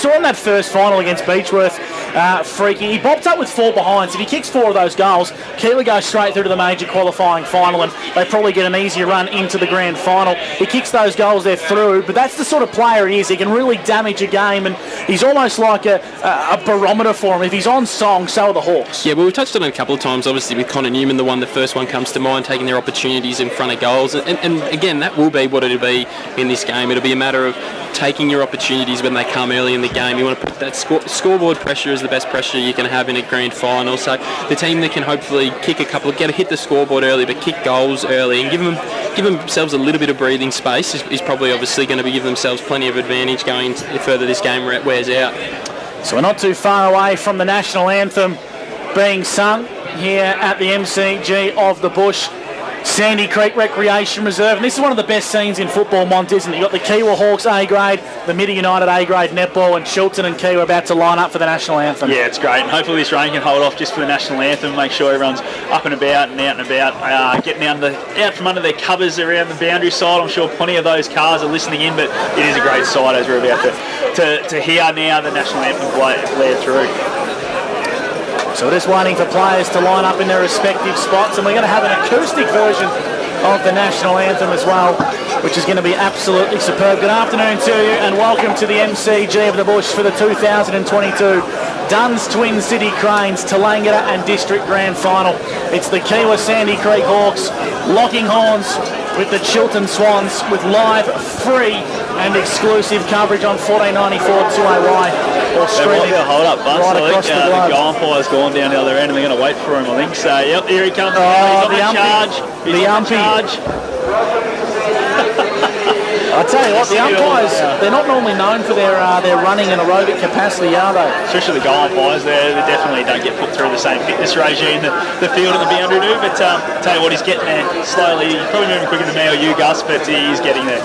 saw in that first final against Beechworth, freaking. He bopped up with 4 behinds. If he kicks 4 of those goals, Kiewa goes straight through to the major qualifying final, and they probably get an easier run into the grand final. He kicks those goals, they're through, but that's the sort of player he is. He can really damage a game, and he's almost like a barometer for him. If he's on song, so are the Hawks. Yeah, well, we've touched on it a couple of times, obviously, with Connor Newman, the first one comes to mind, taking their opportunities in front of goals. And again, that will be what it'll be in this game. It'll be a matter of taking your opportunities when they come early in the game. You want to put that scoreboard pressure is the best pressure you can have in a grand final. So the team that can hopefully kick a couple, hit the scoreboard early, but kick goals early and give themselves a little bit of breathing space is probably obviously going to be giving themselves plenty of advantage going further this game wears out. So we're not too far away from the national anthem being sung here at the MCG of the Bush. Sandy Creek Recreation Reserve, and this is one of the best scenes in football, Mont, isn't it? You've got the Kiewa Hawks A grade, the Midi United A grade netball, and Chiltern and Kiewa about to line up for the national anthem. Yeah, it's great, and hopefully this rain can hold off just for the national anthem, make sure everyone's up and about and out and about, getting out from under their covers around the boundary side. I'm sure plenty of those cars are listening in, but it is a great sight as we're about to hear now the national anthem blare through. So we're just waiting for players to line up in their respective spots, and we're going to have an acoustic version of the national anthem as well, which is going to be absolutely superb. Good afternoon to you, and welcome to the MCG of the Bush for the 2022 Duns Twin City Cranes Tallangatta and District Grand Final. It's the Kiewa Sandy Creek Hawks locking horns with the Chiltern Swans with live, free and exclusive coverage on 1494 2AY. Or streaming hold up, Buzz. right across the globe. The goal umpire's gone down the other end and they're going to wait for him, I think. So, yep, here he comes. Oh, he's on the charge. He's on the charge. I tell you what, the umpires, they're not normally known for their running and aerobic capacity, are they? Especially the goal umpires, they definitely don't get put through the same fitness regime that the field and the boundary do. But tell you what, he's getting there slowly. He's probably moving quicker than me or you, Gus, but he's getting there.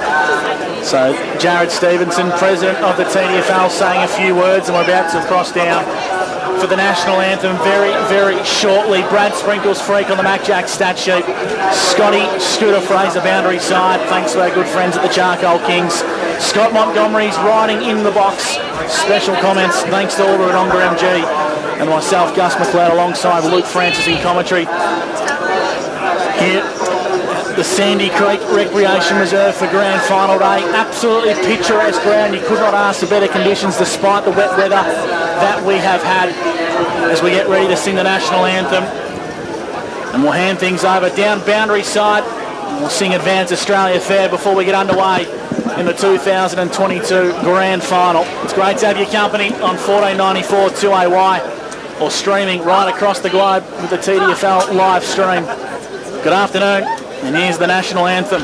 So Jared Stevenson, president of the TDFL, saying a few words, and we're about to cross down for the national anthem very, very shortly. Brad Sprinkles freak on the Mac Jack stat sheet. Scotty Scooter Fraser boundary side, thanks to our good friends at the Charcoal Kings. Scott Montgomery's riding in the box. Special comments thanks to Alder at Ongar MG, and myself, Gus McLeod, alongside Luke Francis in commentary. Here, the Sandy Creek Recreation Reserve for Grand Final Day. Absolutely picturesque ground. You could not ask for better conditions despite the wet weather that we have had as we get ready to sing the national anthem. And we'll hand things over down boundary side. And we'll sing Advance Australia Fair before we get underway in the 2022 Grand Final. It's great to have your company on 1494 2AY or streaming right across the globe with the TDFL live stream. Good afternoon, and here's the national anthem.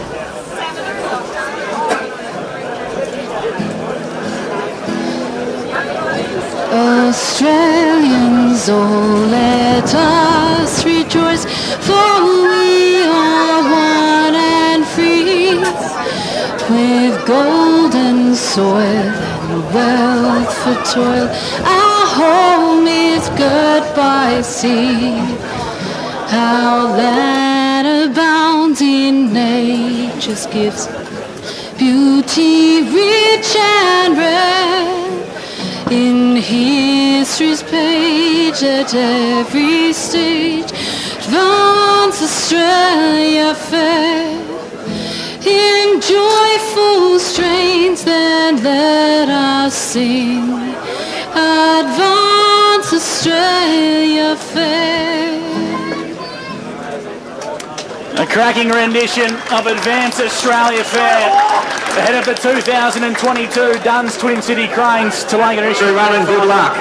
Australians, oh, let us rejoice, for we are one and free, with golden soil and wealth for toil. Our home is good by sea, our land abounds in nature's gifts, beauty rich and rare. In history's page, at every stage, advance Australia fair. In joyful strains, then let us sing, advance Australia fair. A cracking rendition of Advance Australia Fair ahead of the 2022 Duns Twin City Cranes Tallangatta issue running. Good luck.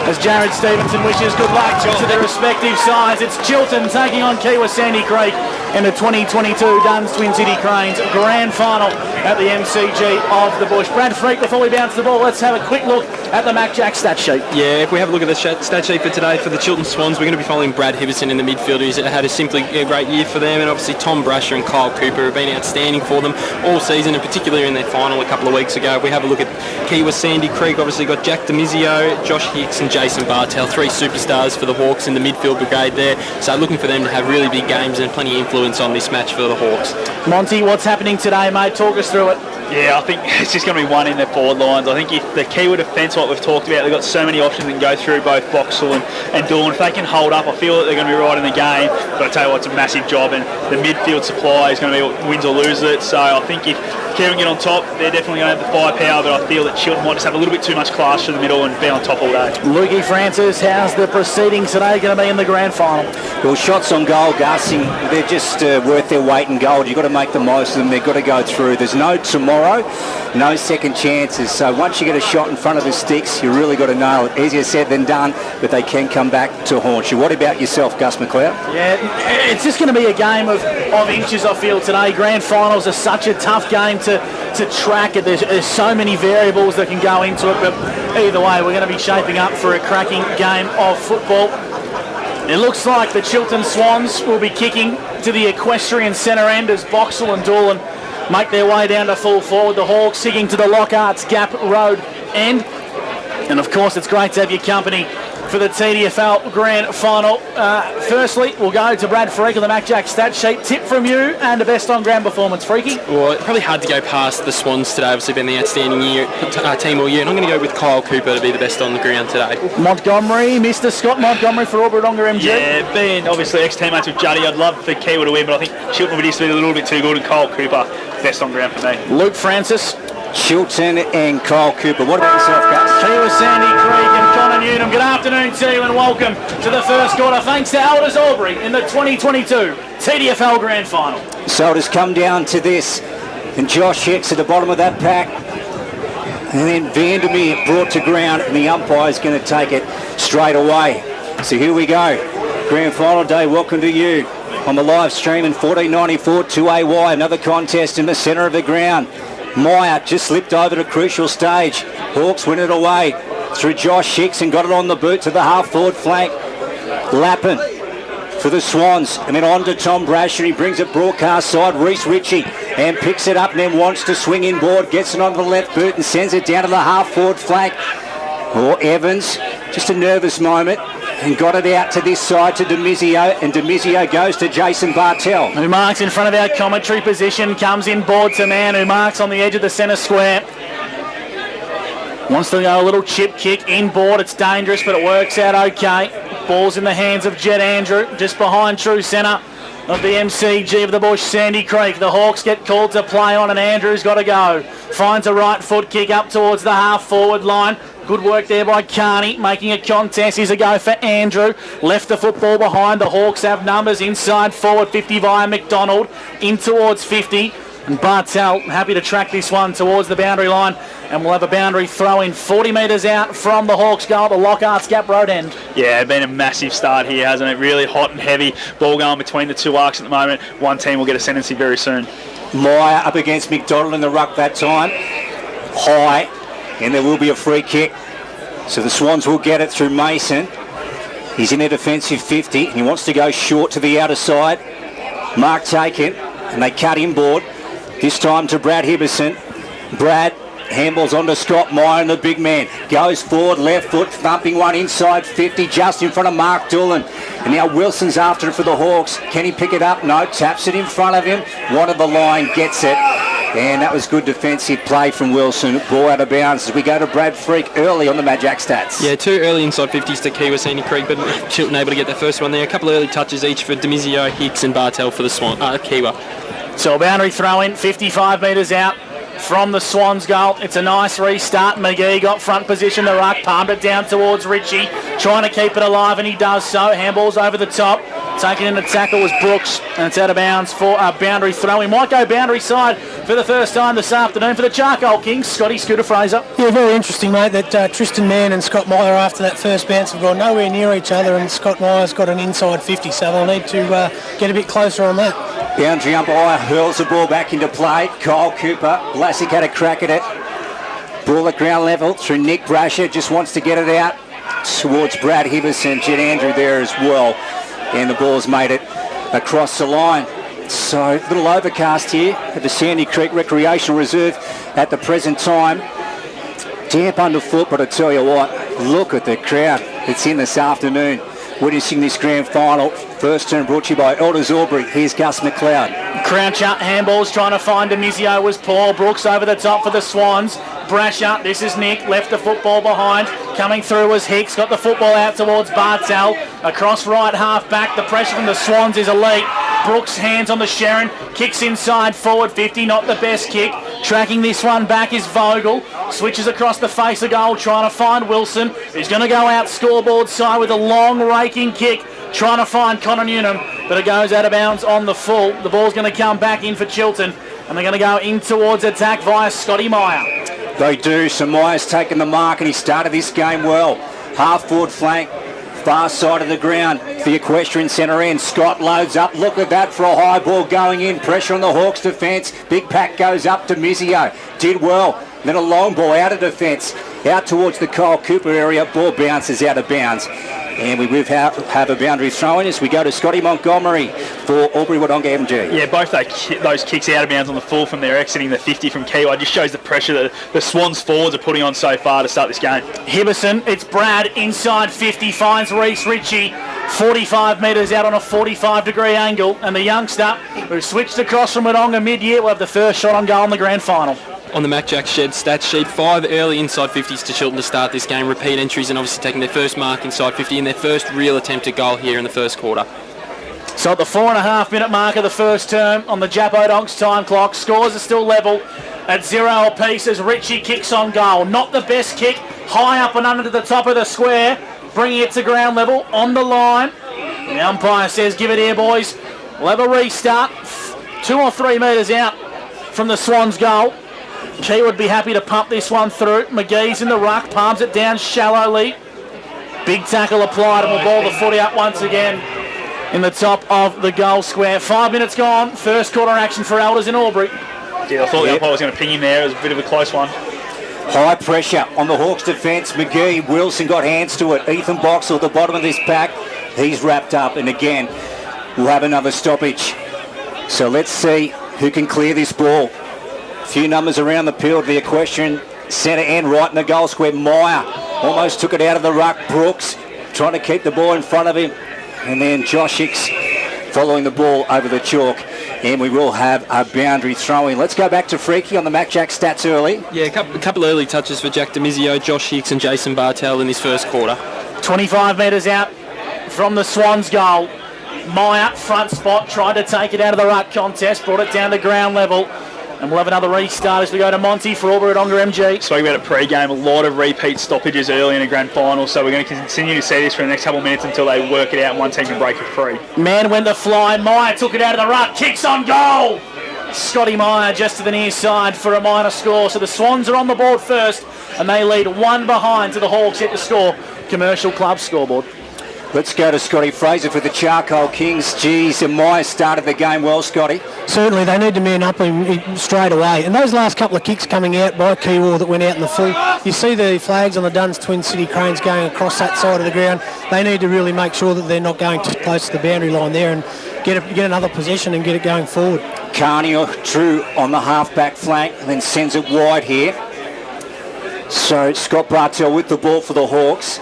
As Jared Stevenson wishes good luck to their respective sides. It's Chiltern taking on Kiewa Sandy Creek in the 2022 Duns Twin City Cranes Grand Final at the MCG of the Bush. Brad Freak, before we bounce the ball, let's have a quick look at the Mac Jack stat sheet. Yeah, if we have a look at the stat sheet for today for the Chiltern Swans, we're going to be following Brad Hibberson in the midfield, who's had a simply great year for them, and obviously Tom Brasher and Kyle Cooper have been outstanding for them all season, and particularly in their final a couple of weeks ago. If we have a look at Kiewa Sandy Creek, obviously got Jack Demizio, Josh Hicks and Jason Bartel, 3 superstars for the Hawks in the midfield brigade there, so looking for them to have really big games and plenty of influence on this match for the Hawks. Monty, what's happening today, mate? Talk us through it. Yeah, I think it's just going to be one in their forward lines. I think if the Kiewa defence, what we've talked about, they've got so many options that can go through both Boxall and Dawn. If they can hold up, I feel that they're going to be right in the game. But I tell you what, it's a massive job, and the midfield supply is going to be what wins or loses it. So I think if Kieran get on top, they're definitely going to have the firepower, but I feel that Chiltern might just have a little bit too much class through the middle and be on top all day. Lukey Francis, how's the proceedings today going to be in the grand final? Well, shots on goal, Gussie, they're just worth their weight in gold. You've got to make the most of them. They've got to go through. There's no tomorrow, no second chances. So once you get a shot in front of the sticks, you really got to nail it. Easier said than done, but they can come back to haunt you. What about yourself, Gus McLeod? Yeah, it's just going to be a game of inches, I feel, today. Grand finals are such a tough game to track. There's so many variables that can go into it, but either way, we're going to be shaping up for a cracking game of football. It looks like the Chiltern Swans will be kicking to the equestrian centre end as Boxall and Doolan make their way down to full forward. The Hawks kicking to the Lockhart's Gap Road end. And of course, it's great to have your company for the TDFL Grand Final. Firstly, we'll go to Brad Freak on the Mac Jack stat sheet. Tip from you and the best on ground performance, Freaky. Well, it's probably hard to go past the Swans today. Obviously, been the outstanding team all year, and I'm going to go with Kyle Cooper to be the best on the ground today. Montgomery, Mr. Scott Montgomery for Albury-Wodonga MG. Yeah, being obviously ex-teammates with Juddy, I'd love for Kiewa to win, but I think Chiltern would just be a little bit too good, and Kyle Cooper, best on ground for me. Luke Francis. Chiltern and Kyle Cooper. What about yourself, Gus? Kiewa, Sandy Creek and Connor Newton. Good afternoon to you and welcome to the first quarter. Thanks to Elders Albury in the 2022 TDFL Grand Final. So it has come down to this. And Josh Hicks at the bottom of that pack. And then Vandermeer brought to ground, and the umpire's going to take it straight away. So here we go. Grand Final day, welcome to you on the live stream in 1494 2AY. Another contest in the centre of the ground. Meyer just slipped over the crucial stage. Hawks win it away through Josh Hicks and got it on the boot to the half-forward flank. Lappin for the Swans, and then on to Tom Brasher. He brings it broadcast side. Reece Ritchie and picks it up and then wants to swing inboard. Gets it onto the left boot and sends it down to the half-forward flank. Or Evans, just a nervous moment, and got it out to this side to Demizio, and Demizio goes to Jason Bartell. Who marks in front of our commentary position, comes in board to man, who marks on the edge of the centre square. Wants to go a little chip kick inboard. It's dangerous, but it works out okay. Ball's in the hands of Jed Andrew, just behind true centre of the MCG of the Bush, Sandy Creek. The Hawks get called to play on, and Andrew's got to go. Finds a right foot kick up towards the half-forward line. Good work there by Carney, making a contest. Here's a go for Andrew. Left the football behind. The Hawks have numbers inside forward 50 via McDonald. In towards 50. And Bartell happy to track this one towards the boundary line. And we'll have a boundary throw in 40 metres out from the Hawks goal at the Lockhart's Gap Road end. Yeah, it's been a massive start here, hasn't it? Really hot and heavy. Ball going between the two arcs at the moment. One team will get a sentencing very soon. Meyer up against McDonald in the ruck that time. High. And there will be a free kick. So the Swans will get it through Mason. He's in a defensive 50. And he wants to go short to the outer side. Mark taken. And they cut inboard. This time to Brad Hibberson. Brad handballs onto Scott Meyer, and the big man goes forward, left foot, thumping one inside 50, just in front of Mark Doolan. And now Wilson's after it for the Hawks. Can he pick it up? No, taps it in front of him. Wanted the line, gets it. And that was good defensive play from Wilson. Ball out of bounds as we go to Brad Freak early on the Mad Jack stats. Yeah, two early inside 50s to Kiewa, Sandy Creek, but Chiltern able to get that first one there. A couple of early touches each for Demizio, Hicks and Bartell for the Kiewa. So a boundary throw in, 55 metres out from the Swans goal. It's a nice restart. McGee got front position, the ruck, palmed it down towards Ritchie, trying to keep it alive, and he does so. Handball's over the top. Taking in the tackle was Brooks, and it's out of bounds for a boundary throw. He might go boundary side for the first time this afternoon for the Charcoal Kings. Scotty Scooter Fraser. Yeah, very interesting, mate, that Tristan Mann and Scott Meyer after that first bounce have gone nowhere near each other, and Scott Meyer's got an inside 50, so they'll need to get a bit closer on that. Boundary umpire hurls the ball back into play. Kyle Cooper, Vlasic had a crack at it. Ball at ground level through Nick Brasher, just wants to get it out towards Brad Hibberson. Jed Andrew there as well. And the ball's made it across the line. So a little overcast here at the Sandy Creek Recreational Reserve at the present time. Damp underfoot, but I tell you what, look at the crowd that's in this afternoon witnessing this grand final. First turn brought to you by Elders Albury. Here's Gus McLeod. Crouch up, handballs trying to find Demizio was Paul. Brooks over the top for the Swans. Brasher, this is Nick, left the football behind. Coming through was Hicks, got the football out towards Bartel. Across right half back, the pressure from the Swans is elite. Brooks, hands on the Sharon, kicks inside, forward 50, not the best kick. Tracking this one back is Vogel. Switches across the face of goal, trying to find Wilson, who's going to go out scoreboard side with a long raking kick. Trying to find Connor Newnham, but it goes out of bounds on the full. The ball's going to come back in for Chiltern, and they're going to go in towards attack via Scotty Meyer. They do. So Meyer's taken the mark, and he started this game well. Half forward flank, far side of the ground for the equestrian centre end. Scott loads up. Look at that for a high ball going in. Pressure on the Hawks defence. Big pack goes up to Mizio. Did well. Then a long ball out of defence. Out towards the Kyle Cooper area. Ball bounces out of bounds. And we will have a boundary throw-in as we go to Scotty Montgomery for Albury Wodonga MG. Yeah, both those kicks out of bounds on the full from there, exiting the 50 from Kiewa, just shows the pressure that the Swans forwards are putting on so far to start this game. Hibberson, it's Brad, inside 50, finds Reece Ritchie, 45 metres out on a 45-degree angle, and the youngster who switched across from Wodonga mid-year will have the first shot on goal in the grand final. On the Mac Jack Shed stats sheet, 5 early inside 50s to Chiltern to start this game. Repeat entries and obviously taking their first mark inside 50 and their first real attempt at goal here in the first quarter. So at the 4.5-minute mark of the first term on the Japo Donks time clock, scores are still level at 0 apiece as Ritchie kicks on goal. Not the best kick, high up and under to the top of the square, bringing it to ground level on the line. The umpire says, give it here, boys. We'll have a restart. 2 or 3 metres out from the Swans' goal. Key would be happy to pump this one through. McGee's in the ruck, palms it down shallowly. Big tackle applied and will ball the footy up once again in the top of the goal square. 5 minutes gone. First quarter action for Elders in Albury. Yeah, I thought the umpire was going to ping him there. It was a bit of a close one. High pressure on the Hawks defence. McGee, Wilson got hands to it. Ethan Boxall at the bottom of this pack. He's wrapped up, and again, we'll have another stoppage. So let's see who can clear this ball. Few numbers around the field. The equestrian centre end right in the goal square. Meyer almost took it out of the ruck. Brooks trying to keep the ball in front of him. And then Josh Hicks following the ball over the chalk. And we will have a boundary throw-in. Let's go back to Freaky on the Mac Jack stats early. Yeah, a couple of early touches for Jack Demizio, Josh Hicks and Jason Bartel in this first quarter. 25 metres out from the Swans' goal. Meyer, front spot, tried to take it out of the ruck contest, brought it down to ground level. And we'll have another restart as we go to Monty for Albury Wodonga MG. Spoke about it pre-game, a lot of repeat stoppages early in a grand final, so we're going to continue to see this for the next couple of minutes until they work it out and one team can break it free. Man went to fly, Meyer took it out of the ruck, kicks on goal! Scotty Meyer just to the near side for a minor score, so the Swans are on the board first and they lead 1 behind to the Hawks yet to score. Commercial Club scoreboard. Let's go to Scotty Fraser for the Charcoal Kings. Geez, and Meyer started the game well, Scotty. Certainly, they need to man up him straight away. And those last couple of kicks coming out by Kiewa that went out in the full, you see the flags on the Duns Twin City Cranes going across that side of the ground. They need to really make sure that they're not going too close to the boundary line there and get another possession and get it going forward. Carney Drew on the half-back flank and then sends it wide here. So Scott Bartel with the ball for the Hawks.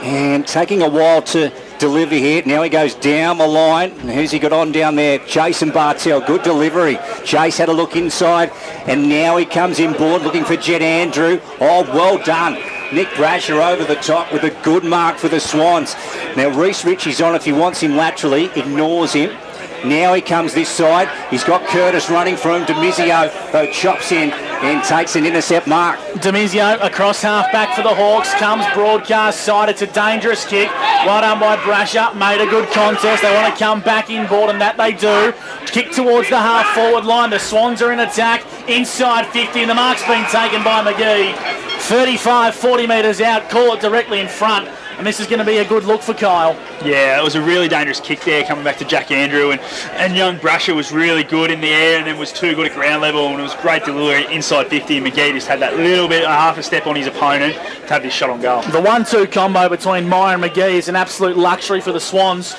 And taking a while to deliver here. Now he goes down the line. And who's he got on down there? Jason Bartel. Good delivery. Chase had a look inside. And now he comes inboard looking for Jed Andrew. Oh, well done. Nick Brasher over the top with a good mark for the Swans. Now Reece Ritchie's on if he wants him laterally. Ignores him. Now he comes this side. He's got Curtis running for him. Demizio, though, chops in and takes an intercept mark. Demizio across half back for the Hawks. Comes broadcast side. It's a dangerous kick. Well done by Brasher. Made a good contest. They want to come back inboard, and that they do. Kick towards the half forward line. The Swans are in attack. Inside 50, and the mark's been taken by McGee. 35, 40 metres out. Call it directly in front. And this is going to be a good look for Kyle. Yeah, it was a really dangerous kick there coming back to Jack Andrew. And young Brasher was really good in the air and then was too good at ground level. And it was great delivery inside 50. And McGee just had that little bit, half a step on his opponent to have this shot on goal. The 1-2 combo between Meyer and McGee is an absolute luxury for the Swans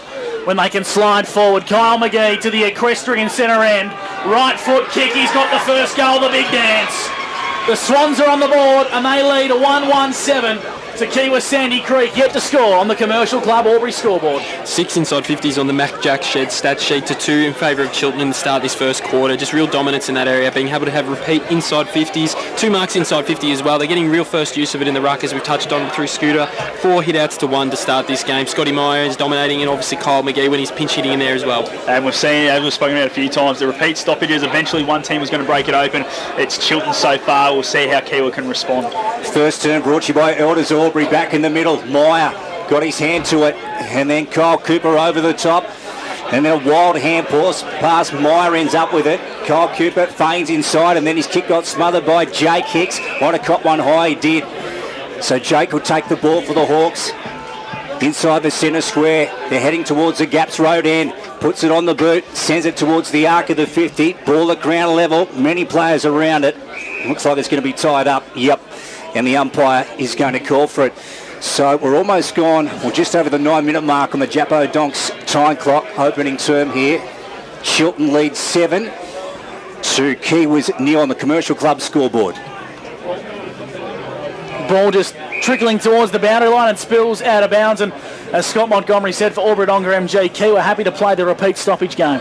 when they can slide forward. Kyle McGee to the equestrian centre end. Right foot kick. He's got the first goal of the big dance. The Swans are on the board and they lead 1-1-7 to Kiewa Sandy Creek, yet to score on the Commercial Club Albury scoreboard. 6 inside 50s on the Mac Jack Shed stat sheet to 2 in favour of Chiltern in the start of this first quarter. Just real dominance in that area, being able to have repeat inside 50s, 2 marks inside 50 as well. They're getting real first use of it in the ruck, as we touched on through Scooter. 4 hit-outs to 1 to start this game. Scotty Meyer is dominating, and obviously Kyle McGee when he's pinch hitting in there as well. And we've seen, as we've spoken about a few times, the repeat stoppages. Eventually one team was going to break it open. It's Chiltern so far. We'll see how Kiewa can respond. First turn brought to you by Elders Albury, back in the middle. Meyer got his hand to it, and then Kyle Cooper over the top. And then a wild hand pass. Meyer ends up with it. Kyle Cooper feigns inside, and then his kick got smothered by Jake Hicks. Might have caught one high, he did. So Jake will take the ball for the Hawks. Inside the centre square, they're heading towards the Gaps Road end. Puts it on the boot, sends it towards the arc of the 50. Ball at ground level, many players around it. Looks like it's going to be tied up. Yep. And the umpire is going to call for it. So we're almost gone, or just over the 9-minute mark on the Japo Donks time clock, opening term here. Chiltern leads 7 to Kiewa's nil on the Commercial Club scoreboard. Ball just trickling towards the boundary line and spills out of bounds. And as Scott Montgomery said for Albury-Wodonga MG, Kiewa happy to play the repeat stoppage game.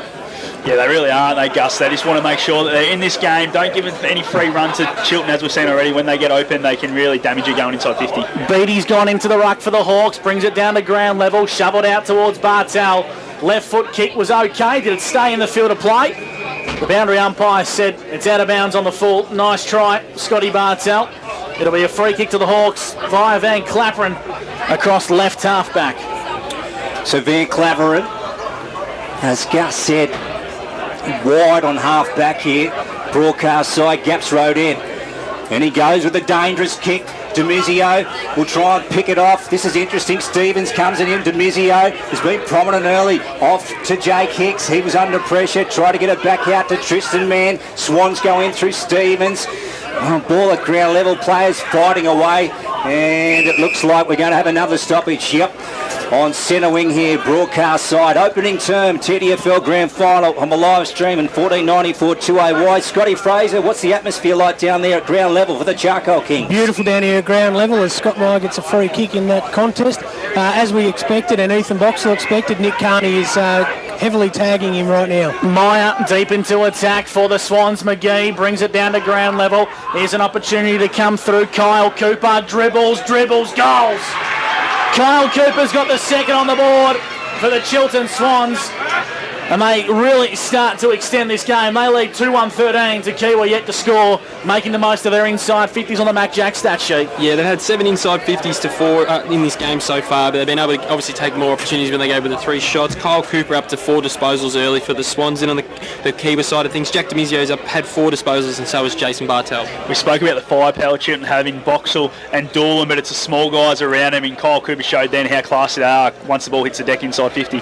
Yeah, they really are, they, Gus. They just want to make sure that they're in this game. Don't give any free run to Chiltern, as we've seen already. When they get open, they can really damage you going inside 50. Beatty's gone into the ruck for the Hawks, brings it down to ground level, shovelled out towards Bartel. Left foot kick was okay. Did it stay in the field of play? The boundary umpire said it's out of bounds on the full. Nice try, Scotty Bartel. It'll be a free kick to the Hawks via Van Clapperen across left half back. So Van Clapperen, as Gus said, wide on half back here, broadcast side, Gaps Road end. And he goes with a dangerous kick. Demizio will try and pick it off. This is interesting. Stevens comes in. Demizio has been prominent early. Off to Jake Hicks. He was under pressure. Try to get it back out to Tristan Mann. Swans go in through Stevens. Ball at ground level. Players fighting away. And it looks like we're going to have another stoppage. Yep. On centre wing here, broadcast side, opening term, TDFL Grand Final on the live stream in 1494 2AY. Scotty Fraser, what's the atmosphere like down there at ground level for the Charcoal Kings? Beautiful down here at ground level as Scott Meyer gets a free kick in that contest. As we expected, and Ethan Boxall expected, Nick Carney is heavily tagging him right now. Meyer Deep into attack for the Swans. McGee brings it down to ground level. Here's an opportunity to come through. Kyle Cooper dribbles, goals. Kyle Cooper's got the second on the board for the Chiltern Swans. And they really start to extend this game. They lead 2-1-13 to Kiewa yet to score, making the most of their inside 50s on the Mac Jack stat sheet. Yeah, they've had 7 inside 50s to 4 in this game so far, but they've been able to obviously take more opportunities when they go with the 3 shots. Kyle Cooper up to 4 disposals early for the Swans. And on the Kiewa side of things, Jack Demizio's had 4 disposals, and so has Jason Bartel. We spoke about the firepower Chiltern having Boxall and Doolan, but it's the small guys around him, and Kyle Cooper showed then how classy they are once the ball hits the deck inside 50.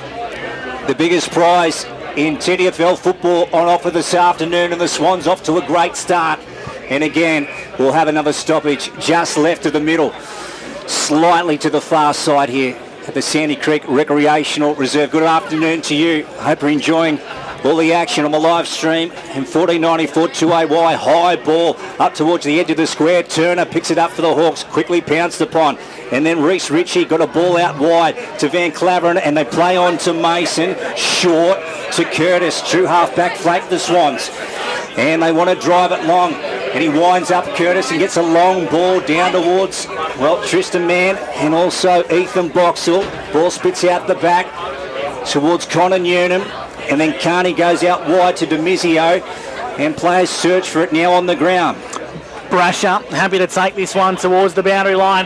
The biggest prize in TDFL football on offer this afternoon, and the Swans off to a great start. And again, we'll have another stoppage just left of the middle, slightly to the far side here at the Sandy Creek Recreational Reserve. Good afternoon to you. Hope you're enjoying all the action on the live stream in 1494 2AY. High ball up towards the edge of the square. Turner picks it up for the Hawks, quickly pounced upon. And then Reece Ritchie got a ball out wide to Van Claveren, and they play on to Mason. Short to Curtis. True half-back flank the Swans. And they want to drive it long. And he winds up Curtis and gets a long ball down towards, well, Tristan Mann and also Ethan Boxall. Ball spits out the back towards Connor Newnham. And then Carney goes out wide to Demizio. And players search for it now on the ground. Brasher happy to take this one towards the boundary line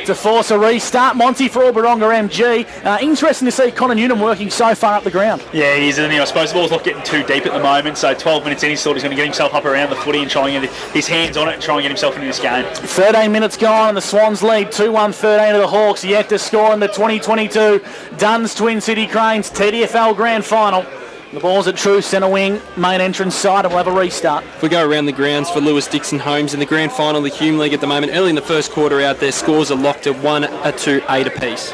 to force a restart. Monty for Albury-Wodonga MG. Interesting to see Connor Newnham working so far up the ground. Yeah, he is, isn't he? I suppose the ball's not getting too deep at the moment, so 12 minutes in, he thought he's going to get himself up around the footy and try and get his hands on it and try and get himself into this game. 13 minutes gone and the Swans lead 2-1-13 to the Hawks, yet to score in the 2022 Duns Twin City Cranes TDFL Grand Final. The ball's at true centre wing, main entrance side, and we'll have a restart. If we go around the grounds for Lewis Dixon Homes in the grand final of the Hume League at the moment, early in the first quarter out there, scores are locked at 1-2, 8 apiece.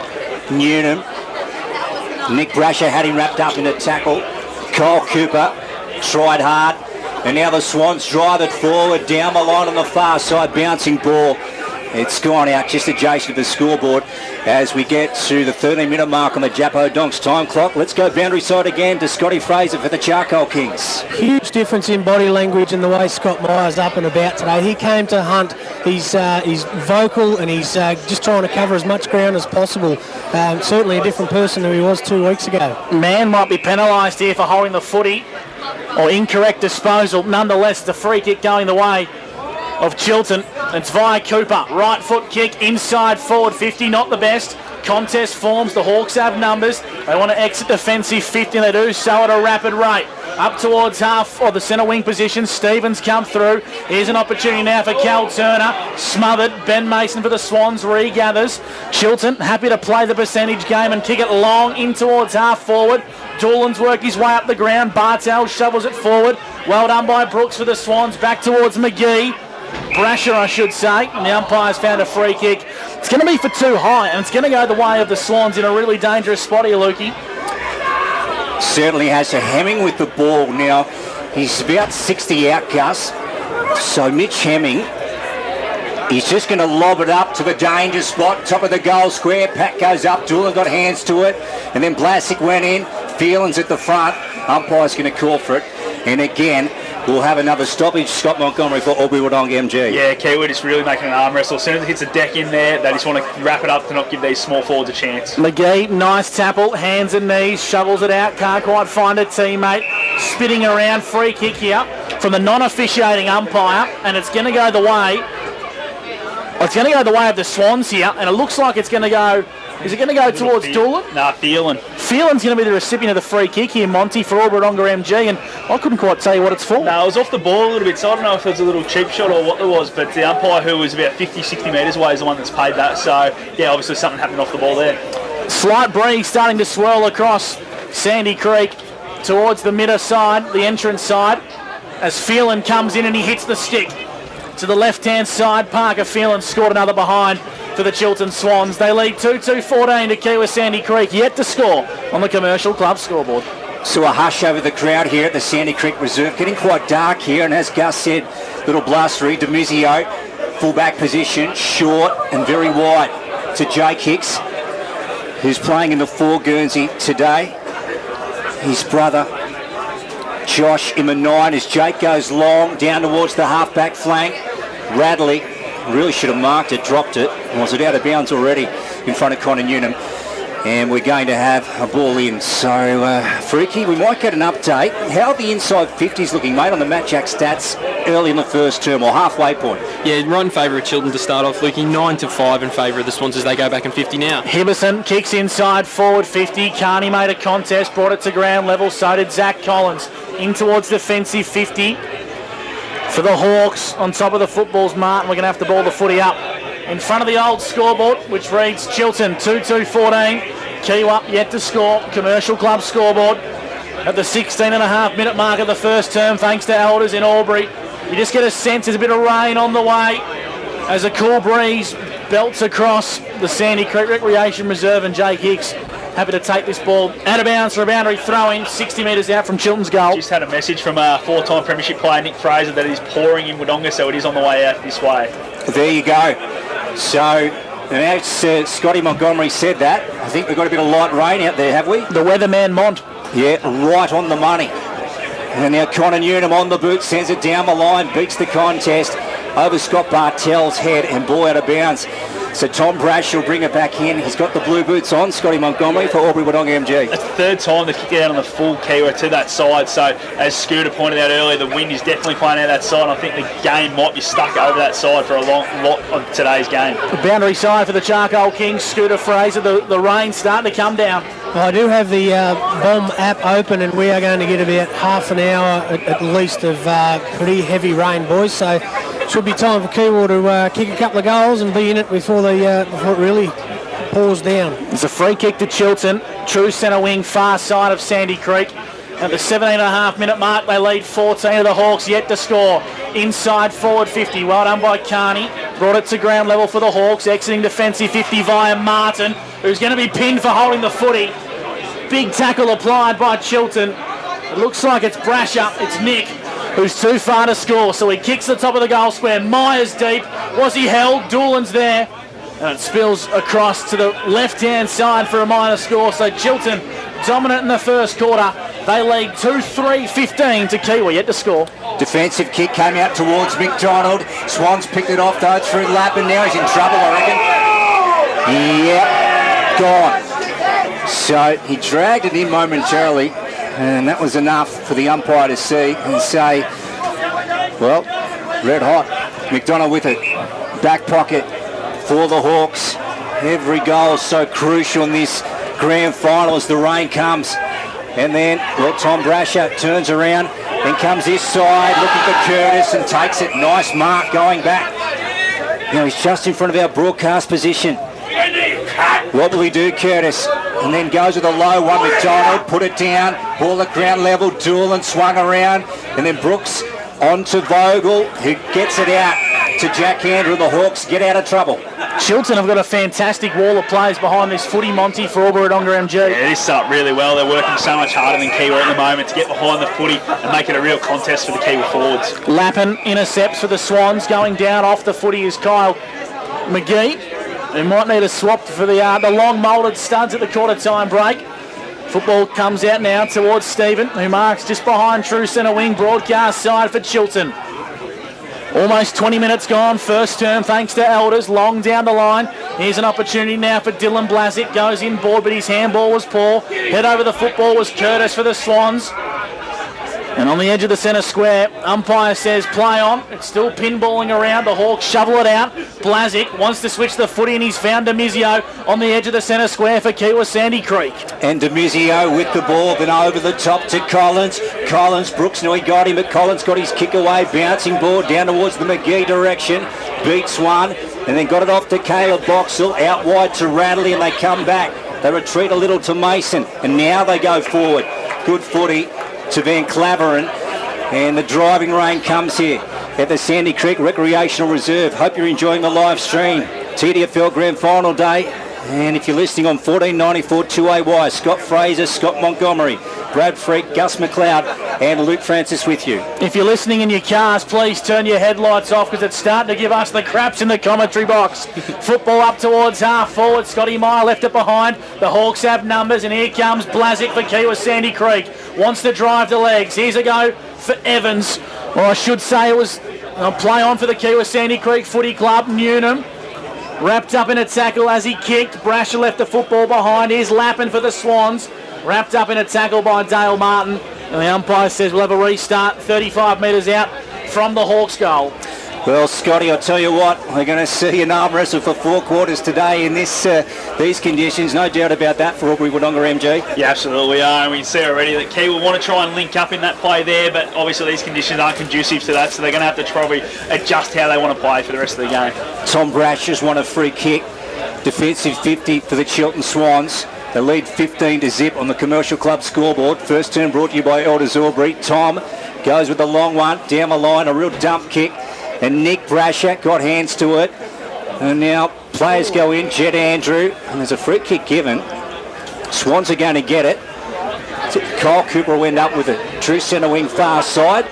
Newnham. Nick Brasher had him wrapped up in a tackle. Kyle Cooper tried hard. And now the Swans drive it forward, down the line on the far side, bouncing ball. It's gone out just adjacent to the scoreboard as we get to the 13-minute mark on the Japo Donks time clock. Let's go boundary side again to Scotty Fraser for the Charcoal Kings. Huge difference in body language and the way Scott Myers up and about today. He came to hunt. He's vocal and he's just trying to cover as much ground as possible. Certainly a different person than he was 2 weeks ago. Man might be penalised here for holding the footy or incorrect disposal. Nonetheless, the free kick going the way of Chiltern. It's via Cooper. Right foot kick inside forward 50, not the best. Contest forms, the Hawks have numbers. They want to exit defensive 50 and they do so at a rapid rate. Up towards half or the centre wing position. Stevens come through. Here's an opportunity now for Cal Turner. Smothered. Ben Mason for the Swans regathers. Chiltern happy to play the percentage game and kick it long in towards half forward. Doolan's worked his way up the ground. Bartel shovels it forward. Well done by Brooks for the Swans. Back towards McGee. Brasher, I should say. And the umpire's found a free kick. It's going to be for too high, and it's going to go the way of the Swans in a really dangerous spot here, Lukey. Certainly has a Hemming with the ball now. He's about 60 out, Gus. So Mitch Hemming, he's just going to lob it up to the danger spot, top of the goal square. Pat goes up, Doolan got hands to it, and then Blasick went in. Phelan's at the front. Umpire's going to call for it. And again, we'll have another stoppage. Scott Montgomery for Aubrey Wodonga MG. Yeah, Kiewa just really making an arm wrestle. As soon as it hits a deck in there, they just want to wrap it up to not give these small forwards a chance. McGee, nice tackle, hands and knees, shovels it out, can't quite find a teammate. Spitting around, free kick here from the non-officiating umpire, and it's going to go the way. It's going to go the way of the Swans here, and it looks like it's going to go. Is it going to go towards Doolan? Nah, Phelan. Phelan's going to be the recipient of the free kick here, Monty, for Aubrey Wodonga MG, and I couldn't quite tell you what it's for. No, it was off the ball a little bit, so I don't know if it was a little cheap shot or what it was, but the umpire, who was about 50, 60 metres away, is the one that's paid that. So, yeah, obviously something happened off the ball there. Slight breeze starting to swirl across Sandy Creek towards the midder side, the entrance side, as Phelan comes in and he hits the stick. To the left-hand side, Parker Phelan scored another behind for the Chiltern Swans. They lead 2-2-14 to Kiewa Sandy Creek, yet to score on the Commercial Club scoreboard. So a hush over the crowd here at the Sandy Creek Reserve. Getting quite dark here, and as Gus said, little blustery. Demizio, full-back position, short and very wide to Jake Hicks, who's playing in the 4 Guernsey today. His brother, Josh, in the 9 as Jake goes long down towards the half-back flank. Radley really should have marked it, dropped it. Was it out of bounds already in front of Connor Newnham? And we're going to have a ball in. So, Freaky, we might get an update. How are the inside 50s looking, mate, on the Matt Jack stats early in the first term or halfway point? Yeah, right in favour of Chiltern to start off, Lukey. 9-5 in favour of the Swans as they go back in 50 now. Hibberson kicks inside forward 50. Carney made a contest, brought it to ground level. So did Zach Collins. In towards defensive 50 for the Hawks. On top of the footballs, Martin. We're going to have to ball the footy up in front of the old scoreboard, which reads Chiltern 2-2-14. Kiewa yet to score. Commercial Club scoreboard at the 16.5-minute mark of the first term, thanks to Elders in Albury. You just get a sense there's a bit of rain on the way as a cool breeze belts across the Sandy Creek Recreation Reserve, and Jake Hicks happy to take this ball out of bounds for a boundary throw-in 60 metres out from Chiltern's goal. Just had a message from a 4-time premiership player, Nick Fraser, that it is pouring in Wodonga, so it is on the way out this way. There you go. So, now Scotty Montgomery said that. I think we've got a bit of light rain out there, have we? The weatherman Mont. Yeah, right on the money. And now Connor Newnham on the boot, sends it down the line, beats the contest over Scott Bartel's head and ball out of bounds. So Tom Brash will bring it back in. He's got the blue boots on, Scotty Montgomery for Aubrey Wodonga MG. It's the third time they've kicked it out on the full Kiewa to that side. So as Scooter pointed out earlier, the wind is definitely playing out that side. I think the game might be stuck over that side for a lot of today's game. The boundary side for the Charcoal Kings, Scooter Fraser. The rain's starting to come down. I do have the BOM app open, and we are going to get about half an hour at least of pretty heavy rain, boys. So should be time for Kiewa to kick a couple of goals and be in it before it really pours down. It's a free kick to Chiltern, true centre wing, far side of Sandy Creek. At the 17.5-minute mark, they lead 14 of the Hawks, yet to score. Inside forward 50, well done by Carney. Brought it to ground level for the Hawks, exiting defensive 50 via Martin, who's going to be pinned for holding the footy. Big tackle applied by Chiltern. It looks like it's Brasher, it's Nick, who's too far to score, so he kicks the top of the goal square. Myers deep, Was he held? Doolan's there. And it spills across to the left-hand side for a minor score. So Chiltern dominant in the first quarter. They lead 2-3-15 to Kiewa, yet to score. Defensive kick came out towards McDonald. Swans picked it off though through Lappin. Now he's in trouble, I reckon. Yep, gone. So he dragged it in momentarily, and that was enough for the umpire to see and say, well, red hot. McDonald with it. Back pocket for the Hawks. Every goal is so crucial in this grand final as the rain comes. And then, well, Tom Brasher turns around and comes this side looking for Curtis and takes it. Nice mark going back. You know, he's just in front of our broadcast position. What will he do, Curtis? And then goes with a low one. McDonald put it down. Ball at ground level. Doolan swung around. And then Brooks on to Vogel, who gets it out to Jack Andrew. The Hawks get out of trouble. Chiltern have got a fantastic wall of players behind this footy, Monty, for Albury-Wodonga MG. Yeah, this is up really well. They're working so much harder than Kiewa at the moment to get behind the footy and make it a real contest for the Kiewa forwards. Lappin intercepts for the Swans. Going down off the footy is Kyle McGee, who might need a swap for the long moulded studs at the quarter time break. Football comes out now towards Stephen, who marks just behind true centre wing, broadcast side for Chiltern. Almost 20 minutes gone, first term thanks to Elders, long down the line. Here's an opportunity now for Dylan Blasick, goes inboard but his handball was poor. Head over the football was Curtis for the Swans. And on the edge of the centre square, umpire says play on. It's still pinballing around. The Hawks shovel it out. Blasick wants to switch the footy and he's found Demizio on the edge of the centre square for Kiewa Sandy Creek. And Demizio with the ball, then over the top to Collins. Collins, Brooks, no, he got him, but Collins got his kick away. Bouncing ball down towards the McGee direction. Beats one, and then got it off to Caleb Boxall. Out wide to Radley, and they come back. They retreat a little to Mason, and now they go forward. Good footy to Van Claveren, and the driving rain comes here at the Sandy Creek Recreational Reserve. Hope you're enjoying the live stream. TDFL Grand Final Day, and if you're listening on 1494 2AY, Scott Fraser, Scott Montgomery, Brad Freak, Gus McLeod, and Luke Francis with you. If you're listening in your cars, please turn your headlights off because it's starting to give us the craps in the commentary box. Football up towards half forward. Scotty Meyer left it behind. The Hawks have numbers, and here comes Blasick for Kiewa Sandy Creek. Wants to drive the legs. Here's a go for Evans. Or I should say it was a play on for the Kiewa Sandy Creek Footy Club. Newnham wrapped up in a tackle as he kicked. Brasher left the football behind. Here's Lappin for the Swans. Wrapped up in a tackle by Dale Martin. And the umpire says we'll have a restart 35 metres out from the Hawks goal. Well, Scotty, I'll tell you what, we're going to see an arm wrestle for 4 quarters today in these conditions. No doubt about that for Albury-Wodonga MG. Yeah, absolutely are. And we can see already that Kiewa want to try and link up in that play there, but obviously these conditions aren't conducive to that, so they're going to have to probably adjust how they want to play for the rest of the game. Tom Brasher's won a free kick. Defensive 50 for the Chiltern Swans. They lead 15-0 on the Commercial Club scoreboard. First turn brought to you by Elders Albury. Tom goes with the long one down the line, a real dump kick. And Nick Brasher got hands to it. And now players go in, Jed Andrew, and there's a free kick given. Swans are going to get it. Kyle Cooper will end up with it. True centre wing far side.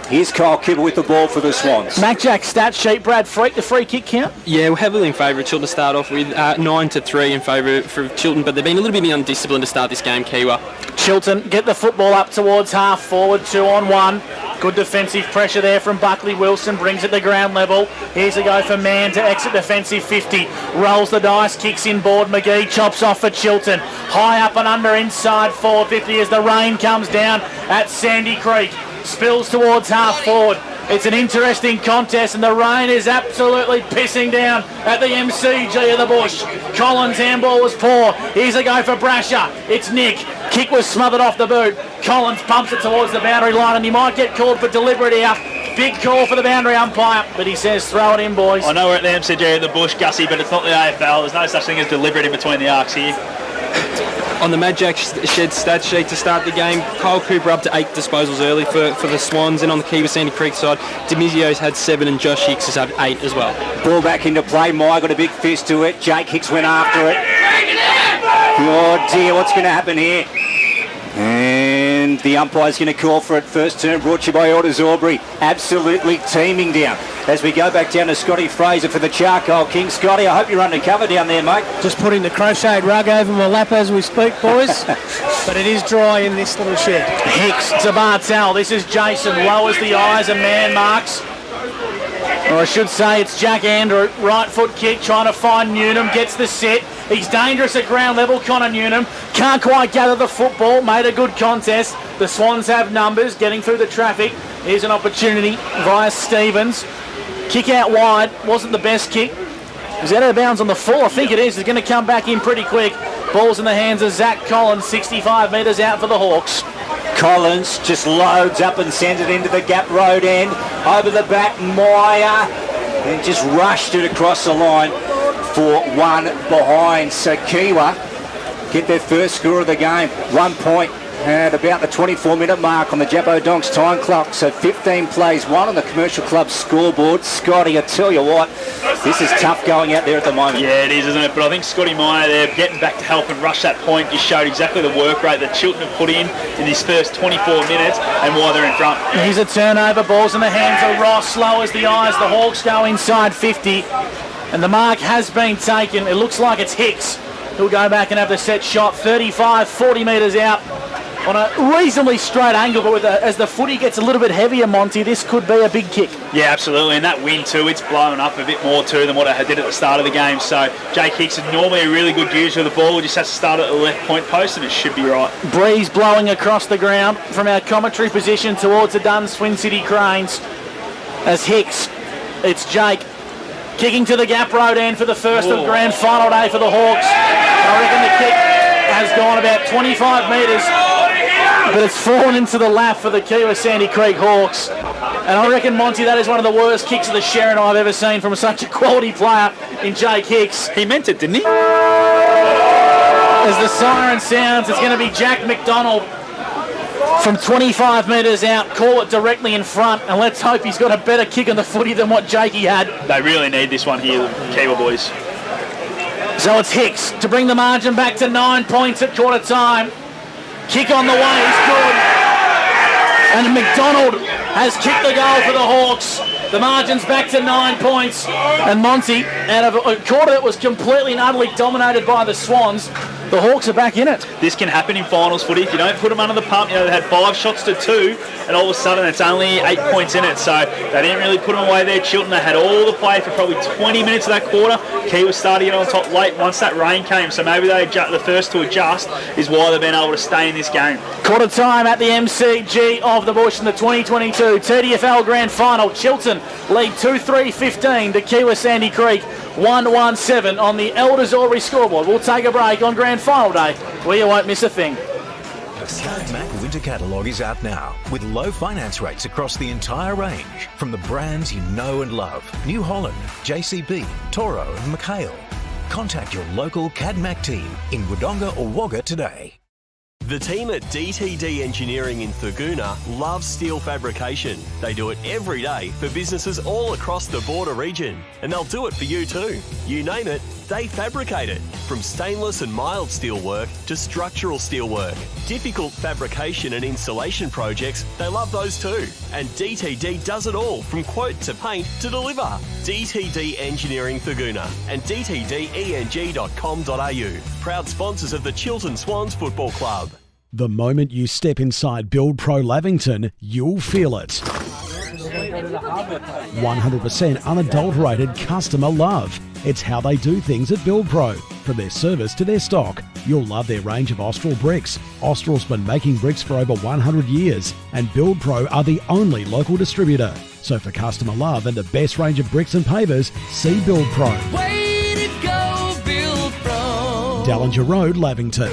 Here's Kyle Cooper with the ball for the Swans. Mac Jack stat sheet, Brad Freak, the free kick count? Yeah, we're heavily in favour of Chiltern to start off with. 9-3 in favour for Chiltern, but they've been a little bit undisciplined to start this game, Kiewa. Chiltern get the football up towards half forward, 2-on-1. Good defensive pressure there from Buckley Wilson, brings it to ground level. Here's a go for Mann to exit defensive 50. Rolls the dice, kicks inboard. McGee chops off for Chiltern. High up and under inside forward 50 as the rain comes down at Sandy Creek. Spills towards half forward. It's an interesting contest and the rain is absolutely pissing down at the MCG of the Bush. Collins' handball was poor. Here's a go for Brasher. It's Nick. Kick was smothered off the boot. Collins pumps it towards the boundary line and he might get called for deliberate here. Big call for the boundary umpire, but he says throw it in, boys. I know we're at the MCG of the Bush, Gussie, but it's not the AFL. There's no such thing as deliberate in between the arcs here. On the Mad Jack Shed stat sheet to start the game, Kyle Cooper up to 8 disposals early for the Swans, and on the Kiewa Sandy Creek side, Demizio's had 7 and Josh Hicks has had 8 as well. Ball back into play. Maya got a big fist to it. Jake Hicks went after it. Oh dear, what's going to happen here? And the umpire's going to call for it. First turn brought to you by Elders Albury. Absolutely teeming down as we go back down to Scotty Fraser for the Charcoal King. Scotty, I hope you're undercover down there, mate. Just putting the crocheted rug over my lap as we speak, boys. But it is dry in this little shed. Hicks to Bartel. This is Jason. Lowers the eyes and man marks. Or I should say it's Jack Andrew. Right foot kick trying to find Newnham. Gets the set. He's dangerous at ground level, Connor Newnham. Can't quite gather the football. Made a good contest. The Swans have numbers. Getting through the traffic. Here's an opportunity via Stevens. Kick out wide. Wasn't the best kick. Is that out of bounds on the full? I think it is. It's going to come back in pretty quick. Ball's in the hands of Zach Collins. 65 metres out for the Hawks. Collins just loads up and sends it into the gap road end. Over the back, Meyer. And just rushed it across the line for one behind. So Kiewa get their first score of the game. 1 point at about the 24-minute mark on the Jabbo Donks time clock. So 15 plays, 1 on the Commercial Club scoreboard. Scotty, I tell you what, this is tough going out there at the moment. Yeah, it is, isn't it? But I think Scotty Meyer there, getting back to help and rush that point, just showed exactly the work rate that Chiltern have put in this first 24 minutes and why they're in front. Here's a turnover. Ball's in the hands of Ross. Lowers the eyes. The Hawks go inside 50. And the mark has been taken. It looks like it's Hicks who'll go back and have the set shot. 35, 40 metres out on a reasonably straight angle, but as the footy gets a little bit heavier, Monty, this could be a big kick. Yeah, absolutely, and that wind too, it's blown up a bit more too than what I did at the start of the game. So Jake Hicks is normally a really good user of the ball. He just has to start at the left point post and it should be right. Breeze blowing across the ground from our commentary position towards the Duns Twin City Cranes. As Hicks, it's Jake kicking to the gap road end for the first of grand final day for the Hawks. I reckon the kick has gone about 25 metres, but it's fallen into the lap for the Kiewa Sandy Creek Hawks. And I reckon, Monty, that is one of the worst kicks of the Sharon I've ever seen from such a quality player in Jake Hicks. He meant it, didn't he? As the siren sounds, it's going to be Jack McDonald from 25 metres out. Call it directly in front, and let's hope he's got a better kick on the footy than what Jakey had. They really need this one here, the Kiewa boys. So it's Hicks to bring the margin back to 9 points at quarter time. Kick on the way, he's good. And McDonald has kicked the goal for the Hawks. The margin's back to 9 points. And Monty, out of a quarter that was completely and utterly dominated by the Swans, the Hawks are back in it. This can happen in finals footy. If you don't put them under the pump, they had 5 shots to 2, and all of a sudden it's only 8 points in it. So they didn't really put them away there. Chiltern, they had all the play for probably 20 minutes of that quarter. Kiewa started to get on top late once that rain came. So maybe the first to adjust is why they've been able to stay in this game. Quarter time at the MCG of the Bush in the 2022 TDFL Grand Final. Chiltern lead 2-3-15 to Kiewa Sandy Creek 1-1-7 on the Elders Aubrey scoreboard. We'll take a break on Grand Final Day where you won't miss a thing. The SkyMac Winter Catalogue is out now with low finance rates across the entire range from the brands you know and love. New Holland, JCB, Toro and McHale. Contact your local CadMac team in Wodonga or Wagga today. The team at DTD Engineering in Thurgoona loves steel fabrication. They do it every day for businesses all across the border region, and they'll do it for you too. You name it, they fabricate it. From stainless and mild steel work to structural steel work. Difficult fabrication and installation projects, they love those too. And DTD does it all, from quote to paint to deliver. DTD Engineering Thurgoona and dtdeng.com.au. Proud sponsors of the Chiltern Swans Football Club. The moment you step inside Build Pro Lavington, you'll feel it. 100% unadulterated customer love. It's how they do things at Build Pro. From their service to their stock, you'll love their range of Austral bricks. Austral's been making bricks for over 100 years, and Build Pro are the only local distributor. So for customer love and the best range of bricks and pavers, see Build Pro. Way to go, Build Pro. Dallinger Road, Lavington.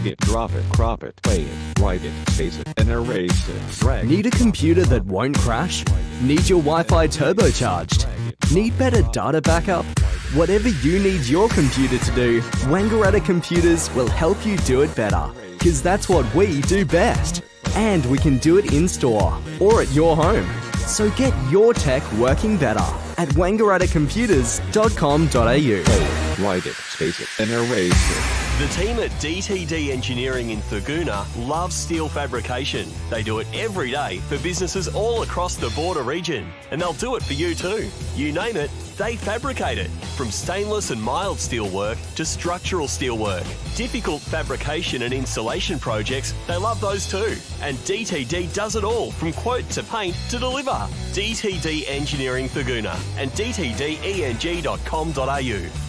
drag it, drop it, crop it, play it, write it, paste it, and erase it. Drag Need a computer that won't crash? Need your Wi-Fi turbocharged? Need better data backup? Whatever you need your computer to do, Wangaratta Computers will help you do it better. Because that's what we do best. And we can do it in-store or at your home. So get your tech working better at wangarattacomputers.com.au. write it, space it, and erase it. The team at DTD Engineering in Thurgoona loves steel fabrication. They do it every day for businesses all across the border region, and they'll do it for you too. You name it, they fabricate it. From stainless and mild steel work to structural steel work. Difficult fabrication and installation projects, they love those too. And DTD does it all, from quote to paint to deliver. DTD Engineering Thurgoona and dtdeng.com.au.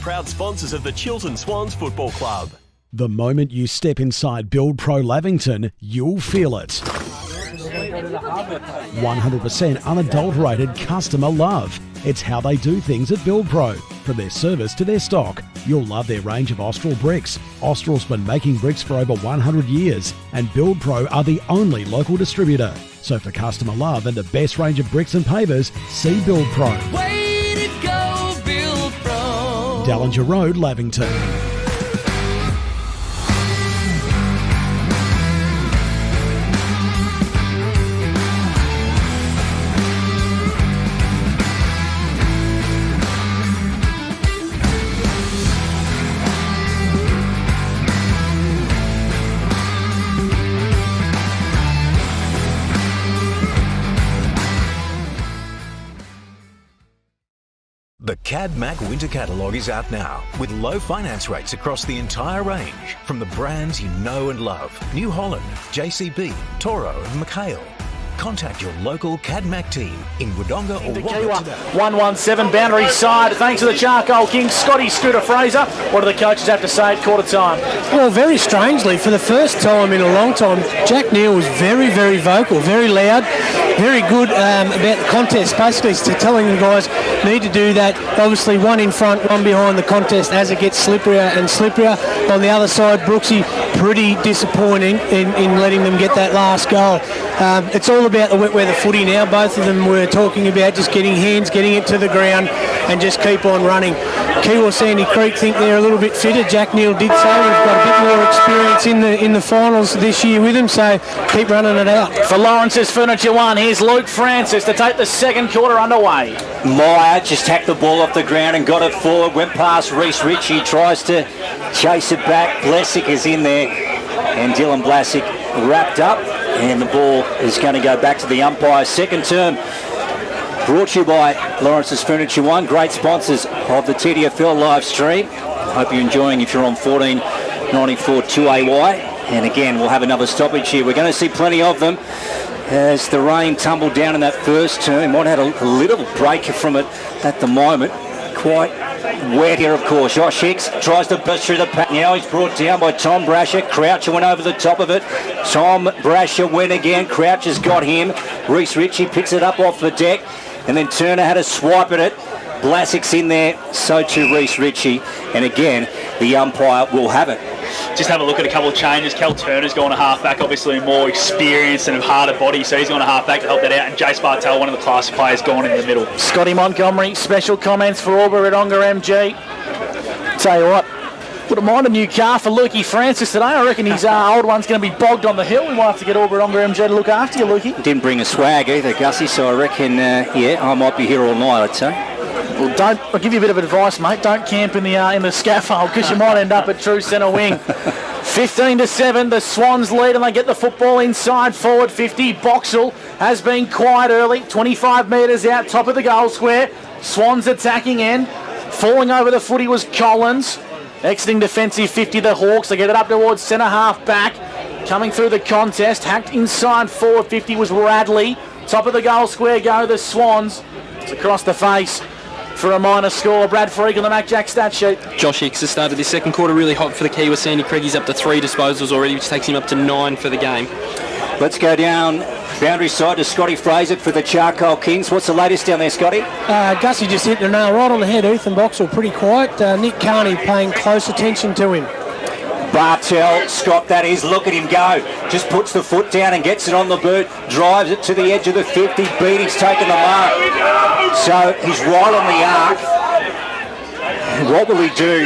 Proud sponsors of the Chiltern Swans Football Club. The moment you step inside Build Pro Lavington, you'll feel it. 100% unadulterated customer love. It's how they do things at Build Pro. From their service to their stock, you'll love their range of Austral bricks. Austral's been making bricks for over 100 years, and Build Pro are the only local distributor. So for customer love and the best range of bricks and pavers, see Build Pro. Way to go, Build Pro. Dallinger Road, Lavington. The CAD-Mac Winter Catalogue is out now with low finance rates across the entire range from the brands you know and love. New Holland, JCB, Toro and McHale. Contact your local CAD-Mac team in Wodonga or Wagga today. 117 boundary side. Thanks to the Charcoal King, Scotty Scooter Fraser. What do the coaches have to say at quarter time? Well, very strangely, for the first time in a long time, Jack Neal was very, very vocal, very loud, very good about the contest, basically telling the guys need to do that. Obviously, one in front, one behind the contest as it gets slipperier and slipperier. On the other side, Brooksy, pretty disappointing in letting them get that last goal. It's all about the wet weather footy now. Both of them were talking about just getting hands, getting it to the ground and just keep on running. Kiewa, Sandy Creek think they're a little bit fitter. Jack Neal did so. We've got a bit more experience in the finals this year with him, so keep running it out. For Lawrence's Furniture One, here's Luke Francis to take the second quarter underway. Meyer just hacked the ball off the ground and got it forward, went past Reece Ritchie, tries to chase it back. Blasick is in there, and Dylan Blasick wrapped up, and the ball is going to go back to the umpire. Second term brought to you by Lawrence's Furniture One, great sponsors of the TDFL live stream. Hope you're enjoying if you're on 1494 2AY. And again, we'll have another stoppage here. We're going to see plenty of them as the rain tumbled down in that first term. Might have had a little break from it at the moment. Quite wet here, of course. Josh Hicks tries to burst through the pack. Now he's brought down by Tom Brasher. Croucher went over the top of it. Tom Brasher went again. Croucher's got him. Reece Ritchie picks it up off the deck. And then Turner had a swipe at it. Blasick's in there. So too Reece Ritchie. And again, the umpire will have it. Just have a look at a couple of changes. Kel Turner's gone to half-back, obviously more experienced and a harder body, so he's gone to half-back to help that out. And Jace Bartel, one of the classy players, gone in the middle. Scotty Montgomery, special comments for Albury-Wodonga MG. Tell you what, wouldn't mind a new car for Lukey Francis today. I reckon his old one's going to be bogged on the hill. We might have to get Albury-Wodonga MG to look after you, Lukey. Didn't bring a swag either, Gussie, so I reckon, I might be here all night, I'd say. Well, I'll give you a bit of advice, mate. Don't camp in the scaffold because you might end up at true centre wing. 15-7, the Swans lead and they get the football inside forward 50. Boxall has been quiet early, 25 metres out, top of the goal square. Swans attacking end. Falling over the footy was Collins. Exiting defensive 50, the Hawks. They get it up towards centre half back. Coming through the contest, hacked inside forward 50 was Radley. Top of the goal square go the Swans. It's across the face for a minor score. Brad Freak on the Mac Jack stat sheet. Josh Hicks has started this second quarter really hot for the Kiewa. Sandy Creek, he's up to 3 disposals already, which takes him up to 9 for the game. Let's go down boundary side to Scotty Fraser for the Charcoal Kings. What's the latest down there, Scotty? Gussie just hit the nail right on the head. Ethan Boxall pretty quiet. Nick Carney paying close attention to him. Bartel, Scott that is, look at him go. Just puts the foot down and gets it on the boot. Drives it to the edge of the 50. Beatty's taken the mark. So he's right on the arc. What will he do?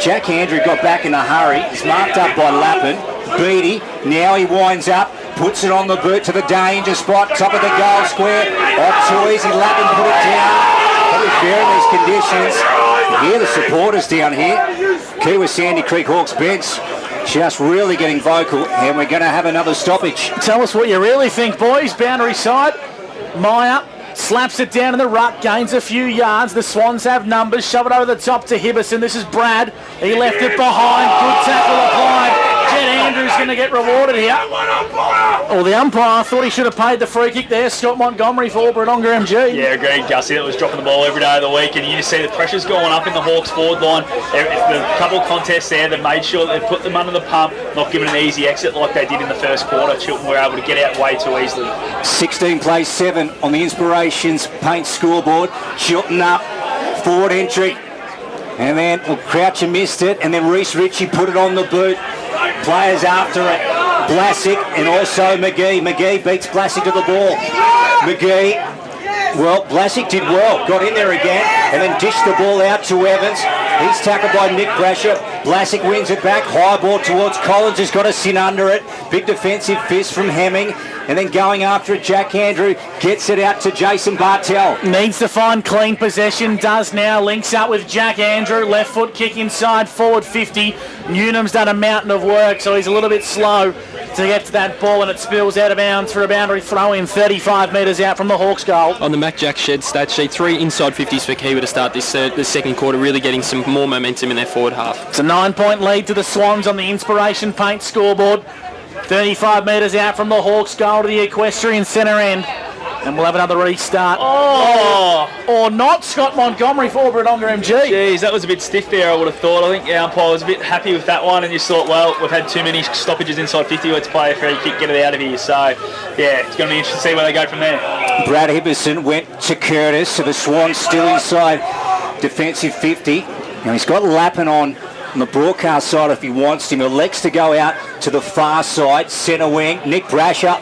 Jack Andrew got back in a hurry. He's marked up by Lappin. Beatty, now he winds up, puts it on the boot to the danger spot, top of the goal square. Off too easy, Lappin put it down. Probably fair in these conditions. You hear the supporters down here. Kiewa Sandy Creek Hawks bench just really getting vocal, and we're going to have another stoppage. Tell us what you really think, boys. Boundary side. Meyer slaps it down in the ruck, gains a few yards. The Swans have numbers. Shove it over the top to Hibberson. This is Brad. He left it behind. Good tackle applied. Jed Andrews going to get rewarded here. Well, the umpire thought he should have paid the free kick there. Scott Montgomery for Wodonga MG. Yeah, agreed, Gussie. It was dropping the ball every day of the week, and you just see the pressure's going up in the Hawks forward line. The couple of contests there, they made sure that they put them under the pump, not giving an easy exit like they did in the first quarter. Chiltern were able to get out way too easily. 16 plays 7 on the Inspirations Paint scoreboard. Chiltern up, forward entry. And then Croucher missed it, and then Reece Ritchie put it on the boot. Players after it. Blasick and also McGee. McGee beats Blasick to the ball. McGee, well, Blasick did well. Got in there again and then dished the ball out to Evans. He's tackled by Nick Brasher. Blasick wins it back. High ball towards Collins, who's got a sin under it. Big defensive fist from Hemming. And then going after it, Jack Andrew gets it out to Jason Bartel. Needs to find clean possession, does now. Links up with Jack Andrew. Left foot kick inside, forward 50. Newnham's done a mountain of work, so he's a little bit slow to get to that ball, and it spills out of bounds for a boundary throw in 35 metres out from the Hawks goal. On the Mac Jack Shed stat sheet, 3 inside 50s for Kiewa to start this second quarter, really getting some more momentum in their forward half. It's a 9-point lead to the Swans on the Inspiration Paint scoreboard. 35 metres out from the Hawks goal to the equestrian centre end. And we'll have another restart. Or not. Scott Montgomery for Wodonga MG. Jeez, that was a bit stiff there, I would have thought. I think the umpire was a bit happy with that one and just thought, well, we've had too many stoppages inside 50. Let's play a free kick, get it out of here. So, yeah, it's going to be interesting to see where they go from there. Brad Hibberson went to Curtis, so the Swans still inside defensive 50. Now he's got Lappin on the broadcast side if he wants him. Elects to go out to the far side, centre wing. Nick Brasher,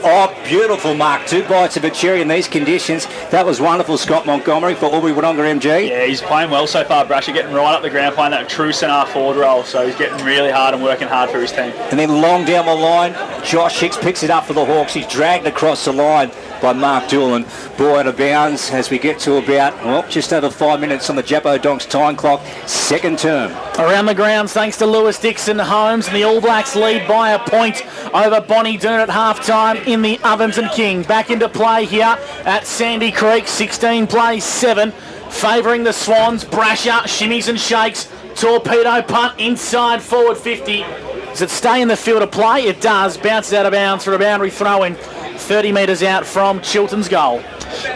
beautiful mark. 2 bites of a cherry in these conditions. That was wonderful, Scott Montgomery for Wodonga MG. Yeah, he's playing well so far, Brasher, getting right up the ground, playing that true centre forward role. So he's getting really hard and working hard for his team. And then long down the line, Josh Hicks picks it up for the Hawks. He's dragged across the line by Mark Doolan. Ball out of bounds as we get to about, just over 5 minutes on the Jabbo Donks time clock, second term. Around the grounds, thanks to Lewis Dixon Holmes, and the All Blacks lead by a point over Bonnie Doon at half-time in the Ovens and King. Back into play here at Sandy Creek, 16 plays 7, favouring the Swans. Brasher shimmies and shakes, torpedo punt inside forward 50. Does it stay in the field of play? It does. Bounces out of bounds for a boundary throw-in 30 metres out from Chiltern's goal.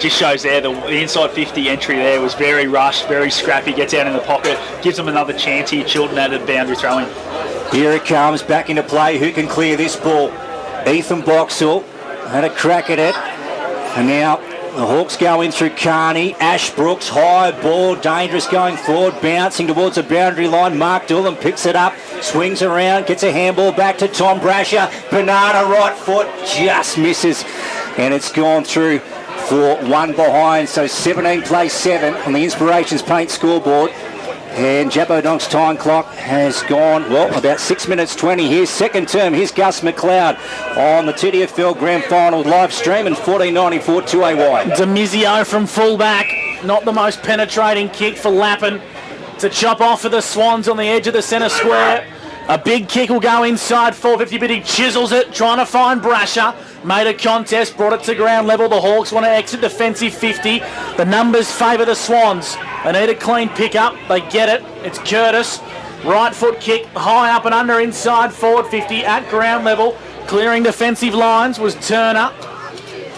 Just shows there the inside 50 entry there was very rushed, very scrappy, gets out in the pocket, gives them another chance here. Chiltern at a boundary throwing. Here it comes, back into play. Who can clear this ball? Ethan Boxall had a crack at it. And now the Hawks go in through Carney. Ash Brooks, high ball, dangerous going forward, bouncing towards the boundary line. Mark Doolan picks it up, swings around, gets a handball back to Tom Brasher. Banana right foot, just misses. And it's gone through for 1 behind. So 17 plays 7 on the Inspirations Paint scoreboard. And Jabbo Donks time clock has gone, about 6 minutes 20 here. Second term, here's Gus McLeod on the TDFL Grand Final live stream and 1494 2AY. Demizio from fullback, not the most penetrating kick for Lappin to chop off for the Swans on the edge of the centre square. A big kick will go inside 450, but he chisels it, trying to find Brasher. Made a contest, brought it to ground level. The Hawks want to exit defensive 50. The numbers favour the Swans. They need a clean pick-up. They get it. It's Curtis. Right foot kick, high up and under inside forward 50 at ground level. Clearing defensive lines was Turner.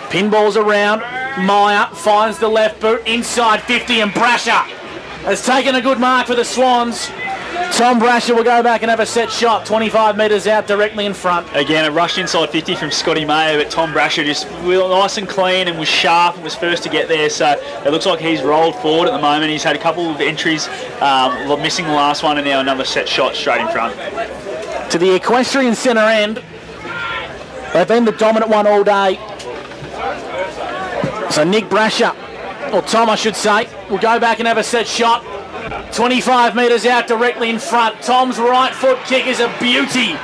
Pinballs around. Meyer finds the left boot inside 50, and Brasher has taken a good mark for the Swans. Tom Brasher will go back and have a set shot, 25 metres out directly in front. Again, a rushed inside 50 from Scotty Mayo, but Tom Brasher just nice and clean and was sharp and was first to get there. So it looks like he's rolled forward at the moment. He's had a couple of entries, missing the last one, and now another set shot straight in front. to the equestrian centre end. They've been the dominant one all day. So Nick Brasher, or Tom I should say, will go back and have a set shot. 25 metres out directly in front. Tom's right foot kick is a beauty.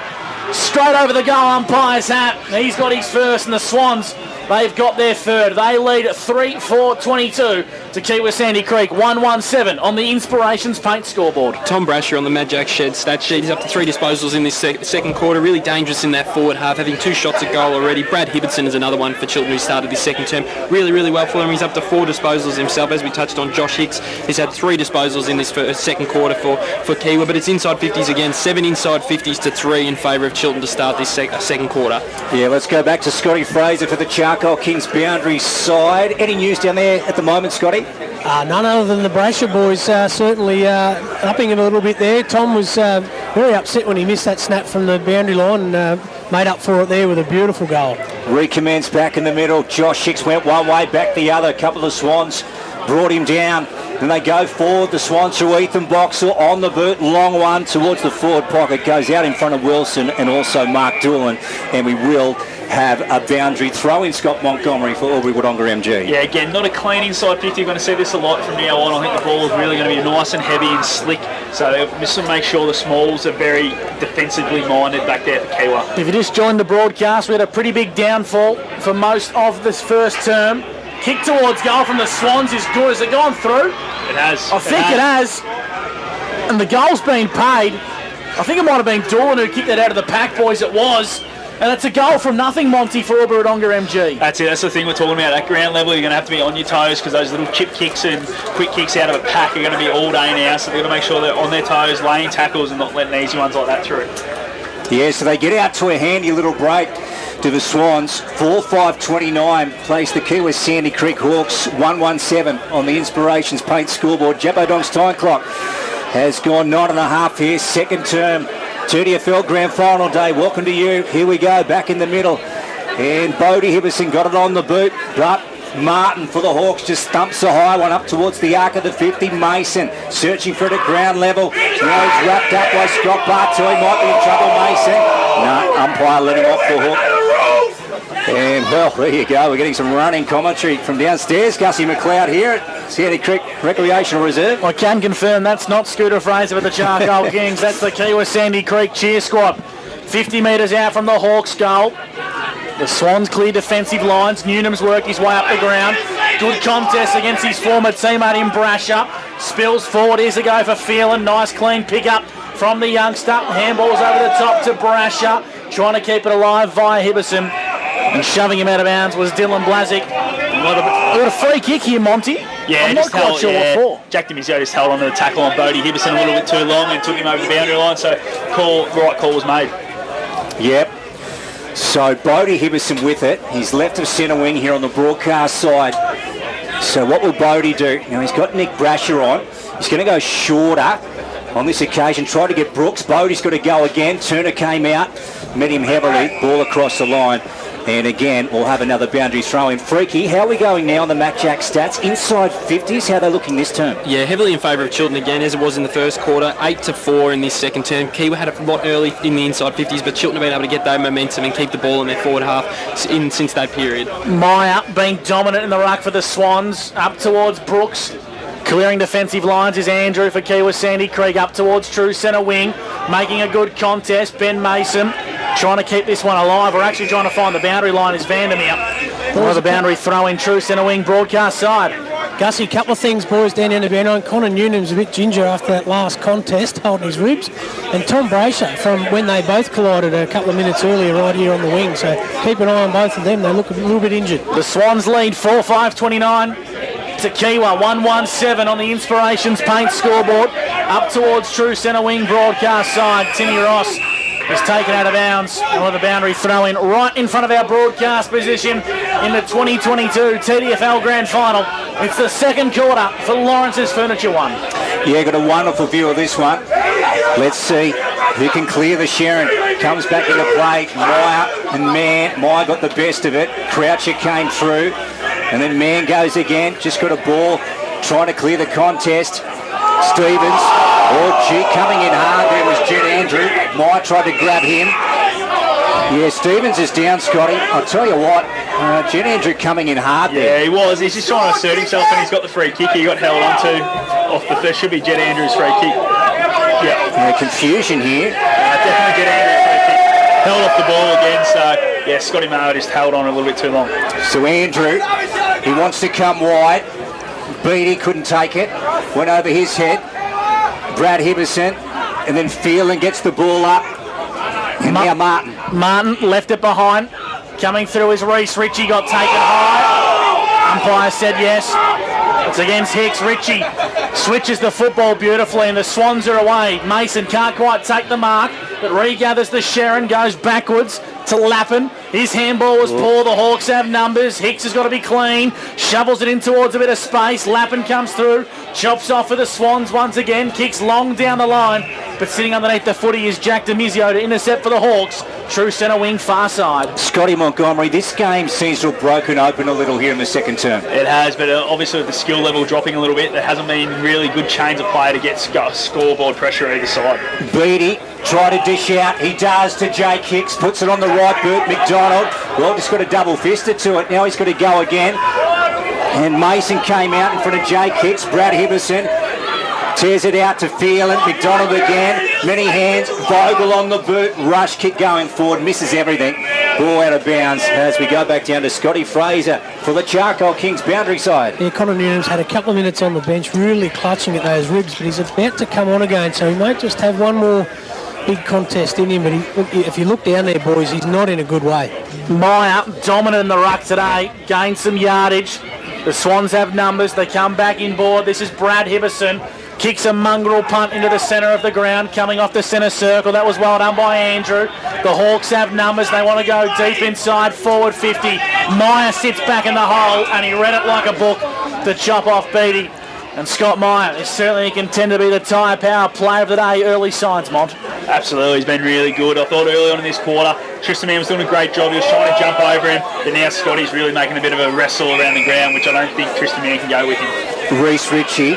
Straight over the goal umpire's hat. He's got his first, and the Swans, they've got their third. They lead 3-4-22 to Kiewa Sandy Creek. 1-1-7 on the Inspirations Paint scoreboard. Tom Brasher on the Mad Jack Shed stat sheet. He's up to 3 disposals in this second quarter. Really dangerous in that forward half, having 2 shots at goal already. Brad Hibbertson is another one for Chiltern who started this second term. Really, really well for him. He's up to 4 disposals himself. As we touched on, Josh Hicks has had 3 disposals in this second quarter for Kiewa, but it's inside 50s again. 7 inside 50s to 3 in favour of Chiltern to start this second quarter. Yeah, let's go back to Scotty Fraser for the Charcoal Kings boundary side. Any news down there at the moment, Scotty? None other than the Brasher boys certainly upping it a little bit there. Tom was very upset when he missed that snap from the boundary line and made up for it there with a beautiful goal. Recommence back in the middle. Josh Hicks went one way, back the other. A couple of Swans brought him down. Then they go forward. The Swans through Ethan Boxall on the boot. Long one towards the forward pocket. Goes out in front of Wilson and also Mark Doolan. And we will have a boundary throw in Scott Montgomery for Albury Wodonga MG. Yeah, again, not a clean inside 50. You're going to see this a lot from now on. I think the ball is really going to be nice and heavy and slick. So just to make sure the Smalls are very defensively minded back there for Kiewa. If you just joined the broadcast, we had a pretty big downfall for most of this first term. Kick towards goal from the Swans is good. Has it gone through? It has. I think it has. And the goal's been paid. I think it might have been Doolan who kicked that out of the pack, boys. It was. And it's a goal from nothing, Monty, for Albury Wodonga MG. That's it. That's the thing we're talking about. At ground level, you're going to have to be on your toes because those little chip kicks and quick kicks out of a pack are going to be all day now. So they've got to make sure they're on their toes, laying tackles and not letting easy ones like that through. Yeah, so they get out to a handy little break to the Swans. 4-5-29 plays the Kiewa Sandy Creek Hawks. 1-1-7 on the Inspirations Paint scoreboard. Jabodong's time clock has gone 9.5 here, second term. TDFL Grand Final day. Welcome to you. Here we go, back in the middle. And Bodie Hibberson got it on the boot, but Martin for the Hawks just thumps a high one up towards the arc of the 50. Mason searching for it at ground level. Now he's wrapped up by Scott Bartow. He might be in trouble, Mason. No, umpire let him off the hook. And, well, there you go. We're getting some running commentary from downstairs. Gussie McLeod here at Sandy Creek Recreational Reserve. I can confirm that's not Scooter Fraser with the Charcoal Kings. That's the Kiewa Sandy Creek cheer squad. 50 metres out from the Hawks goal. The Swans clear defensive lines. Newnham's worked his way up the ground. Good contest against his former teammate in Brasher. Spills forward. Here's a go for Phelan. Nice clean pick-up from the youngster. Handballs over the top to Brasher. Trying to keep it alive via Hibberson. And shoving him out of bounds was Dylan Blazic. What a free kick here, Monty. Yeah, I'm not quite sure what for. Jack Dimizio just held onto the tackle on Bodie Hibberson a little bit too long and took him over the boundary line, so right call was made. Yep. So Bodie Hibberson with it. He's left of centre wing here on the broadcast side. So what will Bodie do? Now he's got Nick Brasher on. He's going to go shorter on this occasion. Try to get Brooks. Bodie's got to go again. Turner came out, met him heavily. Ball across the line. And again, we'll have another boundary throw in. Freaky, how are we going now on the Mac Jack stats? Inside 50s, how are they looking this term? Yeah, heavily in favour of Chiltern again, as it was in the first quarter. 8-4 in this second term. Kiewa had a lot early in the inside 50s, but Chiltern have been able to get that momentum and keep the ball in their forward half since that period. Meyer being dominant in the ruck for the Swans. Up towards Brooks. Clearing defensive lines is Andrew for Kiewa Sandy Creek. Up towards true centre wing. Making a good contest. Ben Mason trying to keep this one alive. We're actually trying to find the boundary line is Vandermeer. Another boundary throw in true centre wing broadcast side. Gussie, a couple of things, boys, down in the boundary line. Connor Newnham's a bit ginger after that last contest, holding his ribs. And Tom Brasher from when they both collided a couple of minutes earlier right here on the wing. So keep an eye on both of them. They look a little bit injured. The Swans lead 4-5-29 to Kiewa. 1-1-7 on the Inspirations Paint scoreboard. Up towards true centre wing broadcast side. Timmy Ross is taken out of bounds. Another boundary throw in right in front of our broadcast position in the 2022 TDFL Grand Final. It's the second quarter for Lawrence's Furniture One. Yeah, got a wonderful view of this one. Let's see who can clear the Sharon. Comes back into play. Meyer and Mann. Meyer got the best of it. Croucher came through. And then Mann goes again. Just got a ball. Trying to clear the contest. Stevens Oh, gee, coming in hard there was Jet Andrew. Mike tried to grab him. Yeah, Stevens is down, Scotty. I'll tell you what, Jet Andrew coming in hard there. Yeah, he was. He's just trying to assert himself, and he's got the free kick. He got held onto off the first. Should be Jet Andrew's free kick. Yeah. Confusion here. Definitely Jet Andrew's free kick. Held off the ball again, so yeah, Scotty Mayo just held on a little bit too long. So Andrew, he wants to come wide. Beattie couldn't take it. Went over his head. Brad Hibberson, and then Phelan gets the ball up. And now Martin. Martin left it behind. Coming through is Reece. Ritchie got taken high. Umpire said yes. It's against Hicks. Ritchie switches the football beautifully and the Swans are away. Mason can't quite take the mark, but regathers the Sharon, goes backwards to Lappin. His handball was poor. The Hawks have numbers. Hicks has got to be clean. Shovels it in towards a bit of space. Lappin comes through. Chops off for the Swans once again. Kicks long down the line. But sitting underneath the footy is Jack DeMizio to intercept for the Hawks. True centre wing, far side. Scotty Montgomery, this game seems to have broken open a little here in the second term. It has, but obviously with the skill level dropping a little bit, there hasn't been really good chains of play to get scoreboard pressure either side. Beattie try to dish out. He does to Jake Hicks. Puts it on the right boot. McDonald, well, just got a double fisted to it. Now he's got to go again. And Mason came out in front of Jake Hicks. Brad Hibberson tears it out to Phelan. McDonald again. Many hands. Vogel on the boot. Rush kick going forward. Misses everything. Ball out of bounds as we go back down to Scotty Fraser for the Charcoal Kings boundary side. Yeah, Connor Newham's had a couple of minutes on the bench, really clutching at those ribs, but he's about to come on again, so he might just have one more big contest in him, but if you look down there, boys, he's not in a good way. Meyer, dominant in the ruck today, gained some yardage. The Swans have numbers. They come back in board. This is Brad Hibberson. Kicks a mongrel punt into the centre of the ground, coming off the centre circle. That was well done by Andrew. The Hawks have numbers. They want to go deep inside, forward 50. Meyer sits back in the hole, and he read it like a book to chop off Beattie. And Scott Meyer is certainly a contender to be the tyre power player of the day. Early signs, Mont. Absolutely, he's been really good. I thought early on in this quarter, Tristan Mann was doing a great job. He was trying to jump over him, but now Scotty's really making a bit of a wrestle around the ground, which I don't think Tristan Mann can go with him. Reece Ritchie,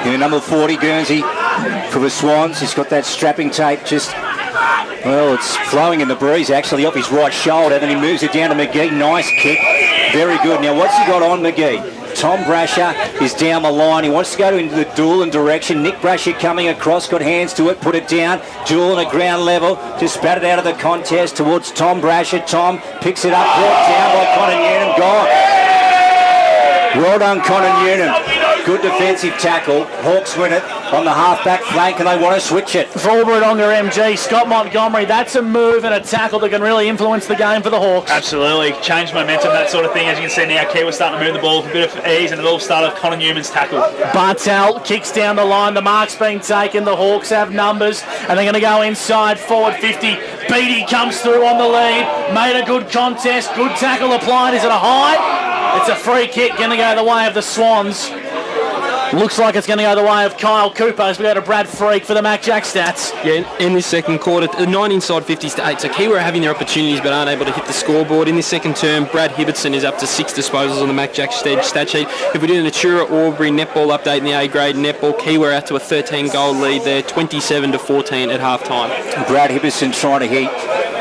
in number 40, Guernsey, for the Swans. He's got that strapping tape just, well, it's flowing in the breeze actually off his right shoulder. Then he moves it down to McGee. Nice kick. Very good. Now, what's he got on McGee? Tom Brasher is down the line. He wants to go into the Doolan direction. Nick Brasher coming across, got hands to it, put it down. Doolan at ground level, just batted out of the contest towards Tom Brasher. Tom picks it up, brought down by Connor Newnham. Gone. Well done, Connor Newnham. Good defensive tackle. Hawks win it on the half-back flank and they want to switch it. Fulbrodonga MG, Scott Montgomery, that's a move and a tackle that can really influence the game for the Hawks. Absolutely, change momentum, that sort of thing. As you can see now, Kiewa starting to move the ball with a bit of ease, and it all started with Connor Newman's tackle. Bartel kicks down the line, the mark's being taken, the Hawks have numbers, and they're going to go inside, forward 50. Beattie comes through on the lead, made a good contest, good tackle applied. Is it a high? It's a free kick, going to go the way of the Swans. Looks like it's going to go the way of Kyle Cooper as we go to Brad Freak for the Mac Jack stats. Yeah, in this second quarter, 9 inside 50s to 8. So Kiewa are having their opportunities but aren't able to hit the scoreboard. In this second term, Brad Hibberson is up to 6 disposals on the Mac Jack stat sheet. If we do the Natura Aubrey netball update in the A-grade netball, Kiewa are out to a 13-goal lead there, 27-14 at half-time. Brad Hibberson trying to hit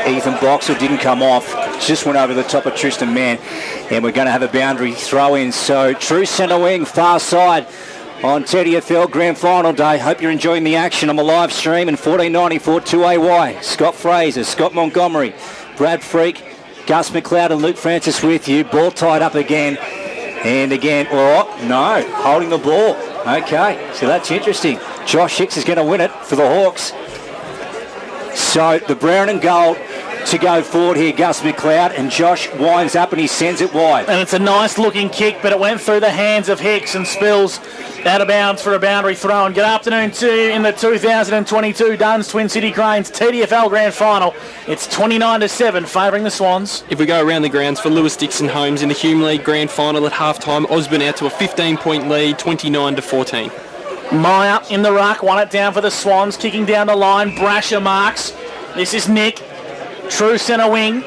Ethan Boxall, didn't come off. Just went over the top of Tristan Mann. And we're going to have a boundary throw in. So true centre wing, far side. On TDFL Grand Final Day. Hope you're enjoying the action on the live stream in 1494 2AY. Scott Fraser, Scott Montgomery, Brad Freak, Gus McLeod and Luke Francis with you. Ball tied up again and again. Oh, no, holding the ball. Okay, so that's interesting. Josh Hicks is going to win it for the Hawks. So the brown and gold to go forward here, Gus McLeod, and Josh winds up and he sends it wide. And it's a nice looking kick, but it went through the hands of Hicks and spills out of bounds for a boundary throw. And good afternoon to you in the 2022 Duns Twin City Cranes TDFL Grand Final. It's 29-7 favouring the Swans. If we go around the grounds for Lewis Dixon Holmes in the Hume League Grand Final at half-time, Osborne out to a 15-point lead, 29-14. Meyer in the ruck, won it down for the Swans, kicking down the line. Brasher marks. This is Nick. True centre wing,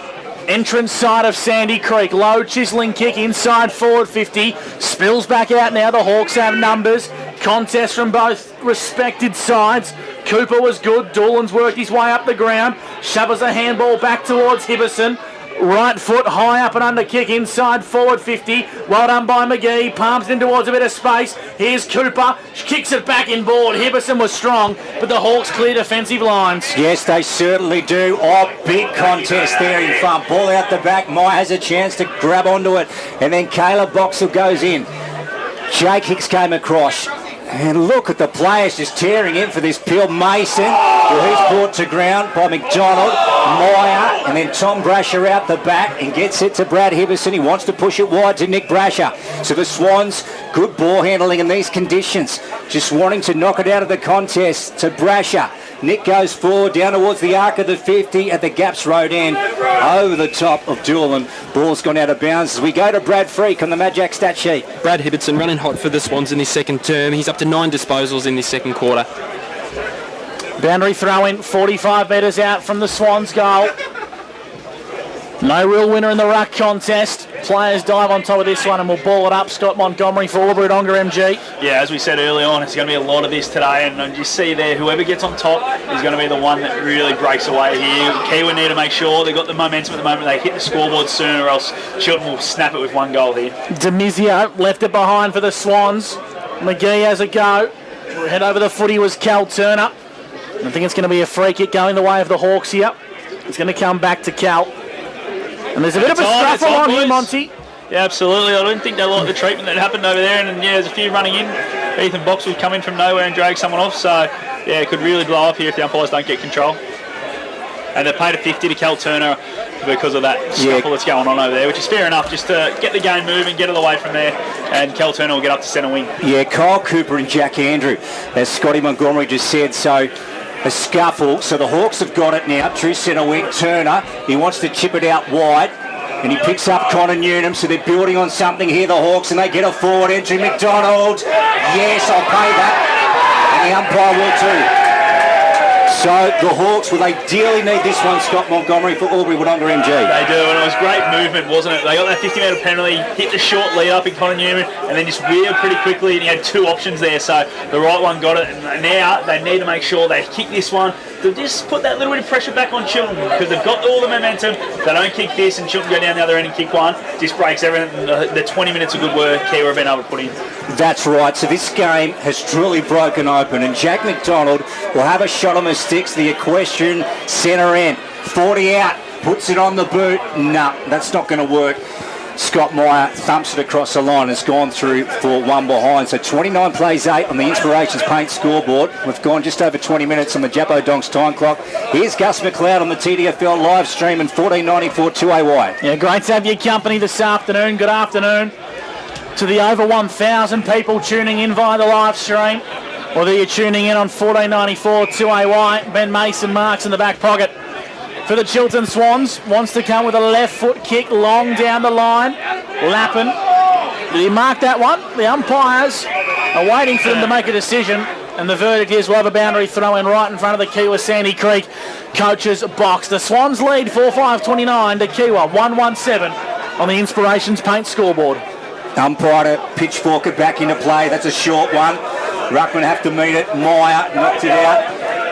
entrance side of Sandy Creek, low chiselling kick inside forward 50, spills back out now, the Hawks have numbers, contest from both respected sides. Cooper was good. Doolan's worked his way up the ground. Shovels a handball back towards Hibbison. Right foot high up and under kick inside forward 50. Well done by McGee. Palms in towards a bit of space. Here's Cooper. Kicks it back in board. Hibbison was strong, but the Hawks clear defensive lines. Yes, they certainly do. Oh, big contest there in front. Ball out the back. Mai has a chance to grab onto it. And then Caleb Boxall goes in. Jake Hicks came across. And look at the players just tearing in for this Peel. Mason, he's brought to ground by McDonald, Meyer, and then Tom Brasher out the back and gets it to Brad Hibbison. He wants to push it wide to Nick Brasher. So the Swans, good ball handling in these conditions. Just wanting to knock it out of the contest to Brasher. Nick goes forward down towards the arc of the 50 at the Gaps Road end. Over the top of Doolan. Ball's gone out of bounds as we go to Brad Freak on the Mad Jack stat sheet. Brad Hibbison running hot for the Swans in his second term. He's up to 9 disposals in this second quarter. Boundary throw in 45 metres out from the Swans goal. No real winner in the ruck contest. Players dive on top of this one and will ball it up. Scott Montgomery for Wodonga MG. Yeah, as we said early on, it's going to be a lot of this today, and you see there, whoever gets on top is going to be the one that really breaks away here. Kiewa need to make sure they've got the momentum at the moment. They hit the scoreboard soon, or else Chiltern will snap it with one goal here. Demizio left it behind for the Swans. McGee has a go. Head over the footy was Cal Turner. I think it's going to be a free kick going the way of the Hawks here. It's going to come back to Cal. And there's a bit of a scruffle on here, Monty. Yeah, absolutely. I don't think they like the treatment that happened over there. And yeah, there's a few running in. Ethan Box will come in from nowhere and drag someone off. So yeah, it could really blow up here if the umpires don't get control. And they paid a 50 to Cal Turner because of that scuffle that's going on over there, which is fair enough, just to get the game moving, get it away from there, and Cal Turner will get up to centre wing. Yeah, Kyle Cooper and Jack Andrew, as Scotty Montgomery just said. So a scuffle. So the Hawks have got it now. True centre wing, Turner. He wants to chip it out wide. And he picks up Connor Newnham, so they're building on something here, the Hawks, and they get a forward entry. McDonald, yes, I'll pay that. And the umpire will too. So the Hawks will ideally need this one, Scott Montgomery, for Albury Wodonga MG. They do, and it was great movement, wasn't it? They got that 50-metre penalty, hit the short lead up in Connor Newman, and then just wheeled pretty quickly, and he had two options there, so the right one got it. And now they need to make sure they kick this one to just put that little bit of pressure back on Chiltern, because they've got all the momentum. They don't kick this, and Chiltern go down the other end and kick one. Just breaks everything. The 20 minutes of good work Kiewa have been able to put in. That's right. So this game has truly broken open, and Jack McDonald will have a shot on the sticks, the equestrian centre end. 40 out, puts it on the boot. No, that's not going to work. Scott Meyer thumps it across the line, has gone through for one behind. So 29 plays 8 on the Inspirations Paint scoreboard. We've gone just over 20 minutes on the Jappo Donks time clock. Here's Gus McLeod on the TDFL live stream and 1494 2AY. Yeah, great to have your company this afternoon. Good afternoon to the over 1,000 people tuning in via the live stream. Whether you're tuning in on 1494 2AY, Ben Mason marks in the back pocket. For the Chiltern Swans, wants to come with a left foot kick long down the line. Lappin. Did he mark that one? The umpires are waiting for them to make a decision, and the verdict is we'll have a boundary throw in right in front of the Kiewa Sandy Creek coaches box. The Swans lead 4-5-29 to Kiewa 1-1-7 on the Inspirations Paint scoreboard. Umpire to pitchfork it back into play. That's a short one. Ruckman have to meet it. Meyer knocked it out.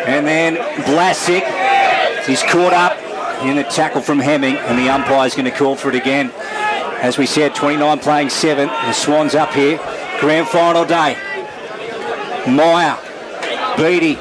And then Blasick. He's caught up in the tackle from Hemming, and the umpire's going to call for it again. As we said, 29 playing 7. The Swans up here. Grand final day. Meyer, Beattie.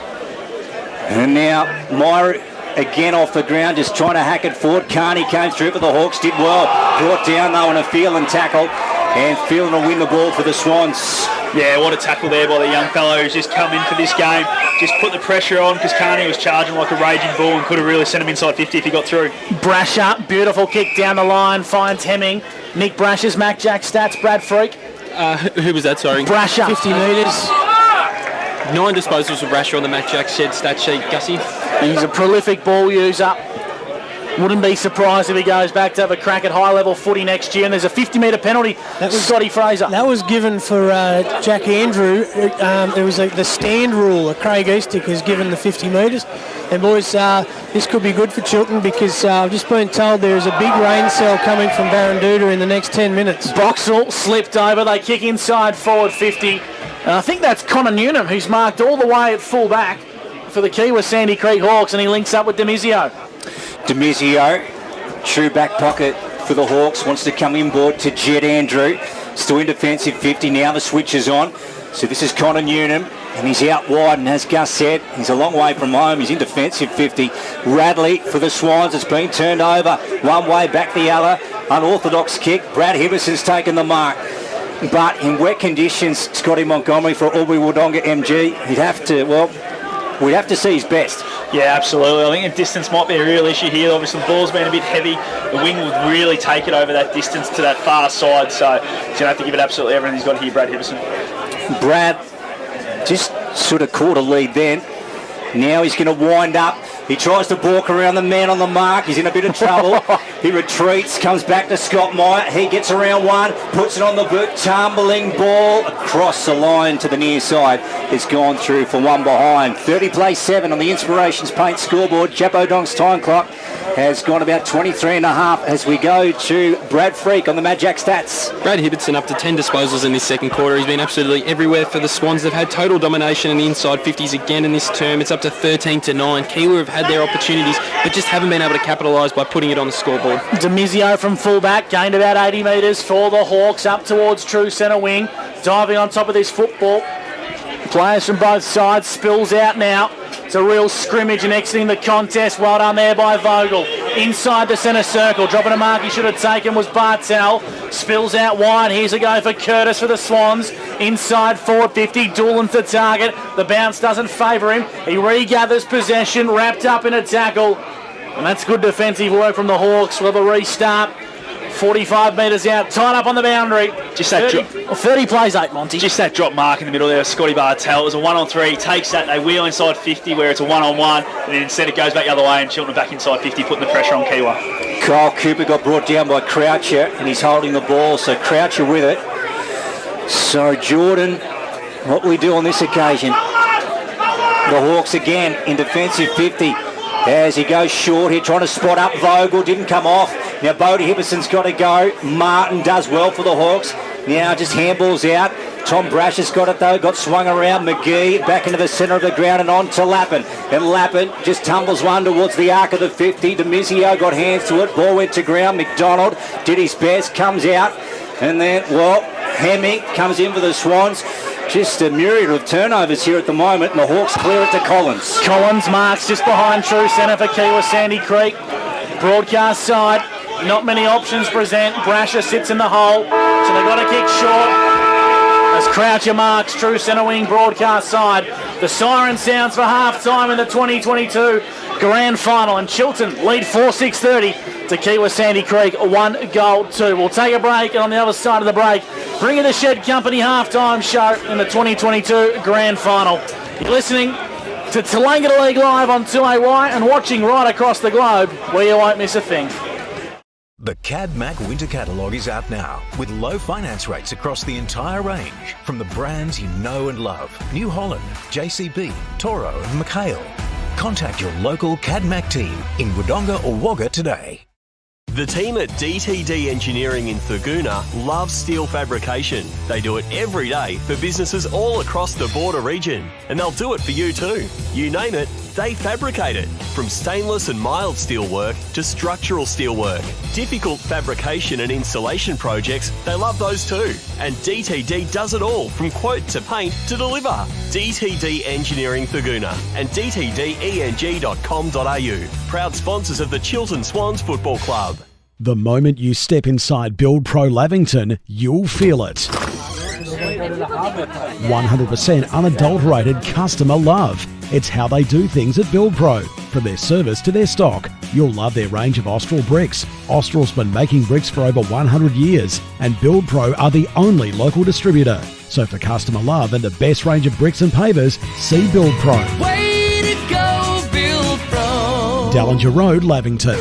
And now Meyer again off the ground, just trying to hack it forward. Carney came through for the Hawks, did well. Brought down though on a Phelan tackle. And Phelan will win the ball for the Swans. Yeah, what a tackle there by the young fellow who's just come in for this game. Just put the pressure on, because Carney was charging like a raging bull and could have really sent him inside 50 if he got through. Brasher, beautiful kick down the line, finds Hemming. Nick Brasher's Mac Jack stats, Brad Freak. Who was that, sorry? Brasher. 50 metres. 9 disposals for Brasher on the Mac Jack shed stat sheet, Gussie. He's a prolific ball user. Wouldn't be surprised if he goes back to have a crack at high-level footy next year. And there's a 50-metre penalty. That was Scotty Fraser. That was given for Jack Andrew. It was the stand rule. Craig Eastick has given the 50 metres. And boys, this could be good for Chiltern, because I've just been told there is a big rain cell coming from Barranduda in the next 10 minutes. Boxall slipped over. They kick inside forward 50. And I think that's Connor Newnham, who's marked all the way at full back for the Kiewa Sandy Creek Hawks, and he links up with Demizio. Demizio, true back pocket for the Hawks, wants to come inboard to Jed Andrew. Still in defensive 50, now the switch is on. So this is Connor Newnham, and he's out wide, and as Gus said, he's a long way from home. He's in defensive 50. Radley for the Swans, it's been turned over. One way, back the other. Unorthodox kick. Brad Hibberson's taken the mark. But in wet conditions, Scotty Montgomery for Albury Wodonga MG, we'd have to see his best. Yeah, absolutely. I think the distance might be a real issue here. Obviously, the ball's been a bit heavy. The wing would really take it over that distance to that far side. So he's going to have to give it absolutely everything he's got here, Brad Hibberson. Brad just sort of caught a lead then. Now he's going to wind up. He tries to balk around the man on the mark. He's in a bit of trouble. He retreats, comes back to Scott Meyer. He gets around one, puts it on the boot. Tumbling ball across the line to the near side. It's gone through for one behind. 30 plays 7 on the Inspirations Paint scoreboard. Chapo Dong's time clock has gone about 23 and a half as we go to Brad Freak on the Mad Jack stats. Brad Hibberson up to 10 disposals in this second quarter. He's been absolutely everywhere for the Swans. They've had total domination in the inside 50s again in this term. It's up to 13-9. Kiewa have had their opportunities, but just haven't been able to capitalise by putting it on the scoreboard. Demizio from fullback, gained about 80 metres for the Hawks, up towards true centre wing, diving on top of this football. Players from both sides, spills out now. It's a real scrimmage and exiting the contest. Well done there by Vogel. Inside the centre circle, dropping a mark he should have taken was Bartel. Spills out wide. Here's a go for Curtis for the Swans. Inside forward 50, Doolan's the target. The bounce doesn't favour him. He regathers possession, wrapped up in a tackle. And that's good defensive work from the Hawks. We'll have a restart. 45 metres out, tied up on the boundary. Just that 30 plays 8, Monty. Just that drop mark in the middle there, Scotty Bartel. It was a 1-on-3. He takes that, they wheel inside 50 where it's a 1-on-1, and then instead it goes back the other way and Chiltern back inside 50, putting the pressure on Kiewa. Kyle Cooper got brought down by Croucher, and he's holding the ball, so Croucher with it. So Jordan, what will we do on this occasion? The Hawks again in defensive 50. As he goes short here, trying to spot up Vogel, didn't come off. Now Bodie Hibberson's got to go. Martin does well for the Hawks. Now just handballs out. Tom Brash has got it though, got swung around. McGee back into the centre of the ground and on to Lappin. And Lappin just tumbles one towards the arc of the 50. Demizio got hands to it. Ball went to ground. McDonald did his best, comes out. And then, Hemming comes in for the Swans. Just a myriad of turnovers here at the moment, and the Hawks clear it to Collins. Collins marks just behind true centre for Kiewa Sandy Creek. Broadcast side, not many options present. Brasher sits in the hole, so they've got to kick short. As Croucher marks true centre wing broadcast side. The siren sounds for half-time in the 2022 Grand Final, and Chiltern lead 4-6-30 to Kiewa Sandy Creek, 1-2. We'll take a break, and on the other side of the break, bringing the Shed Company half-time show in the 2022 Grand Final. You're listening to Tallangatta League Live on 2AY and watching right across the globe where you won't miss a thing. The CadMac Winter Catalogue is out now with low finance rates across the entire range from the brands you know and love. New Holland, JCB, Toro and McHale. Contact your local CadMac team in Wodonga or Wagga today. The team at DTD Engineering in Thurgoona loves steel fabrication. They do it every day for businesses all across the border region, and they'll do it for you too. You name it, they fabricate it. From stainless and mild steel work to structural steel work. Difficult fabrication and installation projects, they love those too. And DTD does it all, from quote to paint to deliver. DTD Engineering Thurgoona and dtdeng.com.au. Proud sponsors of the Chiltern Swans Football Club. The moment you step inside Build Pro Lavington, you'll feel it. 100% unadulterated customer love. It's how they do things at Build Pro. From their service to their stock, you'll love their range of Austral bricks. Austral's been making bricks for over 100 years, and Build Pro are the only local distributor. So for customer love and the best range of bricks and pavers, see Build Pro. Way to go, Build Pro. Dallinger Road, Lavington.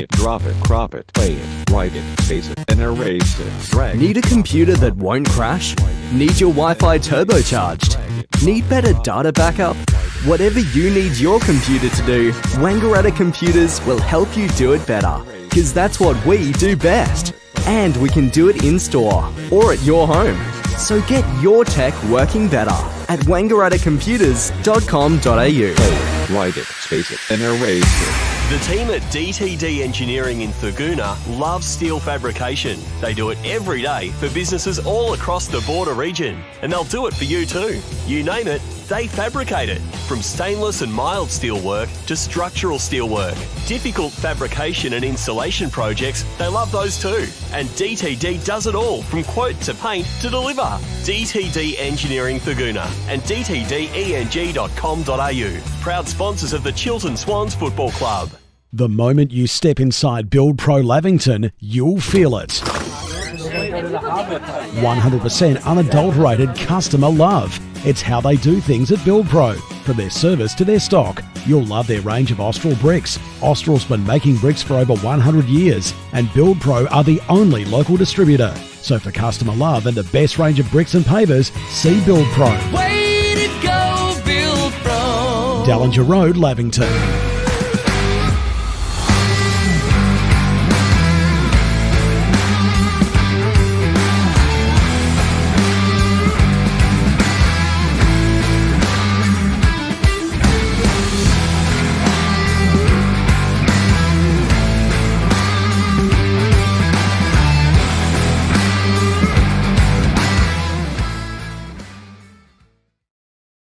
it, drop it, crop it, play it, write it, space it, and erase it. Drag. Need a computer that won't crash? Need your Wi-Fi turbocharged? Need better data backup? Whatever you need your computer to do, Wangaratta Computers will help you do it better. Because that's what we do best. And we can do it in-store or at your home. So get your tech working better at wangarattacomputers.com.au. Play it, write it, space it, and erase it. The team at DTD Engineering in Thurgoona loves steel fabrication. They do it every day for businesses all across the border region, and they'll do it for you too. You name it, they fabricate it. From stainless and mild steel work to structural steel work. Difficult fabrication and installation projects, they love those too. And DTD does it all, from quote to paint to deliver. DTD Engineering Thurgoona and dtdeng.com.au. Proud sponsors of the Chiltern Swans Football Club. The moment you step inside Build Pro Lavington, you'll feel it. 100% unadulterated customer love. It's how they do things at Build Pro. From their service to their stock, you'll love their range of Austral bricks. Austral's been making bricks for over 100 years, and Build Pro are the only local distributor. So for customer love and the best range of bricks and pavers, see Build Pro. Way to go, Build Pro. Dallinger Road, Lavington.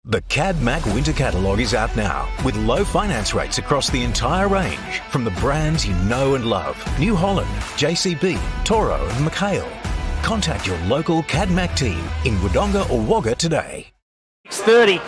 The CAD-MAC winter catalogue is out now with low finance rates across the entire range from the brands you know and love. New Holland, JCB, Toro and McHale. Contact your local CAD-MAC team in Wodonga or Wagga today. 30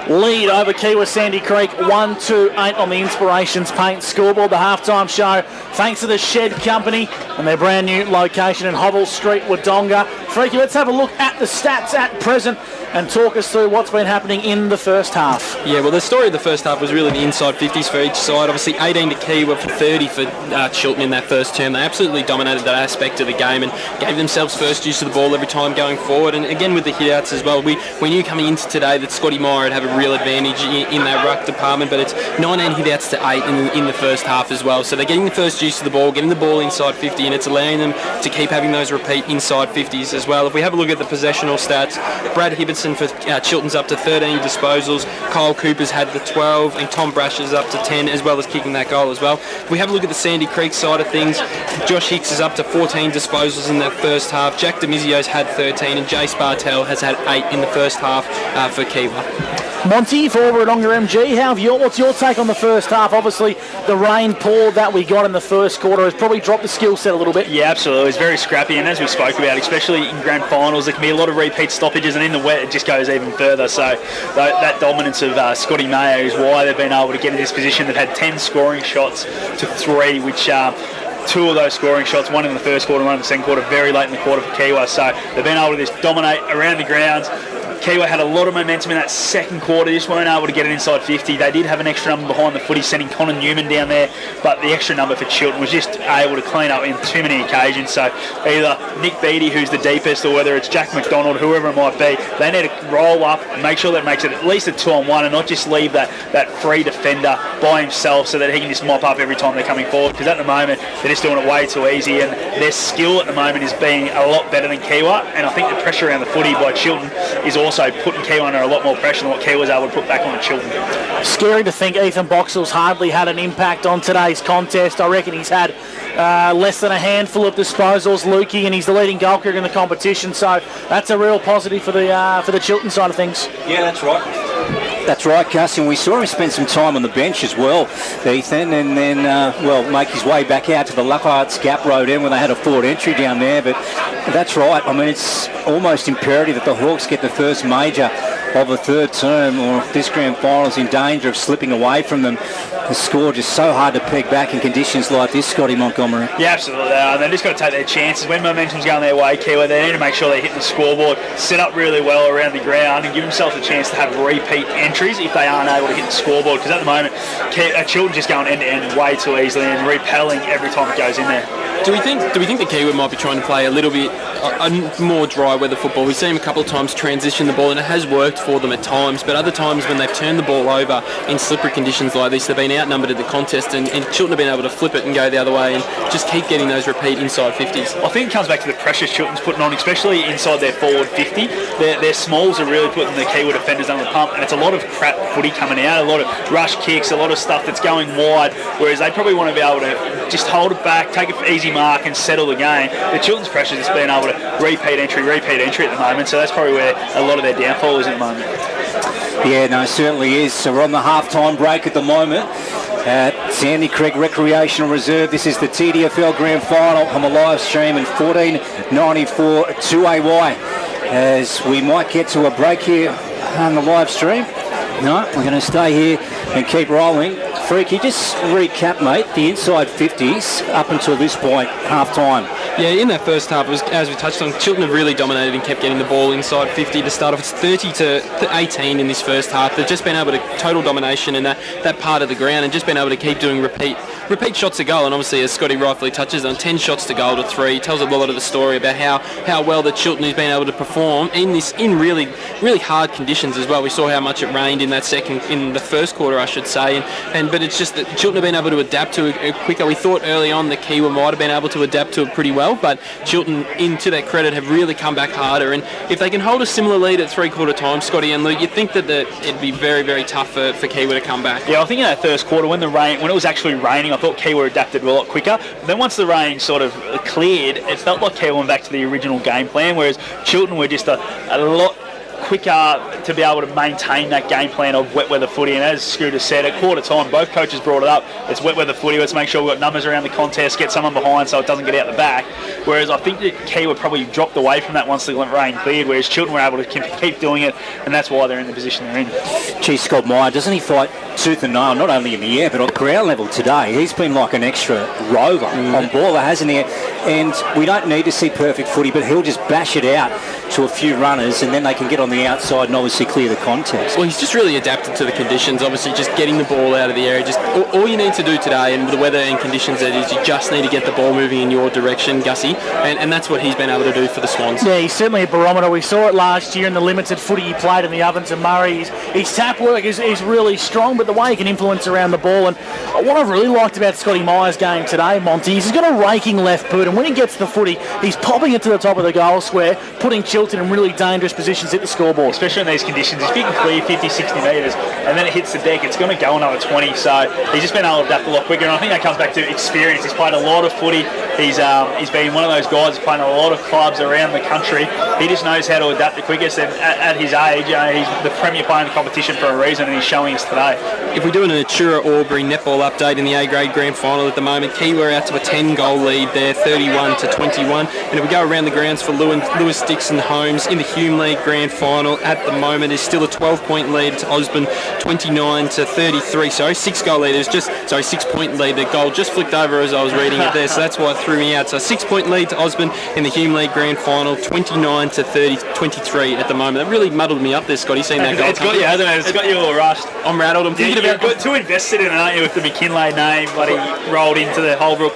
lead over Kiewa Sandy Creek, 1-2-8 on the Inspirations Paint scoreboard. The halftime show thanks to the Shed Company and their brand new location in Hovell Street, Wodonga. Freaky, let's have a look at the stats at present and talk us through what's been happening in the first half. Yeah, well, the story of the first half was really the inside 50s for each side. Obviously, 18 to Kiewa for 30 for Chiltern in that first term. They absolutely dominated that aspect of the game and gave themselves first use of the ball every time going forward. And again, with the hit-outs as well, we knew coming into today that Scotty Meyer would have a real advantage in that ruck department, but it's 19 hit-outs to 8 in the first half as well. So they're getting the first use of the ball, getting the ball inside 50, and it's allowing them to keep having those repeat inside 50s as well. If we have a look at the possessional stats, Brad Hibbertson for Chiltern's up to 13 disposals, Kyle Cooper's had the 12, and Tom Brasher's up to 10, as well as kicking that goal as well. If we have a look at the Sandy Creek side of things, Josh Hicks is up to 14 disposals in that first half, Jack Demizio's had 13, and Jace Bartel has had 8 in the first half for Kiewa. Monty, forward on your MG, what's your take on the first half? Obviously, the rain pour that we got in the first quarter has probably dropped the skill set a little bit. Yeah, absolutely. It's very scrappy, and as we spoke about, especially in grand finals, there can be a lot of repeat stoppages, and in the wet, it just goes even further. So that dominance of Scotty Mayo is why they've been able to get in this position. They've had 10 scoring shots to 3, which 2 of those scoring shots, one in the first quarter, one in the second quarter, very late in the quarter for Kiewa. So they've been able to just dominate around the grounds. Kiewa had a lot of momentum in that second quarter, just weren't able to get it inside 50. They did have an extra number behind the footy, sending Connor Newman down there, but the extra number for Chiltern was just able to clean up in too many occasions. So either Nick Beattie, who's the deepest, or whether it's Jack McDonald, whoever it might be, they need to roll up and make sure that it makes it at least a 2-on-1 and not just leave that free defender by himself so that he can just mop up every time they're coming forward, because at the moment they're just doing it way too easy, and their skill at the moment is being a lot better than Kiewa, and I think the pressure around the footy by Chiltern is also putting Kiewa under a lot more pressure than what Kiewa was able to put back on the Chiltern. Scary to think Ethan Boxall's hardly had an impact on today's contest. I reckon he's had less than a handful of disposals, Lukey, and he's the leading goal kicker in the competition, so that's a real positive for the Chiltern side of things. Yeah, that's right. That's right, Gus, and we saw him spend some time on the bench as well, Ethan, and then, make his way back out to the Lockhart's Gap Road end when they had a forward entry down there. But that's right. I mean, it's almost imperative that the Hawks get the first major of a third term, or if this grand final is in danger of slipping away from them. The score just so hard to peg back in conditions like this, Scotty Montgomery. Yeah, absolutely. They've just got to take their chances. When momentum's going their way, Kiewa, they need to make sure they hit the scoreboard, set up really well around the ground, and give themselves a chance to have repeat entries if they aren't able to hit the scoreboard. Because at the moment, Chiltern just going end to end way too easily and repelling every time it goes in there. Do we think the Kiewa might be trying to play a little bit more dry weather football? We've seen them a couple of times transition the ball, and it has worked for them at times, but other times when they've turned the ball over in slippery conditions like this, they've been outnumbered in the contest, and Chiltern have been able to flip it and go the other way and just keep getting those repeat inside 50s. I think it comes back to the pressure Chiltern's putting on, especially inside their forward 50. Their smalls are really putting the Kiewa defenders under the pump, and it's a lot of crap footy coming out, a lot of rush kicks, a lot of stuff that's going wide, whereas they probably want to be able to just hold it back, take an easy mark and settle the game. The Chiltern's pressure is being able to repeat entry at the moment, so that's probably where a lot of their downfall is at the moment. Yeah, no, certainly is. So we're on the half-time break at the moment at Sandy Creek Recreational Reserve. This is the TDFL Grand Final on the live stream in 1494 2AY. As we might get to a break here on the live stream. No, we're going to stay here and keep rolling. Freaky, just recap, mate, the inside 50s up until this point, half-time. Yeah, in that first half, it was, as we touched on, Chiltern have really dominated and kept getting the ball inside 50 to start off. It's 30 to 18 in this first half. They've just been able to total domination in that part of the ground and just been able to keep doing repeat shots to goal. And obviously, as Scotty rightfully touches on, 10 shots to goal to 3 tells a lot of the story about how well the Chiltern has been able to perform in really hard conditions as well. We saw how much it rained in the first quarter, I should say, but it's just that Chiltern have been able to adapt to it quicker. We thought early on the Kiewa might have been able to adapt to it pretty well, but Chiltern, to their credit, have really come back harder. And if they can hold a similar lead at three-quarter time, Scotty and Luke, you'd think that it'd be very, very tough for Kiewa to come back. Yeah, I think in that first quarter, when it was actually raining, I thought Kiewa adapted a lot quicker. But then once the rain sort of cleared, it felt like Kiewa went back to the original game plan, whereas Chiltern were just a lot quicker to be able to maintain that game plan of wet weather footy. And as Scooter said, at quarter time, both coaches brought it up. It's wet weather footy. Let's make sure we've got numbers around the contest, get someone behind so it doesn't get out the back. Whereas I think that Kiewa probably dropped away from that once the rain cleared, whereas Chiltern were able to keep doing it, and that's why they're in the position they're in. Gee, Scott Meyer, doesn't he fight tooth and nail, not only in the air, but on ground level today? He's been like an extra rover on baller, hasn't he? And we don't need to see perfect footy, but he'll just bash it out to a few runners, and then they can get on the outside and obviously clear the contest. Well, he's just really adapted to the conditions, obviously just getting the ball out of the area. Just all you need to do today, and with the weather and conditions that is, you just need to get the ball moving in your direction, Gussie, and that's what he's been able to do for the Swans. Yeah, he's certainly a barometer. We saw it last year in the limited footy he played in the Ovens and Murray. His tap work is really strong, but the way he can influence around the ball, and what I've really liked about Scotty Meyer's game today, Monty, is he's got a raking left boot, and when he gets the footy, he's popping it to the top of the goal square, putting Chiltern in really dangerous positions at the scoreboard. Especially in these conditions, if you can clear 50, 60 metres and then it hits the deck, it's going to go another 20, so he's just been able to adapt a lot quicker, and I think that comes back to experience. He's played a lot of footy. He's been one of those guys who's playing a lot of clubs around the country. He just knows how to adapt the quickest, and at his age, he's the premier player in the competition for a reason, and he's showing us today. If we do an Atura Albury netball update in the A-grade grand final at the moment, Kiewa out to a 10-goal lead there, 31 to 21. And if we go around the grounds for Lewis Dixon Holmes in the Hume League grand final at the moment, is still a 12-point lead to Osborne, 29 to 33. Sorry, 6-goal lead. It's just 6-point lead. The goal just flicked over as I was reading it there, so that's why it threw me out. So 6-point lead to Osborne in the Hume League grand final, 29 to 23 at the moment. That really muddled me up there, Scotty, seeing that goal. It's got you, hasn't it? It's got you all rushed. I'm rattled. I'm thinking about got too invested in it, aren't you, with the McKinlay name, but he rolled into the Holbrook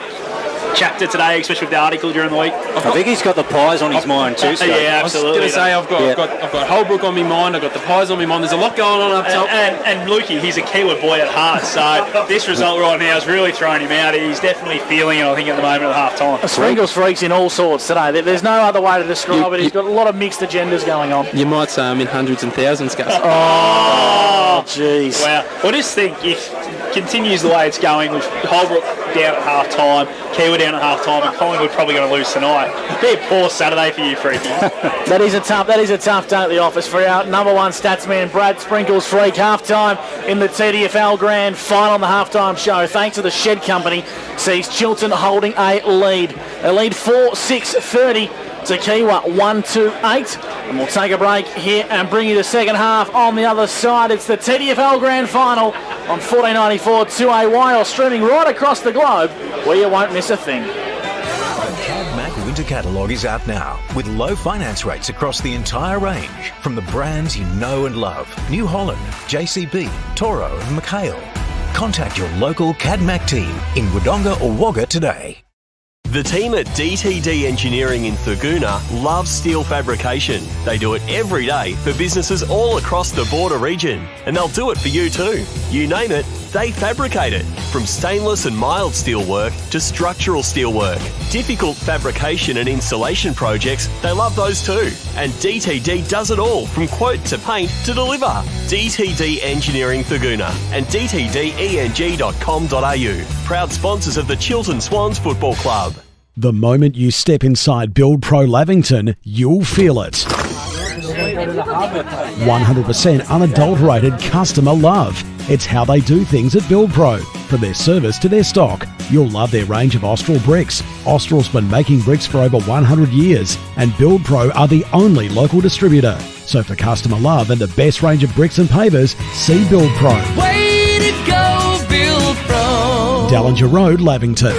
chapter today, especially with the article during the week. I think he's got the Pies on his mind too, Scott. Yeah, absolutely. I was going to say, I've got Holbrook on my mind, I've got the Pies on my mind. There's a lot going on up top. And Lukey, he's a Kiewa boy at heart, so this result right now is really throwing him out. He's definitely feeling it, I think, at the moment at half time. Sprinkles freaks in all sorts today. There's no other way to describe it. He's got a lot of mixed agendas going on. You might say I'm in hundreds and thousands, Gus. Oh, jeez. Wow. I just think if continues the way it's going with Holbrook down at half time, Kiewa down at half time, and Collingwood probably going to lose tonight, it'd be a poor Saturday for you, Freaky. That is a tough day at the office for our number one stats man, Brad Sprinkles Freak. Half-time in the TDFL Grand Final on the half-time show. Thanks to the Shed Company, sees Chiltern holding a lead. A lead 4-6-30 to Kiewa 1-2-8. And we'll take a break here and bring you the second half on the other side. It's the TDFL Grand Final on 1494 2AY, or streaming right across the globe where you won't miss a thing. The CadMac Winter Catalogue is out now with low finance rates across the entire range from the brands you know and love. New Holland, JCB, Toro and McHale. Contact your local CadMac team in Wodonga or Wagga today. The team at DTD Engineering in Thurgoona love steel fabrication. They do it every day for businesses all across the border region, and they'll do it for you too. You name it, they fabricate it. From stainless and mild steel work to structural steel work. Difficult fabrication and installation projects, they love those too. And DTD does it all, from quote to paint to deliver. DTD Engineering Thurgoona and dtdeng.com.au. Proud sponsors of the Chiltern Swans Football Club. The moment you step inside Build Pro Lavington, you'll feel it. 100% unadulterated customer love. It's how they do things at Build Pro. From their service to their stock, you'll love their range of Austral bricks. Austral's been making bricks for over 100 years, and Build Pro are the only local distributor. So for customer love and the best range of bricks and pavers, see Build Pro. Way to go, Build Pro. Tallangatta Road, Lavington.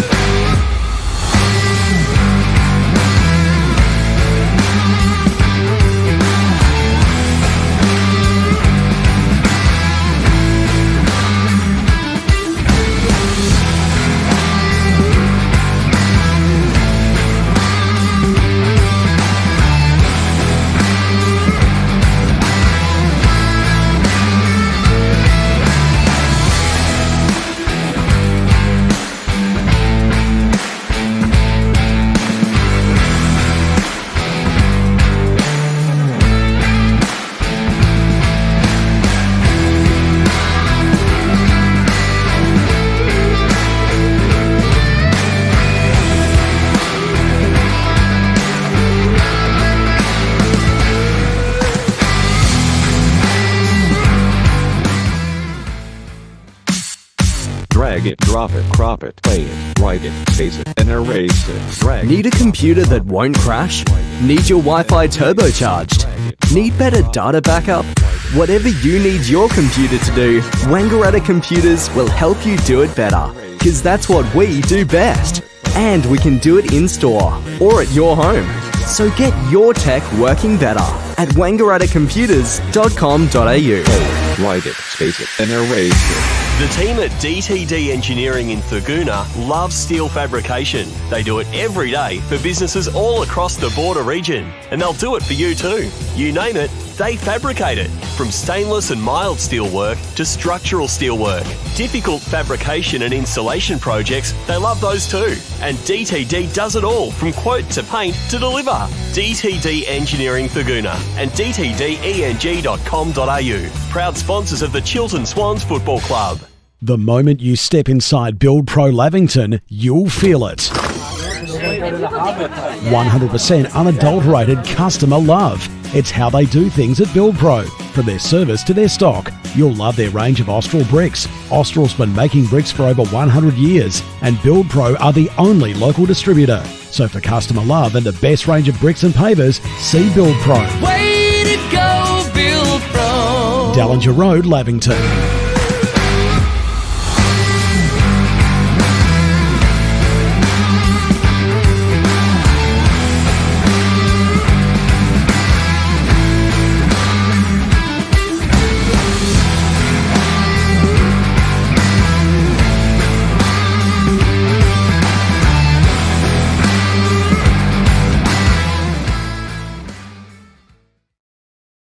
Drag it, drop it, crop it, play it, write it, paste it, and erase it. Drag Need a computer that won't crash? Need your Wi-Fi turbocharged? Need better data backup? Whatever you need your computer to do, Wangaratta Computers will help you do it better. Because that's what we do best. And we can do it in-store or at your home. So get your tech working better at wangarattacomputers.com.au. write it, space it, and erase it. The team at DTD Engineering in Thurgoona love steel fabrication. They do it every day for businesses all across the border region, and they'll do it for you too. You name it, they fabricate it. From stainless and mild steel work to structural steel work. Difficult fabrication and installation projects, they love those too. And DTD does it all, from quote to paint to deliver. DTD Engineering Thurgoona and dtdeng.com.au. Proud sponsors of the Chiltern Swans Football Club. The moment you step inside Build Pro Lavington, you'll feel it. 100% unadulterated customer love. It's how they do things at Build Pro. From their service to their stock, you'll love their range of Austral bricks. Austral's been making bricks for over 100 years, and Build Pro are the only local distributor. So for customer love and the best range of bricks and pavers, see Build Pro. Way to go, Build Pro. Tallangatta Road, Lavington.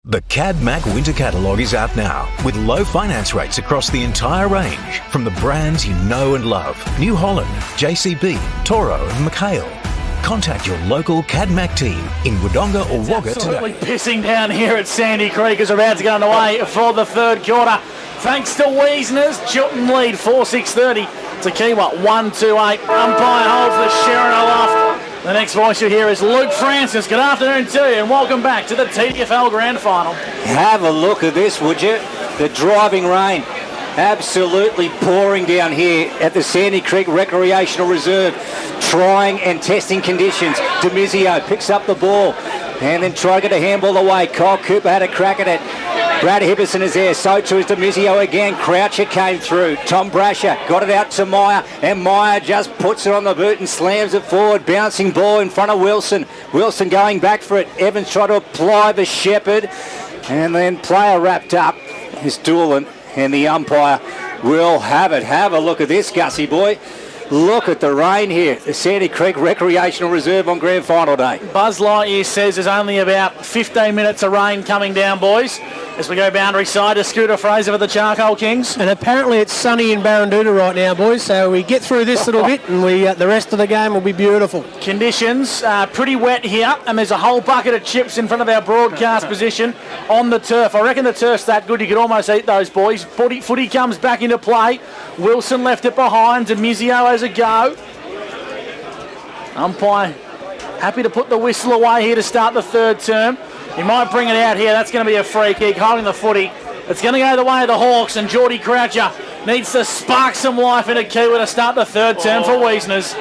The CadMac Winter Catalogue is out now with low finance rates across the entire range from the brands you know and love. New Holland, JCB, Toro and McHale. Contact your local CadMac team in Wodonga or Wagga Absolutely today. pissing down here at Sandy Creek as we're about to get underway for the third quarter. Thanks to Wiesner's, Chiltern lead 4-6-30 to Kiewa 1-2-8. Umpire holds the Sharon aloft. The next voice you hear is Luke Francis. Good afternoon to you and welcome back to the TDFL Grand Final. Have a look at this, would you? The driving rain absolutely pouring down here at the Sandy Creek Recreational Reserve. Trying and testing conditions. Demizio picks up the ball. And then try to get a handball away. Kyle Cooper had a crack at it. Brad Hibberson is there. So too is Demizio again. Croucher came through. Tom Brasher got it out to Meyer. And Meyer just puts it on the boot and slams it forward. Bouncing ball in front of Wilson. Wilson going back for it. Evans tried to apply the Shepherd. And then player wrapped up is Doolan. And the umpire will have it. Have a look at this, Gussie boy. Look at the rain here. The Sandy Creek Recreational Reserve on Grand Final Day. Buzz Lightyear says there's only about 15 minutes of rain coming down, boys. As we go boundary side to Scooter Fraser for the Charcoal Kings. And apparently it's sunny in Barrandoota right now, boys, so we get through this little bit and the rest of the game will be beautiful. Conditions pretty wet here, and there's a whole bucket of chips in front of our broadcast position on the turf. I reckon the turf's that good you could almost eat those, boys. Footy comes back into play. Wilson left it behind. Demizio has a go. Umpire happy to put the whistle away here to start the third term. He might bring it out here. That's going to be a free kick, holding the footy. It's going to go the way of the Hawks, and Geordie Croucher needs to spark some life into Kiewa to start the third term for Wiesners.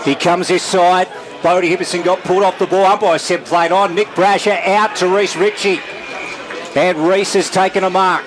He comes this side. Bodie Hibberson got pulled off the ball. Umpire said played on. Nick Brasher out to Reece Ritchie. And Reece has taken a mark.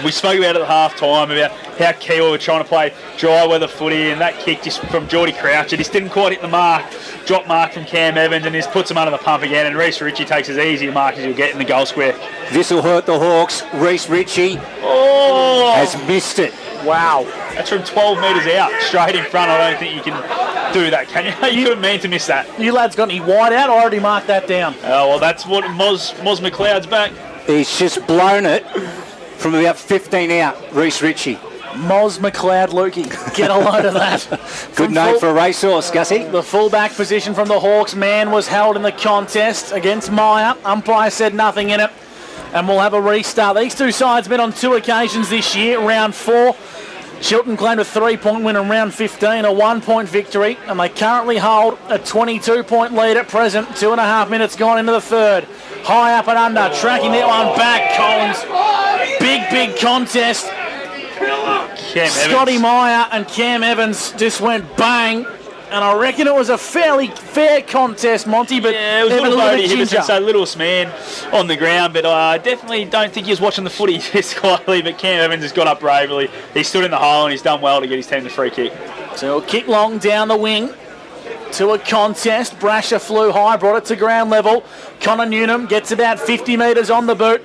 We spoke about it at half time about how Kiewa were trying to play dry weather footy, and that kick just from Geordie Croucher just didn't quite hit the mark. Drop mark from Cam Evans and just puts him under the pump again, and Reece Ritchie takes as easy a mark as you'll get in the goal square. This will hurt the Hawks. Reece Ritchie has missed it. Wow. That's from 12 metres out, straight in front. I don't think you can do that, can you? You couldn't mean to miss that. You lads got any wide out? I already marked that down. Oh, well, that's what Moz McLeod's back. He's just blown it from about 15 out, Reece Ritchie. Moz McLeod Lukey. Get a load of that. Good name for a racehorse, Gussie. The fullback position from the Hawks. Man was held in the contest against Meyer. Umpire said nothing in it. And we'll have a restart. These two sides met on 2 occasions this year. Round 4, Chiltern claimed a 3-point win in round 15, a 1-point victory. And they currently hold a 22-point lead at present. 2.5 minutes gone into the third. High up and under. Tracking that one back. Collins. Big contest. Scotty Meyer and Cam Evans just went bang, and I reckon it was a fairly fair contest, Monty, but yeah, it was little Bodie Hibberson, so littlest man on the ground, but I definitely don't think he was watching the footy this quietly, but Cam Evans has got up bravely. He stood in the hole and he's done well to get his team the free kick. So he'll kick long down the wing to a contest. Brasher flew high, brought it to ground level. Connor Newnham gets about 50 metres on the boot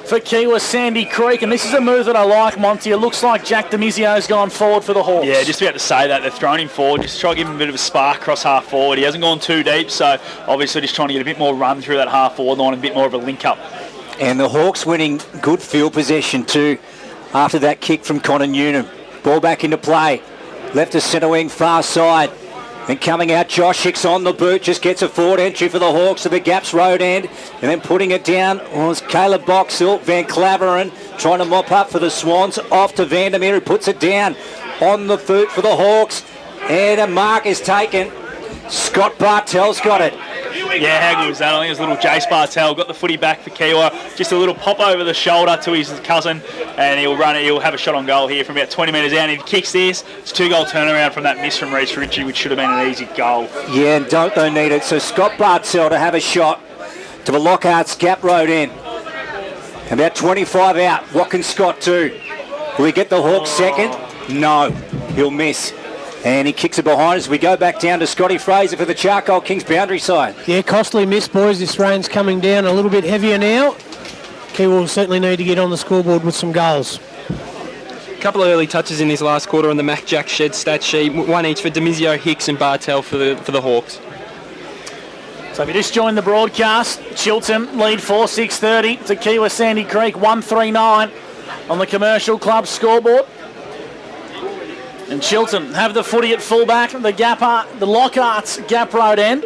for Kiewa Sandy Creek, and this is a move that I like, Monty. It looks like Jack Demizio's gone forward for the Hawks. Yeah, just about to say that. They've thrown him forward, just to try to give him a bit of a spark across half forward. He hasn't gone too deep, so obviously just trying to get a bit more run through that half forward line, a bit more of a link up. And the Hawks winning good field possession too after that kick from Connor Newnham. Ball back into play. Left to centre wing, far side. And coming out, Josh Hicks on the boot, just gets a forward entry for the Hawks to the Gaps road end. And then putting it down was Caleb Boxill. Van Claveren trying to mop up for the Swans. Off to Vandermeer, who puts it down on the boot for the Hawks. And a mark is taken. Scott Bartell's got it. Yeah, how good was that? I think it was little Jace Bartell. Got the footy back for Kiewa. Just a little pop over the shoulder to his cousin, and he'll run it. He'll have a shot on goal here from about 20 metres out. And if he kicks this, it's a 2-goal turnaround from that miss from Reece Ritchie, which should have been an easy goal. Yeah, and don't they need it. So Scott Bartell to have a shot to the Lockhart's Gap Road end. About 25 out. What can Scott do? Will he get the Hawks second? No, he'll miss. And he kicks it behind as we go back down to Scotty Fraser for the Charcoal Kings boundary side. Yeah, costly miss, boys. This rain's coming down a little bit heavier now. Kiewa will certainly need to get on the scoreboard with some goals. A couple of early touches in this last quarter on the Mac Jack Shed stat sheet, one each for Demizio, Hicks and Bartell for the Hawks. So if you just joined the broadcast, Chiltern lead 4-6-30 to Kiewa Sandy Creek 1-3-9 on the Commercial Club scoreboard. And Chiltern have the footy at fullback, the Lockhart's Gap Road end,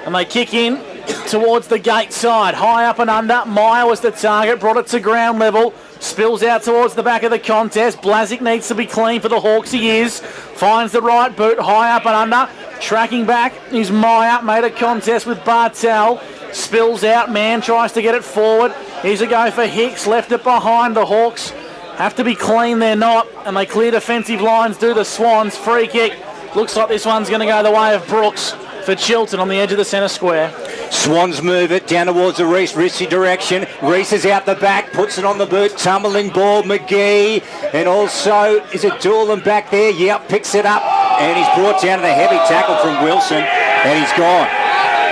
and they kick in towards the gate side. High up and under, Meyer was the target, brought it to ground level, spills out towards the back of the contest. Blazic needs to be clean for the Hawks, he is. Finds the right boot, high up and under, tracking back is Meyer, made a contest with Bartell, spills out, man tries to get it forward. Here's a go for Hicks, left it behind. The Hawks have to be clean, they're not, and they clear defensive lines, do the Swans. Free kick. Looks like this one's going to go the way of Brooks. for Chiltern on the edge of the centre square. Swans move it down towards the Reese Ritchie direction. Reese is out the back, puts it on the boot. Tumbling ball, McGee. And also, is it Doolan back there? Yep, picks it up. And he's brought down to the heavy tackle from Wilson. And he's gone.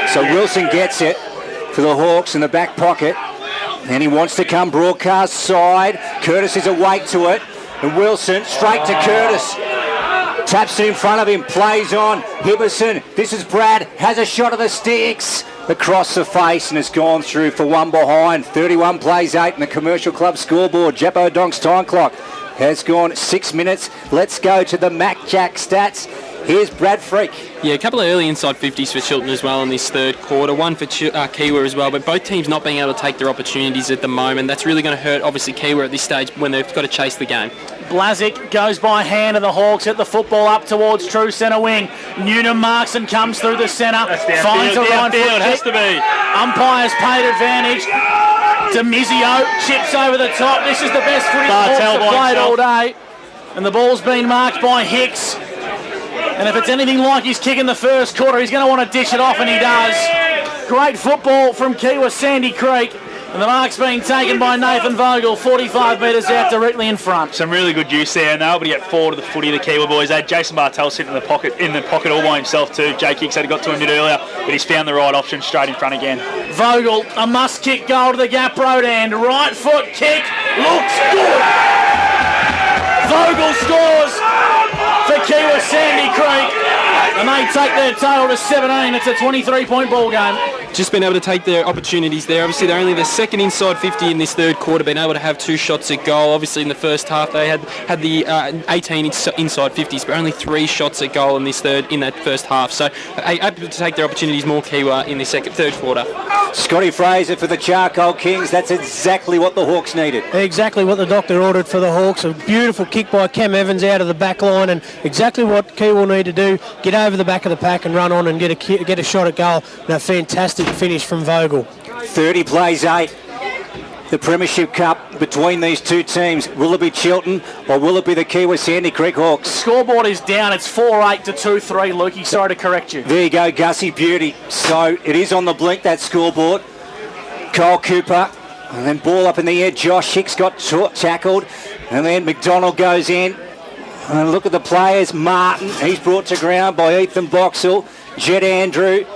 So Wilson gets it for the Hawks in the back pocket. And he wants to come broadcast side. Curtis is awake to it. And Wilson straight to Curtis. Taps it in front of him, plays on. Hibberson, this is Brad, has a shot of the sticks. Across the face and has gone through for one behind. 31 plays 8 in the Commercial Club scoreboard. Jeppo Donk's time clock has gone 6 minutes. Let's go to the Mac Jack stats. Here's Brad Freak. Yeah, a couple of early inside 50s for Chiltern as well in this third quarter. One for Kiewa as well, but both teams not being able to take their opportunities at the moment. That's really going to hurt, obviously, Kiewa at this stage when they've got to chase the game. Blazic goes by hand and the Hawks hit the football up towards true centre wing. Newton marks and comes through the centre. Finds a right foot kick. Has to be. Umpires paid advantage. Demizio chips over the top. This is the best footy the Hawks have played all day. And the ball's been marked by Hicks. And if it's anything like his kick in the first quarter, he's going to want to dish it off, and he does. Great football from Kiewa Sandy Creek. And the mark's being taken by Nathan Vogel, 45 metres out directly in front. Some really good use there, and they're able to get forward to the footy of the Kiewa boys. They had Jason Bartel sitting in the pocket all by himself too. Jake Hicks had got to him a bit earlier, but he's found the right option straight in front again. Vogel, a must-kick goal to the Gap Road end. Right foot kick, looks good. Vogel scores for Kiewa Sandy Creek. And they take their total to 17. It's a 23-point ball game. Just been able to take their opportunities there. Obviously, they're only the second inside 50 in this third quarter, been able to have 2 shots at goal. Obviously, in the first half, they had the 18 inside 50s, but only 3 shots at goal in that first half. So, able to take their opportunities more, Kiewa, in the third quarter. Scotty Fraser for the Charcoal Kings. That's exactly what the Hawks needed. Exactly what the doctor ordered for the Hawks. A beautiful kick by Cam Evans out of the back line, and exactly what Kiewa need to do, get over the back of the pack and run on and get a shot at goal. And a fantastic finish from Vogel. 30 plays 8. The Premiership Cup between these two teams. Will it be Chiltern or will it be the Kiewa Sandy Creek Hawks? Scoreboard is down. It's 4-8 to 2-3. Lukey, sorry to correct you. There you go, Gussie Beauty. So it is on the blink, that scoreboard. Kyle Cooper. And then ball up in the air. Josh Hicks got tackled. And then McDonald goes in. And look at the players. Martin, he's brought to ground by Ethan Boxall. Jed Andrew.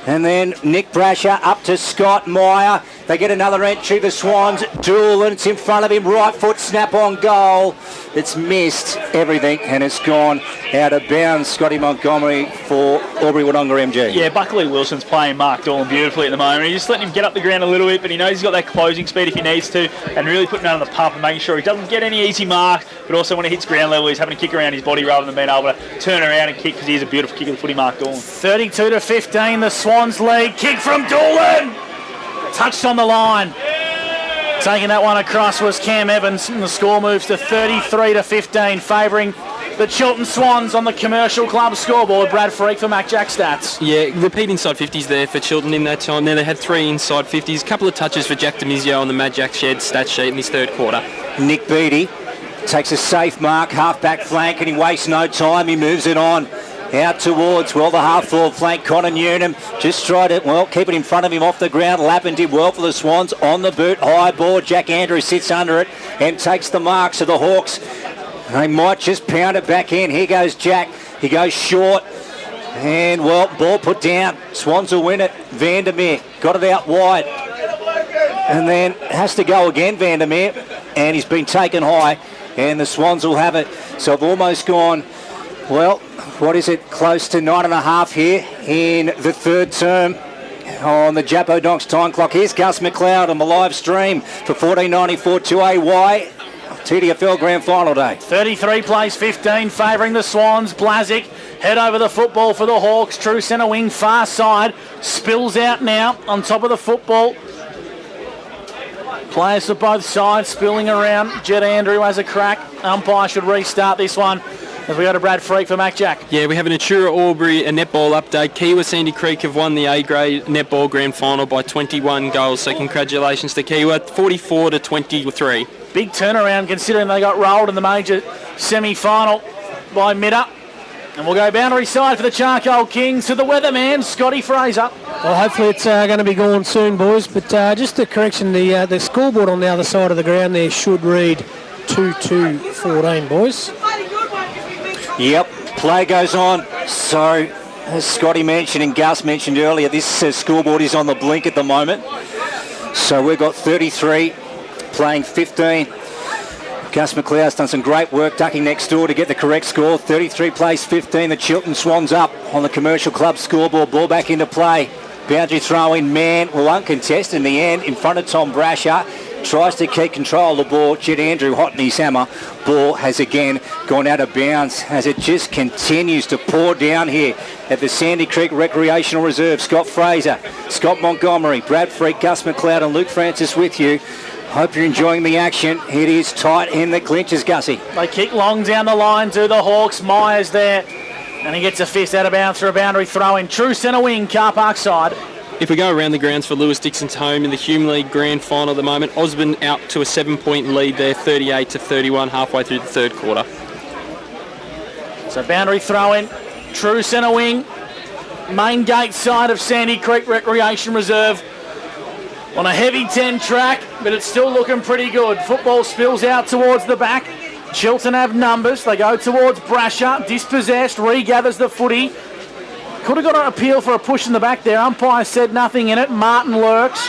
And then Nick Brasher up to Scott Meyer. They get another entry, the Swans. Doolan, it's in front of him. Right foot snap on goal. It's missed everything and it's gone out of bounds. Scotty Montgomery for Albury Wodonga MG. Yeah, Buckley Wilson's playing Mark Doolan beautifully at the moment. He's just letting him get up the ground a little bit, but he knows he's got that closing speed if he needs to, and really putting down the pump and making sure he doesn't get any easy mark, but also when he hits ground level, he's having to kick around his body rather than being able to turn around and kick, because he is a beautiful kick of the footy, Mark Doolan. 32 to 15, the Swans lead. Kick from Doolan. Touched on the line. Taking that one across was Cam Evans, and the score moves to 33 to 15, favouring the Chiltern Swans on the Commercial Club scoreboard. Brad Freak for Mac Jack Stats. Yeah, repeat inside 50s there for Chiltern in that time. There they had 3 inside 50s, a couple of touches for Jack Demizio on the Mac Jack shed stat sheet in this third quarter. Nick Beattie takes a safe mark, half-back flank, and he wastes no time. He moves it on. Out towards, the half-forward flank, Connor Newnham. Just tried it, keep it in front of him off the ground. Lappin did well for the Swans. On the boot, high board. Jack Andrews sits under it and takes the marks of the Hawks. They might just pound it back in. Here goes Jack. He goes short. And, ball put down. Swans will win it. Vandermeer got it out wide. And then has to go again, Vandermeer. And he's been taken high. And the Swans will have it. So I've almost gone, close to 9.5 here in the third term on the Jappo Donks time clock. Here's Gus McLeod on the live stream for 14.94 2AY TDFL Grand Final Day. 33 plays 15, favouring the Swans. Blazic head over the football for the Hawks. True centre wing, far side. Spills out now on top of the football. Players for both sides spilling around. Jed Andrew has a crack. Umpire should restart this one. As we go to Brad Freak for Mac Jack. Yeah, we have an Atura Albury a netball update. Kiewa Sandy Creek have won the A-grade netball grand final by 21 goals, so congratulations to Kiewa, 44 to 23. Big turnaround considering they got rolled in the major semi-final by Midder. And we'll go boundary side for the Charcoal Kings to the weatherman, Scotty Fraser. Well, hopefully it's going to be gone soon, boys. But just a correction, the scoreboard on the other side of the ground there should read 2-2-14, boys. Yep, play goes on. So, as Scotty mentioned and Gus mentioned earlier, this scoreboard is on the blink at the moment. So we've got 33 playing 15. Gus McLeod's done some great work ducking next door to get the correct score. 33 plays 15. The Chiltern Swans up on the Commercial Club scoreboard. Ball back into play. Boundary throw in, man, well, uncontested in the end in front of Tom Brasher. Tries to keep control of the ball. Jed Andrew hot in his hammer. Ball has again gone out of bounds as it just continues to pour down here at the Sandy Creek Recreational Reserve. Scott Fraser, Scott Montgomery, Brad Freak, Gus McLeod and Luke Francis with you. Hope you're enjoying the action. It is tight in the clinches, Gussie. They kick long down the line to the Hawks. Myers there. And he gets a fist out of bounds for a boundary throw in. True centre wing, car park side. If we go around the grounds for Lewis Dixon's home in the Hume League Grand Final at the moment, Osborne out to a 7-point lead there, 38-31, halfway through the third quarter. So boundary throw in. True centre wing. Main gate side of Sandy Creek Recreation Reserve. On a heavy 10 track, but it's still looking pretty good. Football spills out towards the back. Chiltern have numbers. They go towards Brasher. Dispossessed, regathers the footy. Could have got an appeal for a push in the back there. Umpire said nothing in it. Martin lurks.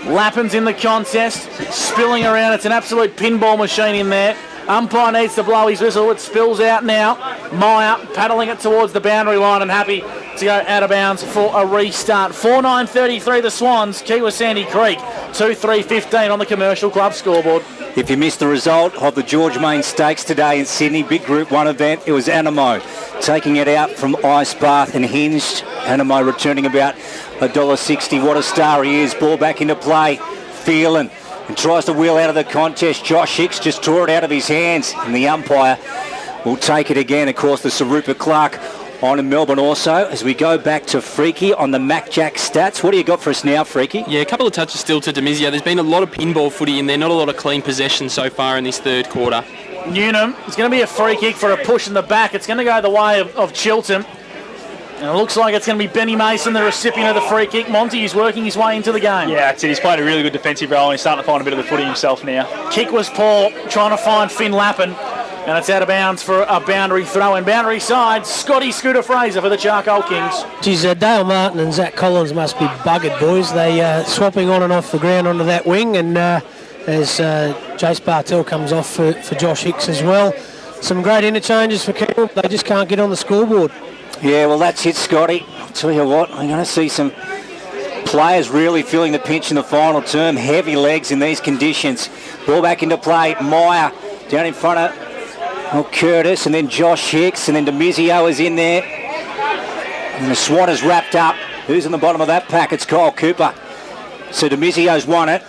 Lappin's in the contest. Spilling around. It's an absolute pinball machine in there. Umpire needs to blow his whistle. It spills out now. Meyer paddling it towards the boundary line and happy to go out of bounds for a restart. 4-9-33 the Swans. Kiewa Sandy Creek. 2-3-15 on the Commercial Club scoreboard. If you missed the result of the George Main Stakes today in Sydney, big Group 1 event, it was Animo taking it out from Ice Bath and Hinged. Animo returning about $1.60. What a star he is. Ball back into play. Phelan and tries to wheel out of the contest. Josh Hicks just tore it out of his hands and the umpire will take it again. Of course, the Sir Rupert Clark on in Melbourne also. As we go back to Freaky on the Mac Jack stats. What do you got for us now, Freaky? Yeah, a couple of touches still to Demizio. There's been a lot of pinball footy in there, not a lot of clean possession so far in this third quarter. Newnham, it's going to be a free kick for a push in the back. It's going to go the way of Chiltern. And it looks like it's going to be Benny Mason, the recipient of the free kick. Monty is working his way into the game. Yeah, that's it. He's played a really good defensive role and he's starting to find a bit of the footy himself now. Kick was poor, trying to find Finn Lappin. And it's out of bounds for a boundary throw. And boundary side, Scotty Scooter Fraser for the Charcoal Kings. Geez, Dale Martin and Zach Collins must be buggered, boys. They swapping on and off the ground onto that wing. And as Jace Bartell comes off for Josh Hicks as well. Some great interchanges for Kiewa. They just can't get on the scoreboard. Yeah, well, that's it, Scotty. I'll tell you what, I'm going to see some players really feeling the pinch in the final term. Heavy legs in these conditions. Ball back into play. Meyer down in front of Curtis, and then Josh Hicks, and then Demizio is in there. And the Swan is wrapped up. Who's in the bottom of that pack? It's Kyle Cooper. So Demizio's won it.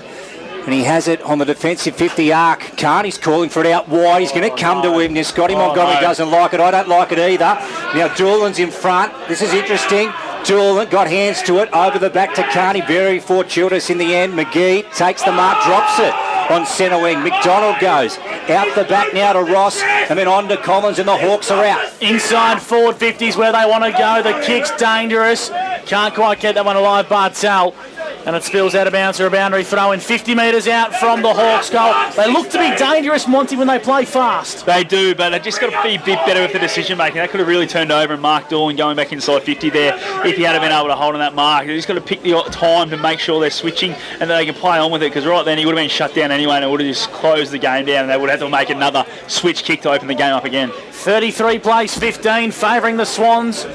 And he has it on the defensive 50 arc. Carney's calling for it out wide. He's going to come to him. Now Scotty Montgomery doesn't like it. I don't like it either. Now Doolan's in front. This is interesting. Doolan got hands to it. Over the back to Carney. Very fortuitous in the end. McGee takes the mark, drops it on centre wing. McDonald goes out the back now to Ross. And then on to Collins and the Hawks are out. Inside forward 50s where they want to go. The kick's dangerous. Can't quite get that one alive, Bartel. And it spills out of bounds for a boundary throw in 50 metres out from the Hawks goal. They look to be dangerous, Monty, when they play fast. They do, but they've just got to be a bit better with the decision making. That could have really turned over and Mark Doolan going back inside 50 there if he had been able to hold on that mark. They've just got to pick the time to make sure they're switching and that they can play on with it, because right then he would have been shut down anyway and it would have just closed the game down and they would have to make another switch kick to open the game up again. 33 plays 15, favouring the Swans.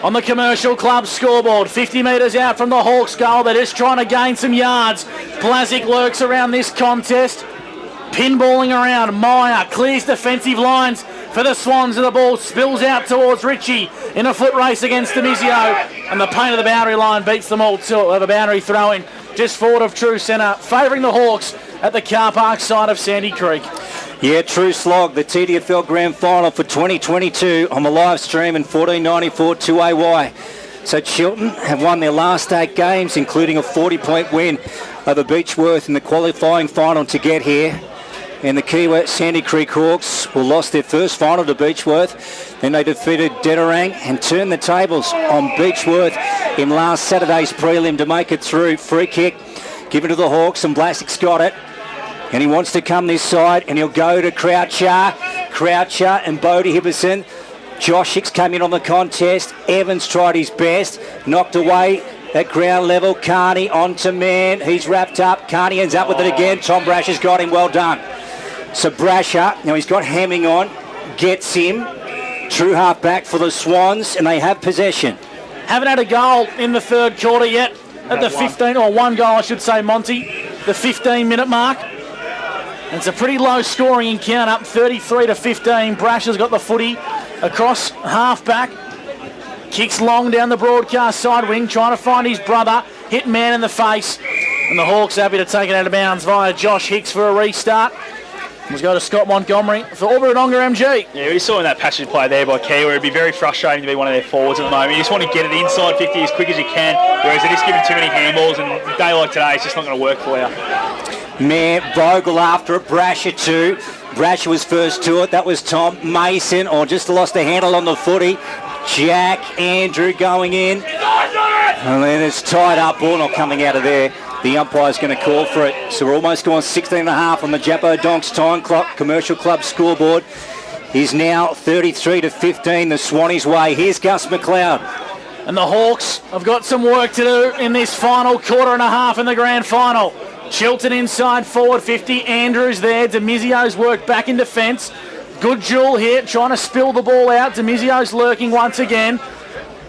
On the Commercial Club scoreboard, 50 metres out from the Hawks goal. They're just trying to gain some yards. Blazic lurks around this contest. Pinballing around. Meyer clears defensive lines for the Swans, and the ball spills out towards Ritchie in a foot race against Demizio. And the paint of the boundary line beats them all to have a boundary throw in just forward of true centre, favouring the Hawks at the car park side of Sandy Creek. Yeah, true slog. The TDFL Grand Final for 2022 on the live stream in 1494 2AY. So Chiltern have won their last 8 games, including a 40-point win over Beechworth in the qualifying final to get here. And the Kiewa Sandy Creek Hawks will lost their first final to Beechworth. Then they defeated Dedarang and turned the tables on Beechworth in last Saturday's prelim to make it through. Free kick given to the Hawks, and Blasik's got it. And he wants to come this side, and he'll go to Croucher. Croucher and Bodie Hibberson. Josh Hicks came in on the contest. Evans tried his best, knocked away at ground level. Carney onto man. He's wrapped up. Carney ends up with it again. Tom Brasher's got him. Well done. So Brasher, now he's got Hemming on, gets him. True half back for the Swans, and they have possession. Haven't had a goal in the third quarter yet at the 15, or one goal I should say, Monty, the 15-minute mark. And it's a pretty low scoring encounter, 33-15. Brasher's got the footy across half back. Kicks long down the broadcast side wing, trying to find his brother. Hit man in the face. And the Hawks happy to take it out of bounds via Josh Hicks for a restart. Let's go to Scott Montgomery for Albury-Wodonga MG. Yeah, we saw in that passage play there by Kiewa. It'd be very frustrating to be one of their forwards at the moment. You just want to get it inside 50 as quick as you can, whereas they're just giving too many handballs, and a day like today, it's just not going to work for you. Mayor Bogle after it, Brasher too. Brasher was first to it. That was Tom Mason, or just lost a handle on the footy. Jack Andrew going in. And then it's tied up, ball not coming out of there. The umpire's going to call for it. So we're almost gone 16.5 on the Jappo Donks time clock. Commercial Club scoreboard is now 33-15 the Swannies way. Here's Gus McLeod. And the Hawks have got some work to do in this final quarter and a half in the grand final. Chiltern inside forward 50. Andrews there. Demizio's worked back in defence. Good duel here, trying to spill the ball out. Demizio's lurking once again.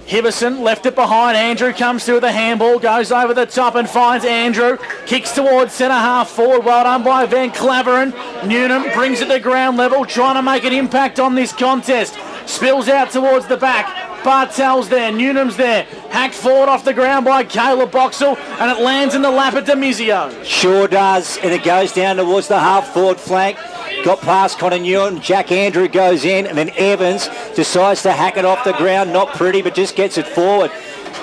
Hibberson left it behind. Andrew comes through with a handball, goes over the top and finds Andrew. Kicks towards centre half forward. Well done by Van Claveren. Newnham brings it to ground level, trying to make an impact on this contest. Spills out towards the back. Bartel's there. Newnham's there. Hacked forward off the ground by Caleb Boxall, and it lands in the lap of Demizio. Sure does, and it goes down towards the half forward flank. Got past Connor Newen. Jack Andrew goes in, and then Evans decides to hack it off the ground. Not pretty, but just gets it forward.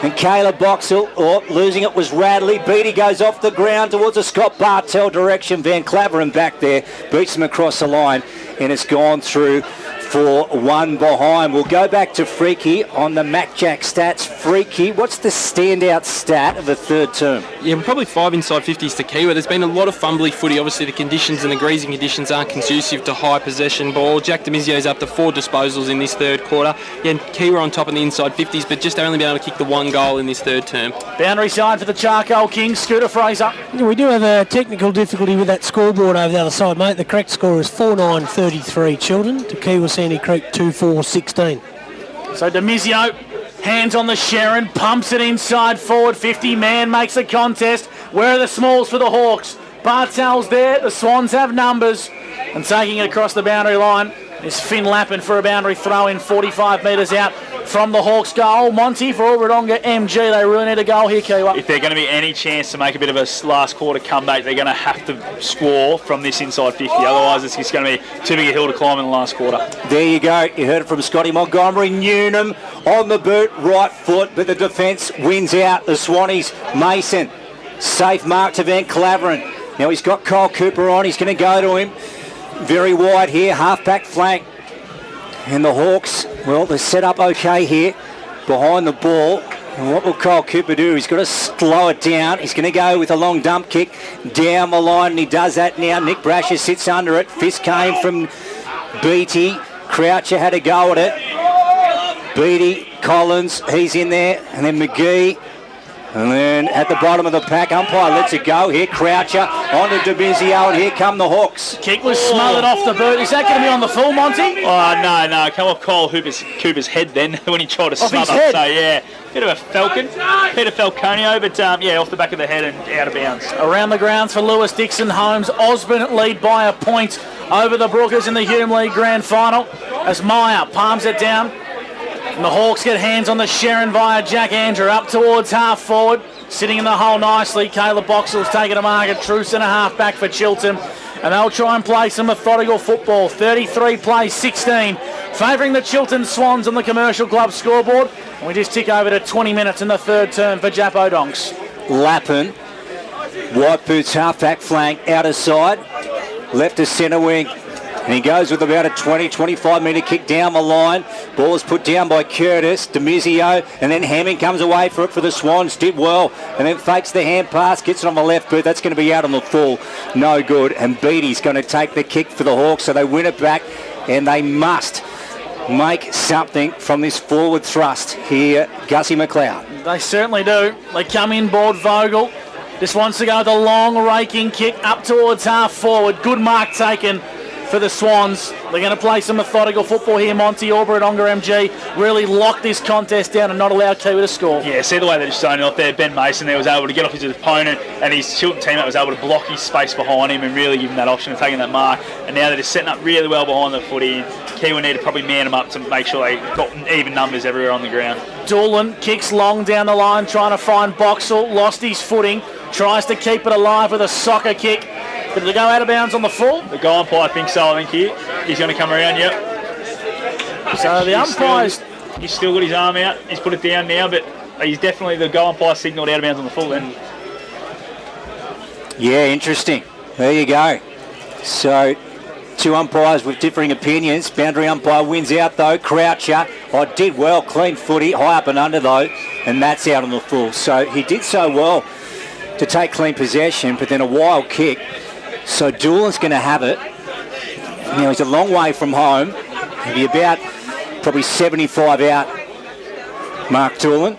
And Caleb Boxall, losing it was Radley. Beattie goes off the ground towards a Scott Bartel direction. Van Claveren back there, beats him across the line, and it's gone through for one behind. We'll go back to Freaky on the MacJack stats. Freaky, what's the standout stat of the third term? Yeah, probably 5 inside 50s to Kiewa. There's been a lot of fumbly footy. Obviously, the conditions and the greasing conditions aren't conducive to high possession ball. Jack Demizio's up to 4 disposals in this third quarter. Yeah, and Kiewa on top in the inside 50s, but just only been able to kick the one goal in this third term. Boundary side for the Charcoal Kings. Scooter Fraser. We do have a technical difficulty with that scoreboard over the other side, mate. The correct score is 4-9-33 Chiltern to Kiewa Sandy Creek 2-4-16. So Demizio, hands on the Sharon, pumps it inside forward 50. Man makes a contest. Where are the smalls for the Hawks? Bartel's there. The Swans have numbers. And taking it across the boundary line is Finn Lappin for a boundary throw in 45 metres out from the Hawks goal. Monty for Albury-Wodonga MG. They really need a goal here, Kiewa. If they're going to be any chance to make a bit of a last quarter comeback, they're going to have to score from this inside 50. Otherwise, it's just going to be too big a hill to climb in the last quarter. There you go. You heard it from Scotty Montgomery. Newnham on the boot, right foot, but the defence wins out. The Swannies, Mason. Safe mark to Van Claveren. Now he's got Kyle Cooper on. He's going to go to him. Very wide here, half-back flank. And the Hawks, well, they're set up okay here behind the ball. And what will Kyle Cooper do? He's got to slow it down. He's going to go with a long dump kick down the line, and he does that now. Nick Brasher sits under it. Fist came from Beattie. Croucher had a go at it. Beattie, Collins, he's in there. And then McGee. And then at the bottom of the pack, umpire lets it go. Here, Croucher on to Demizio, and here come the Hawks. Kick was smothered off the boot. Is that going to be on the full, Monty? Oh, no. Come off Kyle Cooper's head then when he tried to smother. So, yeah, bit of a falcon. Peter Falconio, but, off the back of the head and out of bounds. Around the grounds for Lewis Dixon Holmes. Osborne lead by a point over the Brookers in the Hume League Grand Final as Meyer palms it down. And the Hawks get hands on the Sharon via Jack Andrew up towards half forward. Sitting in the hole nicely. Caleb Boxall's taking a mark at true centre half back for Chiltern. And they'll try and play some methodical football. 33 plays 16. Favouring the Chiltern Swans on the Commercial Club scoreboard. And we just tick over to 20 minutes in the third term for Jappo Donks. Lappin. White boots half back flank. Outer side. left to centre wing. And he goes with about a 20-25 metre kick down the line. Ball is put down by Curtis, Demizio, and then Hamming comes away for it for the Swans. Did well, and then fakes the hand pass, gets it on the left boot. That's going to be out on the full. No good. And Beattie's going to take the kick for the Hawks, so they win it back, and they must make something from this forward thrust here, Gussie McLeod. They certainly do. They come in board. Vogel just wants to go with a long raking kick up towards half forward. Good mark taken for the Swans. They're going to play some methodical football here. Monty Aubrey at Ongar MG really locked this contest down and not allow Kiewa to score. Yeah, see the way they're just zoning off there. Ben Mason there was able to get off his opponent, and his Chiltern teammate was able to block his space behind him and really give him that option of taking that mark. And now they're just setting up really well behind the footy. Kiewa need to probably man them up to make sure they got even numbers everywhere on the ground. Doolan kicks long down the line, trying to find Boxall. Lost his footing. Tries to keep it alive with a soccer kick. Did they go out of bounds on the full? The goal umpire thinks so, I think here. He's going to come around, yep. So the umpire's... He's still got his arm out. He's put it down now, but he's definitely, the goal umpire signalled out of bounds on the full then. Yeah, interesting. There you go. So, two umpires with differing opinions. Boundary umpire wins out though. Croucher, did well. Clean footy, high up and under though. And that's out on the full. So he did so well to take clean possession, but then a wild kick. So Doolan's going to have it. Now he's a long way from home. He'll be about probably 75 out, Mark Doolan.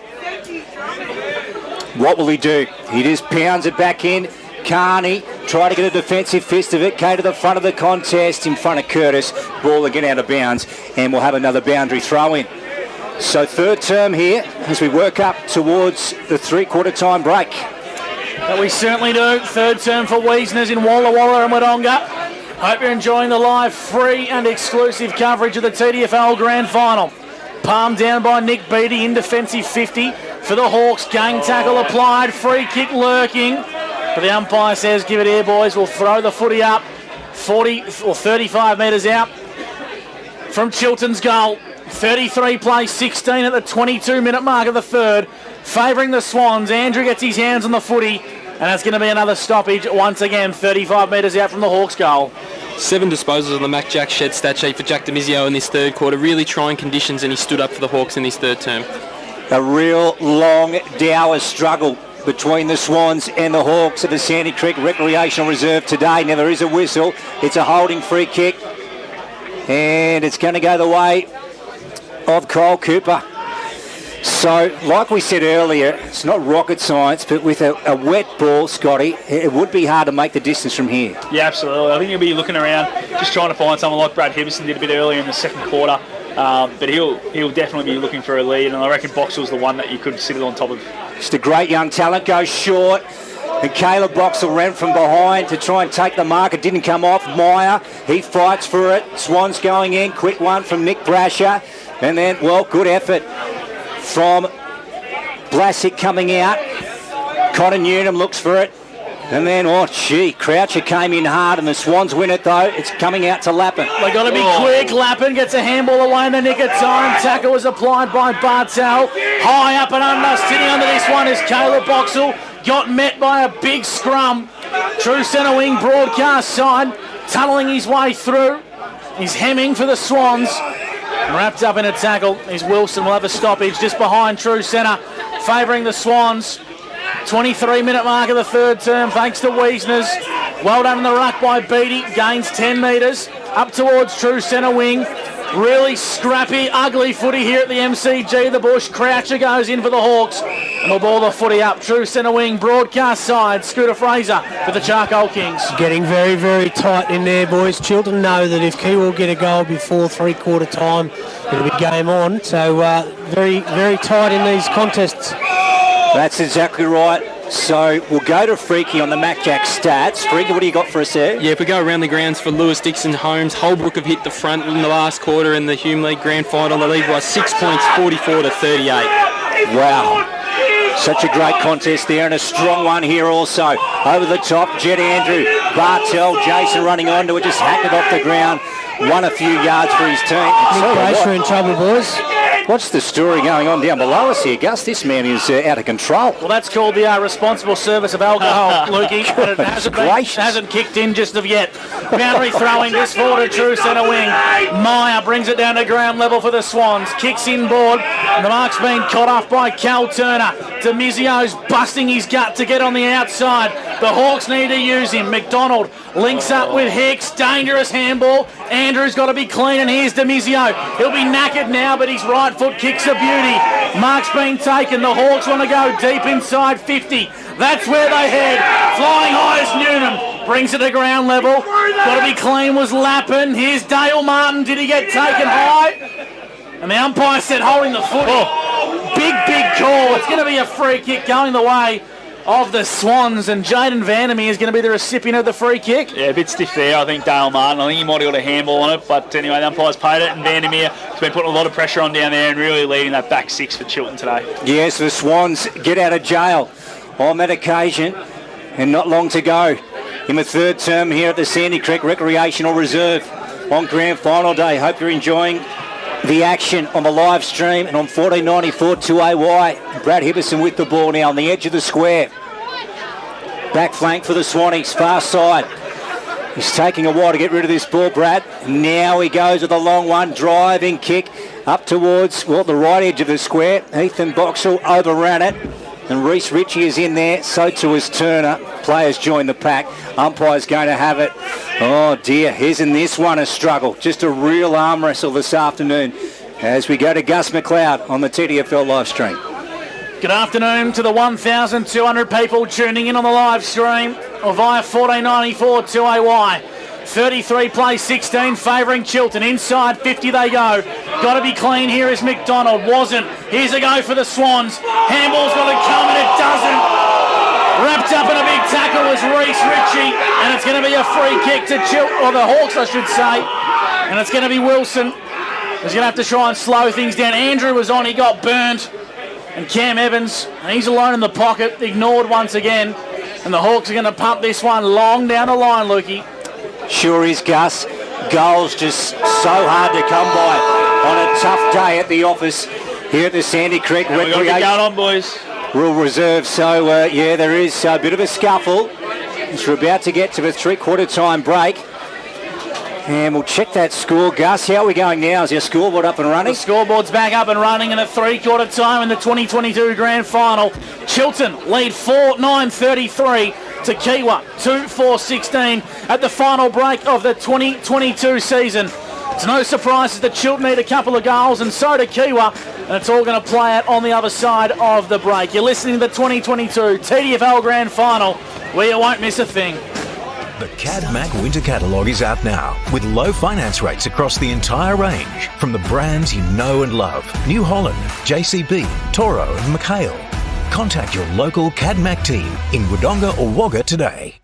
What will he do? He just pounds it back in. Carney try to get a defensive fist of it. Came to the front of the contest in front of Curtis. Ball again out of bounds, and we'll have another boundary throw in. So third term here as we work up towards the three-quarter time break. But we certainly do. Third term for Wiesners in Walla Walla and Wodonga. Hope you're enjoying the live, free and exclusive coverage of the TDFL Grand Final. Palm down by Nick Beattie in defensive 50 for the Hawks. Gang tackle applied, free kick lurking. But the umpire says, give it here, boys. We'll throw the footy up 40 or 35 metres out from Chiltern's goal. 33 plays 16 at the 22-minute mark of the third. Favouring the Swans. Andrew gets his hands on the footy, and it's going to be another stoppage once again, 35 metres out from the Hawks' goal. 7 disposals on the Mac Jack shed stat sheet for Jack Demizio in this third quarter. Really trying conditions, and he stood up for the Hawks in this third term. A real long dour struggle between the Swans and the Hawks at the Sandy Creek Recreational Reserve today. Now there is a whistle. It's a holding free kick, and it's going to go the way of Kyle Cooper. So, like we said earlier, it's not rocket science, but with a wet ball, Scotty, it would be hard to make the distance from here. Yeah, absolutely. I think he'll be looking around, just trying to find someone like Brad Hibberson did a bit earlier in the second quarter. But he'll definitely be looking for a lead, and I reckon Boxall's the one that you could sit it on top of. Just a great young talent, goes short. And Caleb Boxall ran from behind to try and take the mark. It didn't come off. Meyer, he fights for it. Swans going in. Quick one from Nick Brasher. And then, well, good effort from Blasick coming out. Connor Newnham looks for it. And then, Croucher came in hard, and the Swans win it, though. It's coming out to Lappin. They've got to be quick. Lappin gets a handball away in the nick of time. Tackle was applied by Bartel. High up and under. Sitting under this one is Caleb Boxall. Got met by a big scrum. True centre wing broadcast side. Tunnelling his way through. He's hemming for the Swans. Wrapped up in a tackle is Wilson. Will have a stoppage just behind true centre, favouring the Swans. 23-minute mark of the third term, thanks to Wiesners. Well done in the ruck by Beattie. Gains 10 metres up towards true centre wing. Really scrappy, ugly footy here at the MCG. The Bush. Croucher goes in for the Hawks, and they'll ball the footy up. True centre wing, broadcast side. Scooter Fraser for the Charcoal Kings. Getting very, very tight in there, boys. Chiltern know that if Kiewa will get a goal before three-quarter time, it'll be game on. So very, very tight in these contests. That's exactly right. So we'll go to Freaky on the Mac Jack stats. Freaky, what do you got for us there? Yeah, if we go around the grounds for Lewis, Dixon, Holmes, Holbrook have hit the front in the last quarter in the Hume League Grand Final. They lead by 6 points, 44 to 38. Wow. Such a great contest there, and a strong one here also. Over the top, Jed Andrew, Bartel, Jason running onto it, just hacked it off the ground. Won a few yards for his team. Nick Brasher in trouble, boys. What's the story going on down below us here, Gus? This man is out of control. Well, that's called the responsible service of alcohol, Lukey. And it hasn't kicked in just of yet. Boundary throwing this forward to true centre wing. Meyer brings it down to ground level for the Swans. Kicks inboard. And the mark's been cut off by Cal Turner. Demizio's busting his gut to get on the outside. The Hawks need to use him. McDonald links up with Hicks. Dangerous handball. Andrew's got to be clean, and here's Demizio. He'll be knackered now, but his right foot kicks a beauty. Mark's been taken. The Hawks want to go deep inside 50. That's where they head. Flying high as Newnham. Brings it to ground level. Got to be clean was Lappin. Here's Dale Martin. Did he get taken high? And the umpire said holding the footy. Big call. It's going to be a free kick going the way of the Swans, and Jaden Vandermeer is going to be the recipient of the free kick. Yeah, a bit stiff there, I think, Dale Martin. I think he might have got a handball on it, but anyway, the umpire's paid it, and Vandermeer has been putting a lot of pressure on down there and really leading that back six for Chiltern today. Yes, the Swans get out of jail on that occasion, and not long to go in the third term here at the Sandy Creek Recreational Reserve on Grand Final Day. Hope you're enjoying the action on the live stream and on 1494 2AY. Brad Hibberson with the ball now on the edge of the square. Back flank for the Swannies, far side. He's taking a while to get rid of this ball, Brad. Now he goes with a long one, driving kick up towards, well, the right edge of the square. Ethan Boxall overran it. And Reece Ritchie is in there, so too is Turner. Players join the pack. Umpire's going to have it. Oh dear, isn't this one a struggle? Just a real arm wrestle this afternoon as we go to Gus McLeod on the TDFL live stream. Good afternoon to the 1,200 people tuning in on the live stream or via 1494 2AY. 33 plays 16, favouring Chiltern. Inside 50 they go. Got to be clean. Here is McDonald. Wasn't. Here's a go for the Swans. Handball's got to come, and it doesn't. Wrapped up in a big tackle was Reece Ritchie, and it's going to be a free kick to or the Hawks, I should say. And it's going to be Wilson. He's going to have to try and slow things down. Andrew was on. He got burnt. And Cam Evans, he's alone in the pocket. Ignored once again. And the Hawks are going to pump this one long down the line, Lukey. Sure is, Gus. Goals just so hard to come by on a tough day at the office here at the Sandy Creek Recreation. We've got to get going on, boys. Rural Reserve. So, yeah, there is a bit of a scuffle as we're about to get to the three-quarter time break. And we'll check that score. Gus, how are we going now? Is your scoreboard up and running? The scoreboard's back up and running, and at three-quarter time in the 2022 Grand Final, Chiltern lead 4-9-33 to Kiewa 2-4-16 at the final break of the 2022 season. It's no surprise that Chiltern need a couple of goals, and so do Kiewa, and it's all going to play out on the other side of the break. You're listening to the 2022 TDFL Grand Final, where you won't miss a thing. The CadMac Winter Catalogue is out now with low finance rates across the entire range from the brands you know and love. New Holland, JCB, Toro and McHale. Contact your local CadMac team in Wodonga or Wagga today.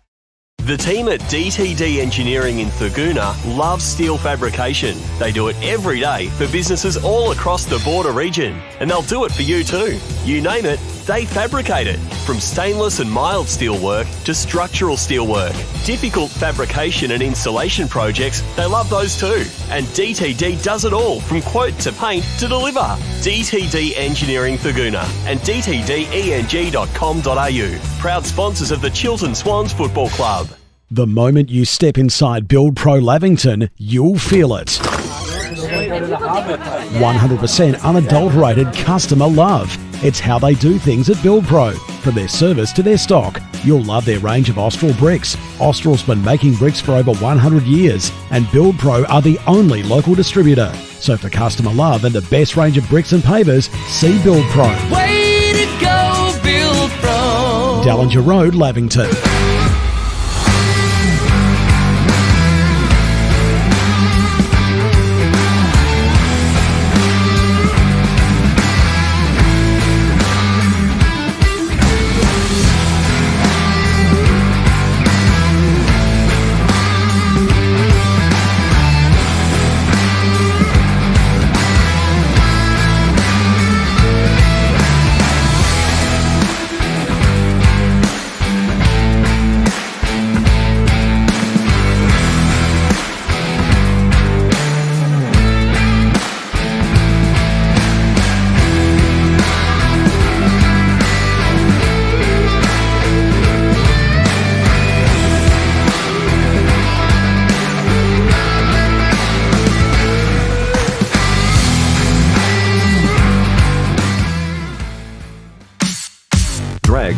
The team at DTD Engineering in Thurgoona loves steel fabrication. They do it every day for businesses all across the border region, and they'll do it for you too. You name it, they fabricate it. From stainless and mild steel work to structural steel work. Difficult fabrication and installation projects, they love those too. And DTD does it all, from quote to paint to deliver. DTD Engineering Thurgoona and dtdeng.com.au. Proud sponsors of the Chiltern Swans Football Club. The moment you step inside Build Pro Lavington, you'll feel it. 100% unadulterated customer love. It's how they do things at Build Pro. From their service to their stock, you'll love their range of Austral bricks. Austral's been making bricks for over 100 years, and Build Pro are the only local distributor. So for customer love and the best range of bricks and pavers, see Build Pro. Way to go, Build Pro. Dallinger Road, Lavington.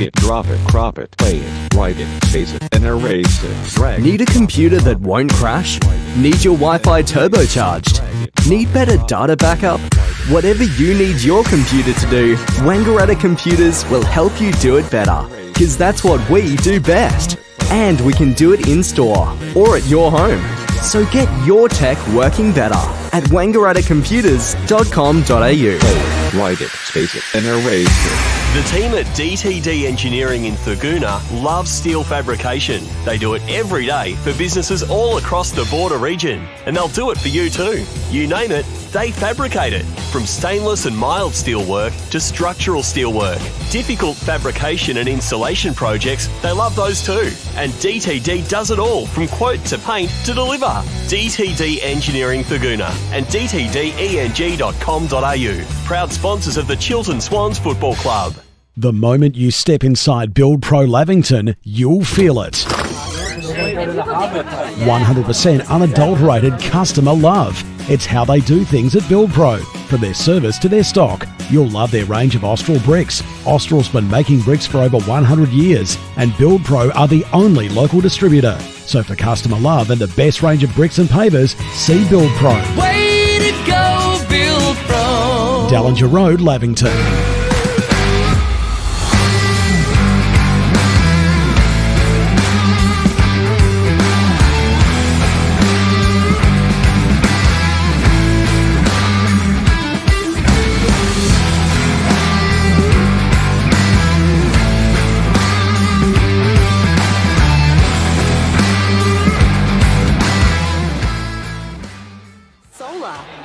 drag it, drop it, crop it, play it, write it, space it, and erase it. Drag Need a computer that won't crash? Need your Wi-Fi turbocharged? Need better data backup? Whatever you need your computer to do, Wangaratta Computers will help you do it better. Because that's what we do best. And we can do it in-store or at your home. So get your tech working better at wangarattacomputers.com.au. write it, space it, and erase it. The team at DTD Engineering in Thurgoona loves steel fabrication. They do it every day for businesses all across the border region, and they'll do it for you too. You name it, they fabricate it. From stainless and mild steel work to structural steel work. Difficult fabrication and installation projects, they love those too. And DTD does it all, from quote to paint to deliver. DTD Engineering Thurgoona and dtdeng.com.au. Proud sponsors of the Chiltern Swans Football Club. The moment you step inside Build Pro Lavington, you'll feel it. 100% unadulterated customer love. It's how they do things at Build Pro. From their service to their stock, you'll love their range of Austral bricks. Austral's been making bricks for over 100 years, and Build Pro are the only local distributor. So for customer love and the best range of bricks and pavers, see Build Pro. Way to go, Build Pro. Dallinger Road, Lavington.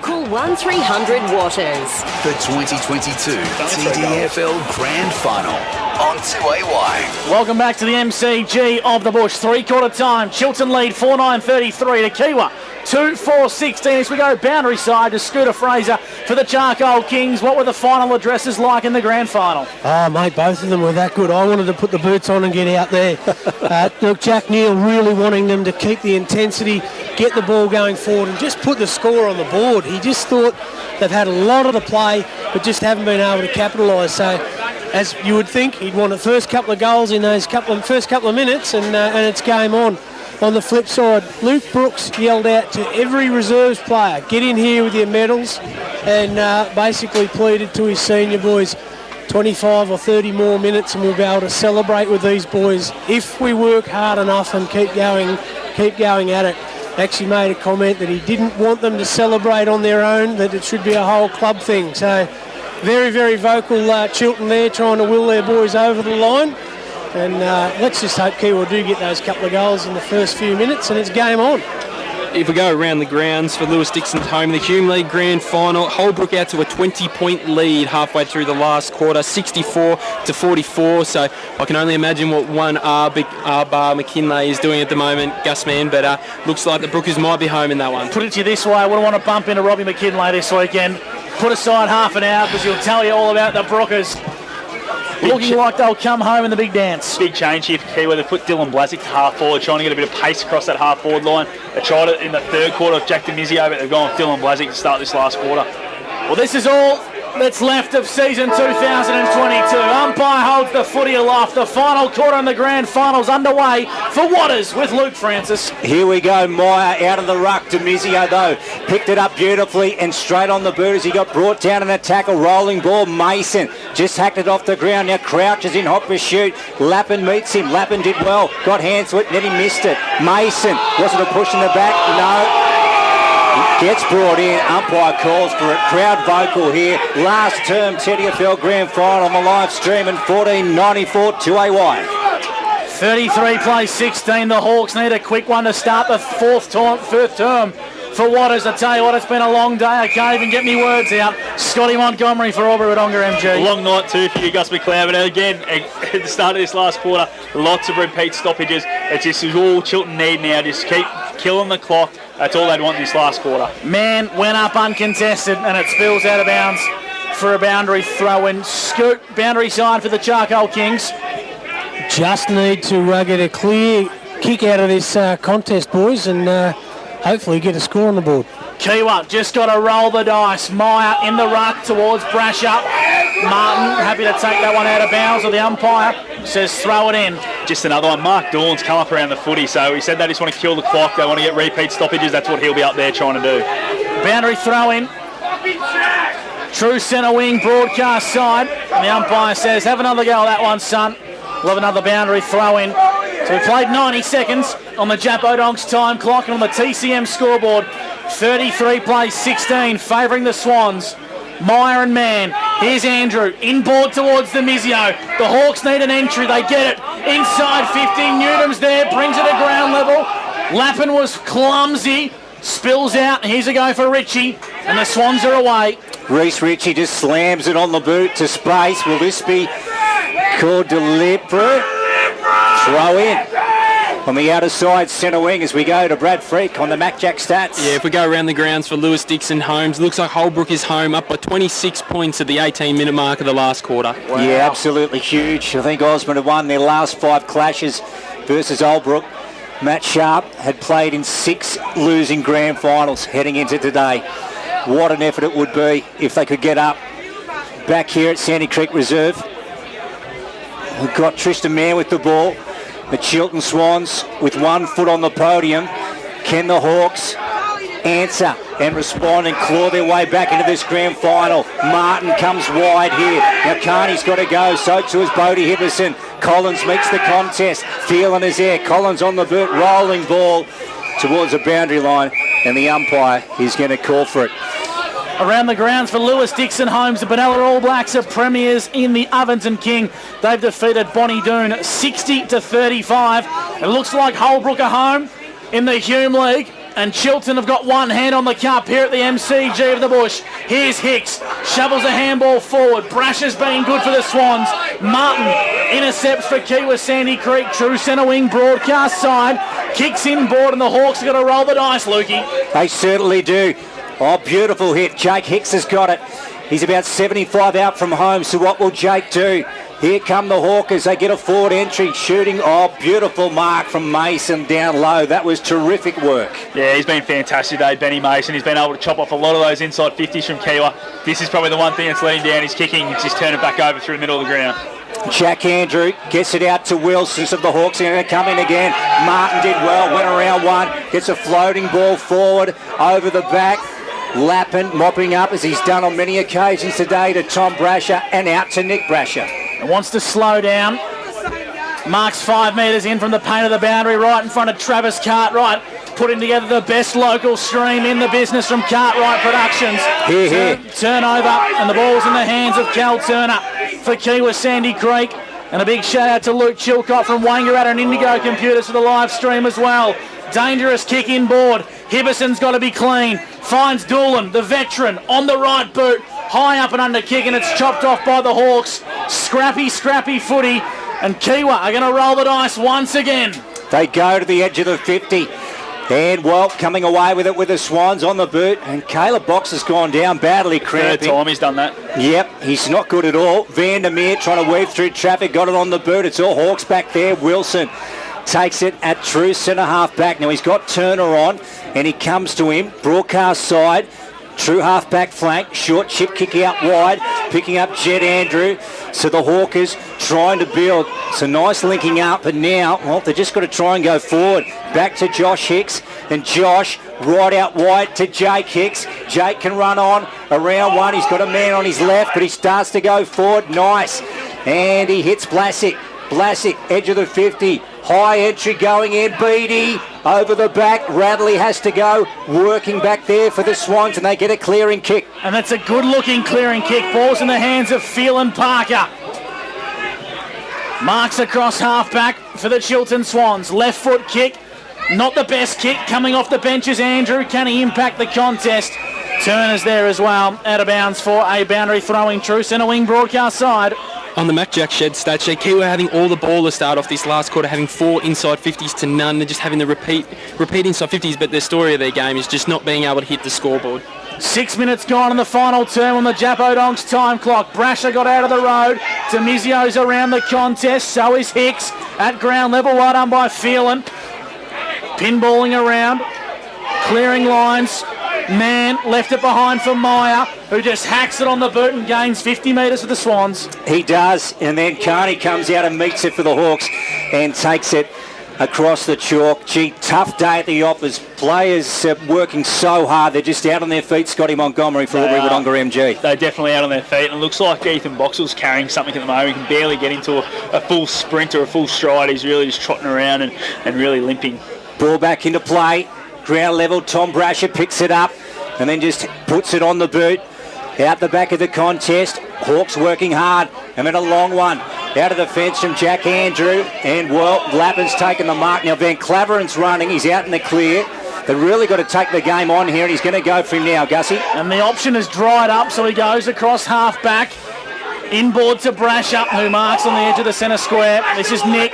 Call 1300 Waters. The 2022 TDFL Grand Final on 2AY. Welcome back to the MCG of the Bush. Three-quarter time. Chiltern lead 4-9-33 to Kiewa. 2-4-16 as we go boundary side to Scooter Fraser for the Charcoal Kings. What were the final addresses like in the grand final? Oh, mate, both of them were that good. I wanted to put the boots on and get out there. Look, Jack Neal really wanting them to keep the intensity, get the ball going forward and just put the score on the board. He just thought they've had a lot of the play but just haven't been able to capitalise. So, as you would think, he'd want the first couple of goals in those first couple of minutes and it's game on. On the flip side, Luke Brooks yelled out to every reserves player, get in here with your medals, and basically pleaded to his senior boys, 25 or 30 more minutes and we'll be able to celebrate with these boys if we work hard enough and keep going at it. Actually made a comment that he didn't want them to celebrate on their own, that it should be a whole club thing. So very, very vocal Chiltern there, trying to will their boys over the line. And let's just hope Kiewa do get those couple of goals in the first few minutes and it's game on. If we go around the grounds for Lewis Dixon's home, the Hume League Grand Final, Holbrook out to a 20-point lead halfway through the last quarter, 64-44. So I can only imagine what one R-Bar McKinley is doing at the moment, Gus Man, but looks like the Brookers might be home in that one. Put it to you this way, I wouldn't want to bump into Robbie McKinley this weekend. Put aside half an hour because he'll tell you all about the Brookers. Looking like they'll come home in the big dance. Big change here for Kiewa. They put Dylan Blazic to half forward, trying to get a bit of pace across that half forward line. They tried it in the third quarter of Jack Demizio, but they've gone with Dylan Blazic to start this last quarter. Well, this is all that's left of season 2022. Umpire holds the footy aloft. The final quarter in the grand finals underway for Waters with Luke Francis. Here we go, Meyer out of the ruck. Demizio though picked it up beautifully and straight on the boot as he got brought down in a tackle. Rolling ball, Mason just hacked it off the ground. Now crouches in hot pursuit. Lappin meets him. Lappin did well, got hands to it and then he missed it. Mason, was it a push in the back? No. Gets brought in, umpire calls for it, crowd vocal here. Last term TDFL Grand Final on the live stream in 1494 2AY. 33 plays 16, the Hawks need a quick one to start the first term for Waters. I tell you what, it's been a long day. I can't even get me words out. Scotty Montgomery for Albury Wodonga MG. A long night too for you, Gus McLeod, but again, at the start of this last quarter, lots of repeat stoppages. It's just all Chiltern need now, just keep killing the clock. That's all they'd want this last quarter. Man went up uncontested and it spills out of bounds for a boundary throw in. Scoot, boundary side for the Charcoal Kings. Just need to get a clear kick out of this contest, boys, and hopefully get a score on the board. Kiewa just got to roll the dice. Meyer in the ruck towards Brasher. Martin happy to take that one out of bounds, or the umpire says throw it in. Just another one. Mark Dawn's come up around the footy, so he said they just want to kill the clock. They want to get repeat stoppages. That's what he'll be up there trying to do. Boundary throw in. True centre wing, broadcast side. And the umpire says, have another go at that one, son. We'll have another boundary throw in. So we played 90 seconds on the Japo Donks time clock, and on the TCM scoreboard, 33 plays 16, favouring the Swans. Meyer and Mann. Here's Andrew. Inboard towards the Mizio. The Hawks need an entry. They get it. Inside 50. Newton's there. Brings it to ground level. Lappin was clumsy. Spills out. Here's a go for Ritchie. And the Swans are away. Reece Ritchie just slams it on the boot to space. Will this be called deliberate? Throw in. On the outer side, centre wing, as we go to Brad Freak on the Mac Jack stats. Yeah, if we go around the grounds for Lewis Dixon Holmes, looks like Holbrook is home, up by 26 points at the 18-minute mark of the last quarter. Wow. Yeah, absolutely huge. I think Osborne had won their last 5 clashes versus Holbrook. Matt Sharp had played in 6 losing grand finals heading into today. What an effort it would be if they could get up. Back here at Sandy Creek Reserve, we've got Tristan Mann with the ball. The Chiltern Swans with 1 foot on the podium. Can the Hawks answer and respond and claw their way back into this grand final? Martin comes wide here. Now Carney's got to go, so too is Bodie Hibberson. Collins makes the contest. Phelan is there. Collins on the boot, rolling ball towards the boundary line, and the umpire is going to call for it. Around the grounds for Lewis Dixon Holmes, the Benalla All Blacks are premiers in the Ovens and King. They've defeated Bonnie Doon 60-35. It looks like Holbrook are home in the Hume League, and Chiltern have got one hand on the cup here at the MCG of the Bush. Here's Hicks, shovels a handball forward. Brash has been good for the Swans. Martin intercepts for Kiewa Sandy Creek. True centre wing, broadcast side. Kicks inboard, and the Hawks are going to roll the dice, Lukey. They certainly do. Oh, beautiful hit. Jake Hicks has got it. He's about 75 out from home, so what will Jake do? Here come the Hawkers. They get a forward entry, shooting. Oh, beautiful mark from Mason down low. That was terrific work. Yeah, he's been fantastic today, Benny Mason. He's been able to chop off a lot of those inside 50s from Kiewa. This is probably the one thing that's letting down his kicking. He's just turn it back over through the middle of the ground. Jack Andrew gets it out to Wilson, so the Hawks are going to come in again. Martin did well, went around one, gets a floating ball forward over the back. Lappin mopping up, as he's done on many occasions today, to Tom Brasher and out to Nick Brasher. And wants to slow down. Marks 5 metres in from the paint of the boundary, right in front of Travis Cartwright, putting together the best local stream in the business from Cartwright Productions. Turnover, and the ball's in the hands of Cal Turner for Kiewa Sandy Creek. And a big shout out to Luke Chilcott from Wangaratta and Indigo Computers for the live stream as well. Dangerous kick inboard. Hibberson's got to be clean. Finds Doolan, the veteran, on the right boot. High up and under kick, and it's chopped off by the Hawks. Scrappy footy. And Kiewa are going to roll the dice once again. They go to the edge of the 50. And, well, coming away with it with the Swans on the boot. And Caleb Box has gone down badly, cramping. Third time he's done that. Yep, he's not good at all. Vandermeer trying to weave through traffic, got it on the boot. It's all Hawks back there. Wilson takes it at true centre half back. Now he's got Turner on, and he comes to him, broadcast side, true half back flank, short chip kick out wide, picking up Jed Andrew. So the Hawkers trying to build. So nice linking up, and now, well, they've just got to try and go forward. Back to Josh Hicks, and Josh right out wide to Jake Hicks. Jake can run on around one. He's got a man on his left, but he starts to go forward. Nice. And he hits Blasick. Blasick, edge of the 50. High entry going in. Beattie over the back. Radley has to go. Working back there for the Swans, and they get a clearing kick. And that's a good-looking clearing kick. Ball's in the hands of Phelan Parker. Marks across half-back for the Chiltern Swans. Left foot kick. Not the best kick. Coming off the benches, Andrew. Can he impact the contest? Turner's there as well. Out of bounds for a boundary throwing true centre wing broadcast side. On the Mac Jack shed stat sheet, Kiewa having all the ball to start off this last quarter, having 4 inside 50s to none. They're just having the repeat inside 50s, but the story of their game is just not being able to hit the scoreboard. 6 minutes gone in the final term on the Japo Donks time clock. Brasher got out of the road. Demizio's around the contest. So is Hicks at ground level. Well done by Phelan. Pinballing around. Clearing lines. Man left it behind for Meyer, who just hacks it on the boot and gains 50 metres for the Swans. He does, and then Carney comes out and meets it for the Hawks and takes it across the chalk. Gee, tough day at the Oppas. Players working so hard. They're just out on their feet. Scotty Montgomery for Aubrey Wodonga MG. They're definitely out on their feet, and it looks like Ethan Boxall's carrying something at the moment. He can barely get into a full sprint or a full stride. He's really just trotting around and really limping. Ball back into play. Ground level. Tom Brasher picks it up and then just puts it on the boot. Out the back of the contest. Hawks working hard. And then a long one. Out of the fence from Jack Andrew. And, well, Lappin's taken the mark. Now, Van Claveren's running. He's out in the clear. They've really got to take the game on here, and he's going to go for him now, Gussie. And the option has dried up, so he goes across half-back. Inboard to Brasher, who marks on the edge of the centre square. This is Nick.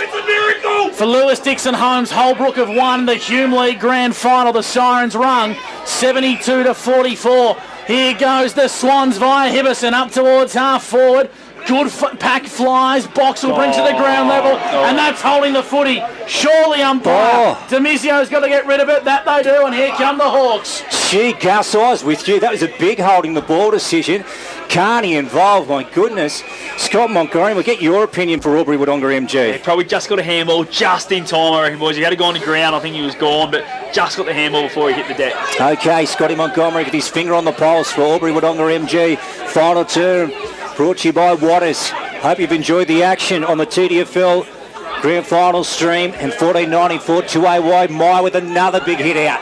For Lewis Dixon Holmes, Holbrook have won the Hume League Grand Final. The Sirens rung 72-44. Here goes the Swans via Hibbison up towards half forward. Good pack flies. Boxall brings to the ground level, and that's holding the footy. Surely umpire. Demizio's got to get rid of it. That they do, and here come the Hawks. Gee, Gus, I was with you. That was a big holding the ball decision. Carney involved, my goodness. Scott Montgomery, we'll get your opinion for Aubrey Wodonga MG. Yeah, probably just got a handball just in time, I reckon, boys. He had to go on the ground. I think he was gone, but just got the handball before he hit the deck. Okay, Scotty Montgomery with his finger on the pulse for Aubrey Wodonga MG. Final term brought to you by Waters. Hope you've enjoyed the action on the TDFL Grand Final stream. And 14.94 2AY. Meyer with another big hit out.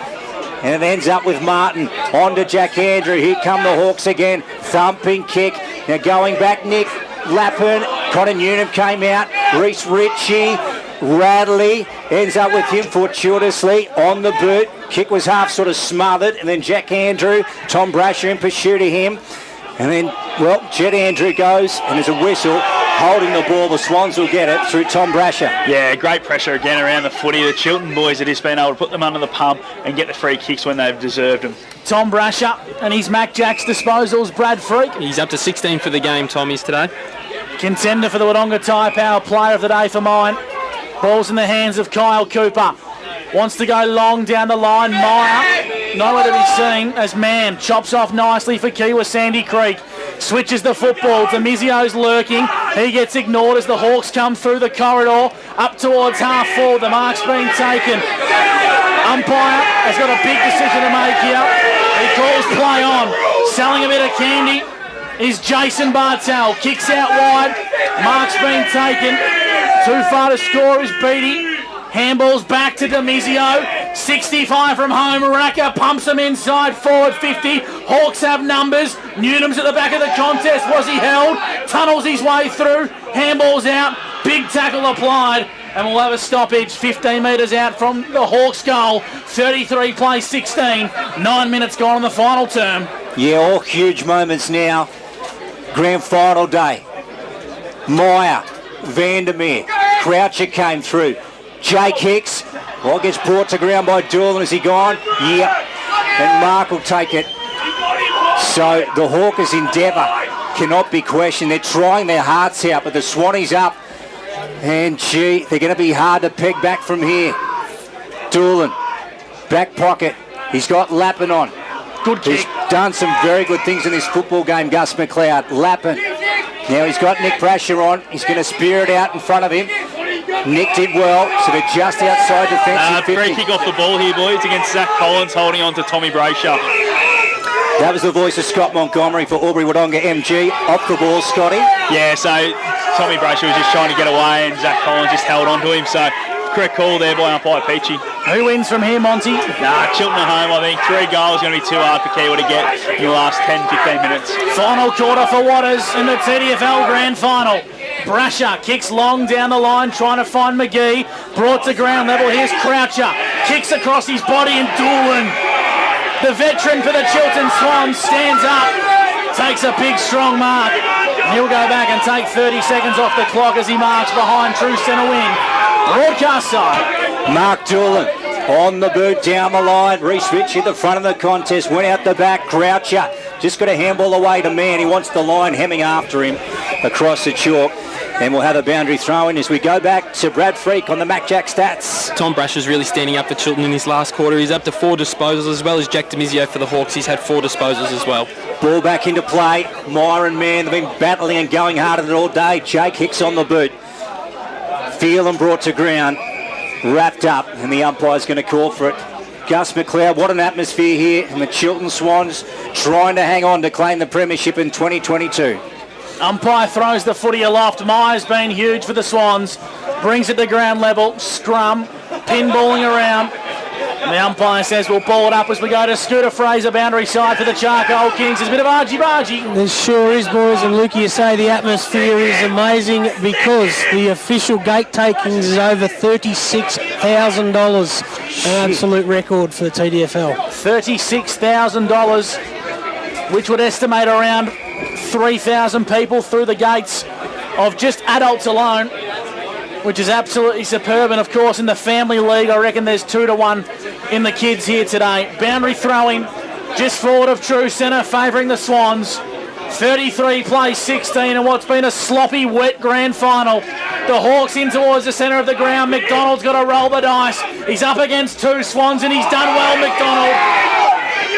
And it ends up with Martin. On to Jack Andrew. Here come the Hawks again. Thumping kick. Now going back, Nick Lappin. Connor Newnham came out. Reese Ritchie. Radley ends up with him fortuitously on the boot. Kick was half sort of smothered. And then Jack Andrew. Tom Brasher in pursuit of him. And then, well, Jet Andrew goes, and there's a whistle holding the ball. The Swans will get it through Tom Brasher. Yeah, great pressure again around the footy. The Chiltern boys have just been able to put them under the pump and get the free kicks when they've deserved them. Tom Brasher and his Mac Jack's disposals. Brad Freak. He's up to 16 for the game, Tommy's today. Contender for the Wodonga Tyre Power Player of the Day for mine. Ball's in the hands of Kyle Cooper. Wants to go long down the line. Meyer, nowhere to be seen as Man chops off nicely for Kiewa Sandy Creek. Switches the football. Demizio's lurking. He gets ignored as the Hawks come through the corridor up towards half forward. The mark's being taken. Umpire has got a big decision to make here. He calls play on. Selling a bit of candy is Jason Bartel. Kicks out wide. Mark's being taken. Too far to score is Beattie. Handballs back to Demizio. 65 from home. Racker pumps him inside. Forward 50. Hawks have numbers. Newnham's at the back of the contest. Was he held? Tunnels his way through. Handballs out. Big tackle applied. And we'll have a stoppage 15 metres out from the Hawks goal. 33 plays 16. 9 minutes gone in the final term. Yeah, all huge moments now. Grand final day. Meyer, Vandermeer, Croucher came through. Jake Hicks, well, gets brought to ground by Doolan. Is he gone? Yep. And Mark will take it. So the Hawkers' endeavour cannot be questioned. They're trying their hearts out, but the Swannies up. And gee, they're going to be hard to peg back from here. Doolan, back pocket. He's got Lappin on. Good kick. He's done some very good things in this football game, Gus McLeod. Lappin. Now he's got Nick Brasher on. He's going to spear it out in front of him. Nick did well, so they're just outside defensive 50. Free kick off the ball here, boys, against Zach Collins holding on to Tommy Brasher. That was the voice of Scott Montgomery for Aubrey Wodonga MG. Off the ball, Scotty. Yeah, so Tommy Brasher was just trying to get away and Zach Collins just held on to him. So correct call there by umpire Peachy. Who wins from here, Monty? Chiltern at home, I think. 3 goals going to be too hard for Kiewa to get in the last 10-15 minutes. Final quarter for Waters in the TDFL Grand Final. Brasher kicks long down the line, trying to find McGee. Brought to ground level. Here's Croucher. Kicks across his body and Doolan, the veteran for the Chiltern Swans, stands up. Takes a big, strong mark. And he'll go back and take 30 seconds off the clock as he marks behind true centre wing. Broadcast side. Mark Doolan on the boot down the line. Reese Ritchie at the front of the contest. Went out the back. Croucher just got a handball away to Man. He wants the line hemming after him across the chalk. And we'll have a boundary throw in as we go back to Brad Freak on the Mac Jack stats. Tom Brasher's really standing up for Chiltern in this last quarter. He's up to 4 disposals, as well as Jack Demizio for the Hawks. He's had 4 disposals as well. Ball back into play. Myron Mann, they've been battling and going hard at it all day. Jake Hicks on the boot. Phelan brought to ground. Wrapped up, and the umpire's going to call for it. Gus McLeod, what an atmosphere here. And the Chiltern Swans trying to hang on to claim the premiership in 2022. Umpire throws the footy aloft. Myers been huge for the Swans. Brings it to ground level. Scrum. Pinballing around. And the umpire says we'll ball it up as we go to Scooter Fraser, boundary side for the Charcoal Kings. There's a bit of argy-bargy. There sure is, boys. And Lukey, you say the atmosphere is amazing because the official gate takings is over $36,000. An absolute record for the TDFL. $36,000, which would estimate around 3,000 people through the gates of just adults alone, which is absolutely superb. And of course in the family league I reckon there's 2-1 in the kids here today. Boundary throwing just forward of true centre, favouring the Swans. 33 plays 16 in what's been a sloppy wet grand final. The Hawks in towards the centre of the ground. McDonald's got to roll the dice. He's up against 2 Swans and he's done well, McDonald.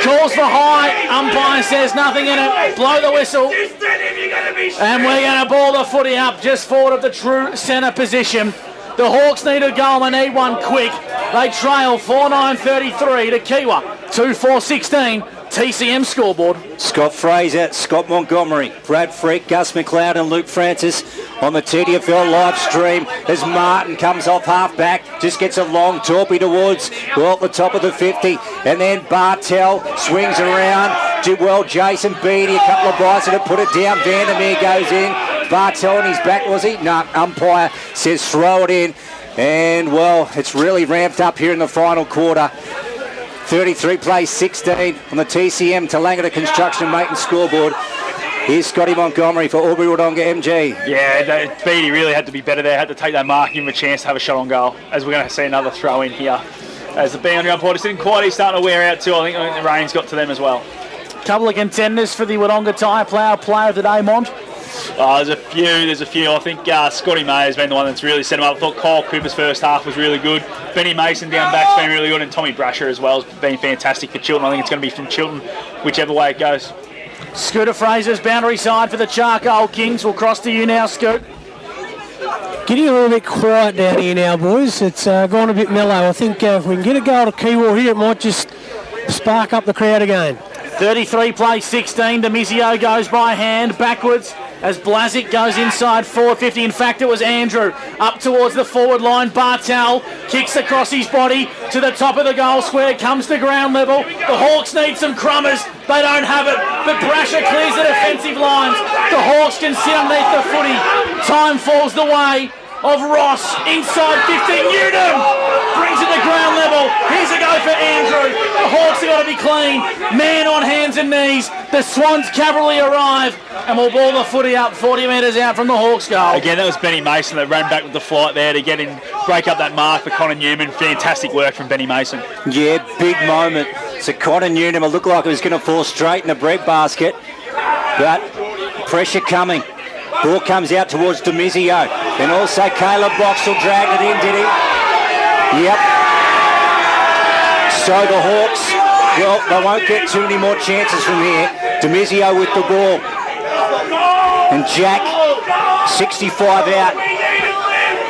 Calls for high, umpire says nothing in it, blow the whistle, and we're going to ball the footy up just forward of the true centre position. The Hawks need a goal, they need one quick. They trail 4-9-33 to Kiewa, 2-4-16, TCM scoreboard. Scott Fraser, Scott Montgomery, Brad Freak, Gus McLeod and Luke Francis on the TDFL live stream as Martin comes off half-back, just gets a long torpy towards, well, the top of the 50, and then Bartel swings around, did well, Jason Beattie, a couple of bites and it put it down, Vandermeer goes in, Bartel on his back, was he? No, umpire says throw it in, and well, it's really ramped up here in the final quarter. 33 plays 16 on the TCM Tallangatta Construction and Maintenance scoreboard. Here's Scotty Montgomery for Albury Wodonga MG. Yeah, Beattie really had to be better there, had to take that mark, give him a chance to have a shot on goal, as we're going to see another throw in here. As the boundary umpire didn't quite, he's starting to wear out too. I think the rain's got to them as well. Couple of contenders for the Wodonga Tyre Player Player of the Day, Mont. There's a few. I think Scotty May has been the one that's really set him up. I thought Kyle Cooper's first half was really good. Benny Mason down back's been really good, and Tommy Brasher as well has been fantastic for Chiltern. I think it's going to be from Chiltern, whichever way it goes. Scooter Fraser's boundary side for the Charcoal Kings. We'll cross to you now, Scoot. Getting a little bit quiet down here now, boys. It's gone a bit mellow. I think if we can get a goal to Kiewa here, it might just spark up the crowd again. 33 plays 16. Demizio goes by hand backwards as Blazic goes inside forward 50. In fact, it was Andrew up towards the forward line. Bartel kicks across his body to the top of the goal square, comes to ground level. The Hawks need some crummers. They don't have it, but Brasher clears the defensive lines. The Hawks can sit underneath the footy. Time falls the way of Ross inside 15. Newton brings it to ground level. Here's a go for Andrew. The Hawks have got to be clean. Man on hands and knees. The Swans cavalry arrive and will ball the footy up 40 metres out from the Hawks goal. Again, that was Benny Mason that ran back with the flight there to get in, break up that mark for Connor Newman. Fantastic work from Benny Mason. Yeah, big moment. So Connor Newman, it looked like it was going to fall straight in the bread basket, but pressure coming. Ball comes out towards Demizio. And also Caleb Boxall dragged it in, did he? Yep. So the Hawks, well, they won't get too many more chances from here. Demizio with the ball. And Jack, 65 out.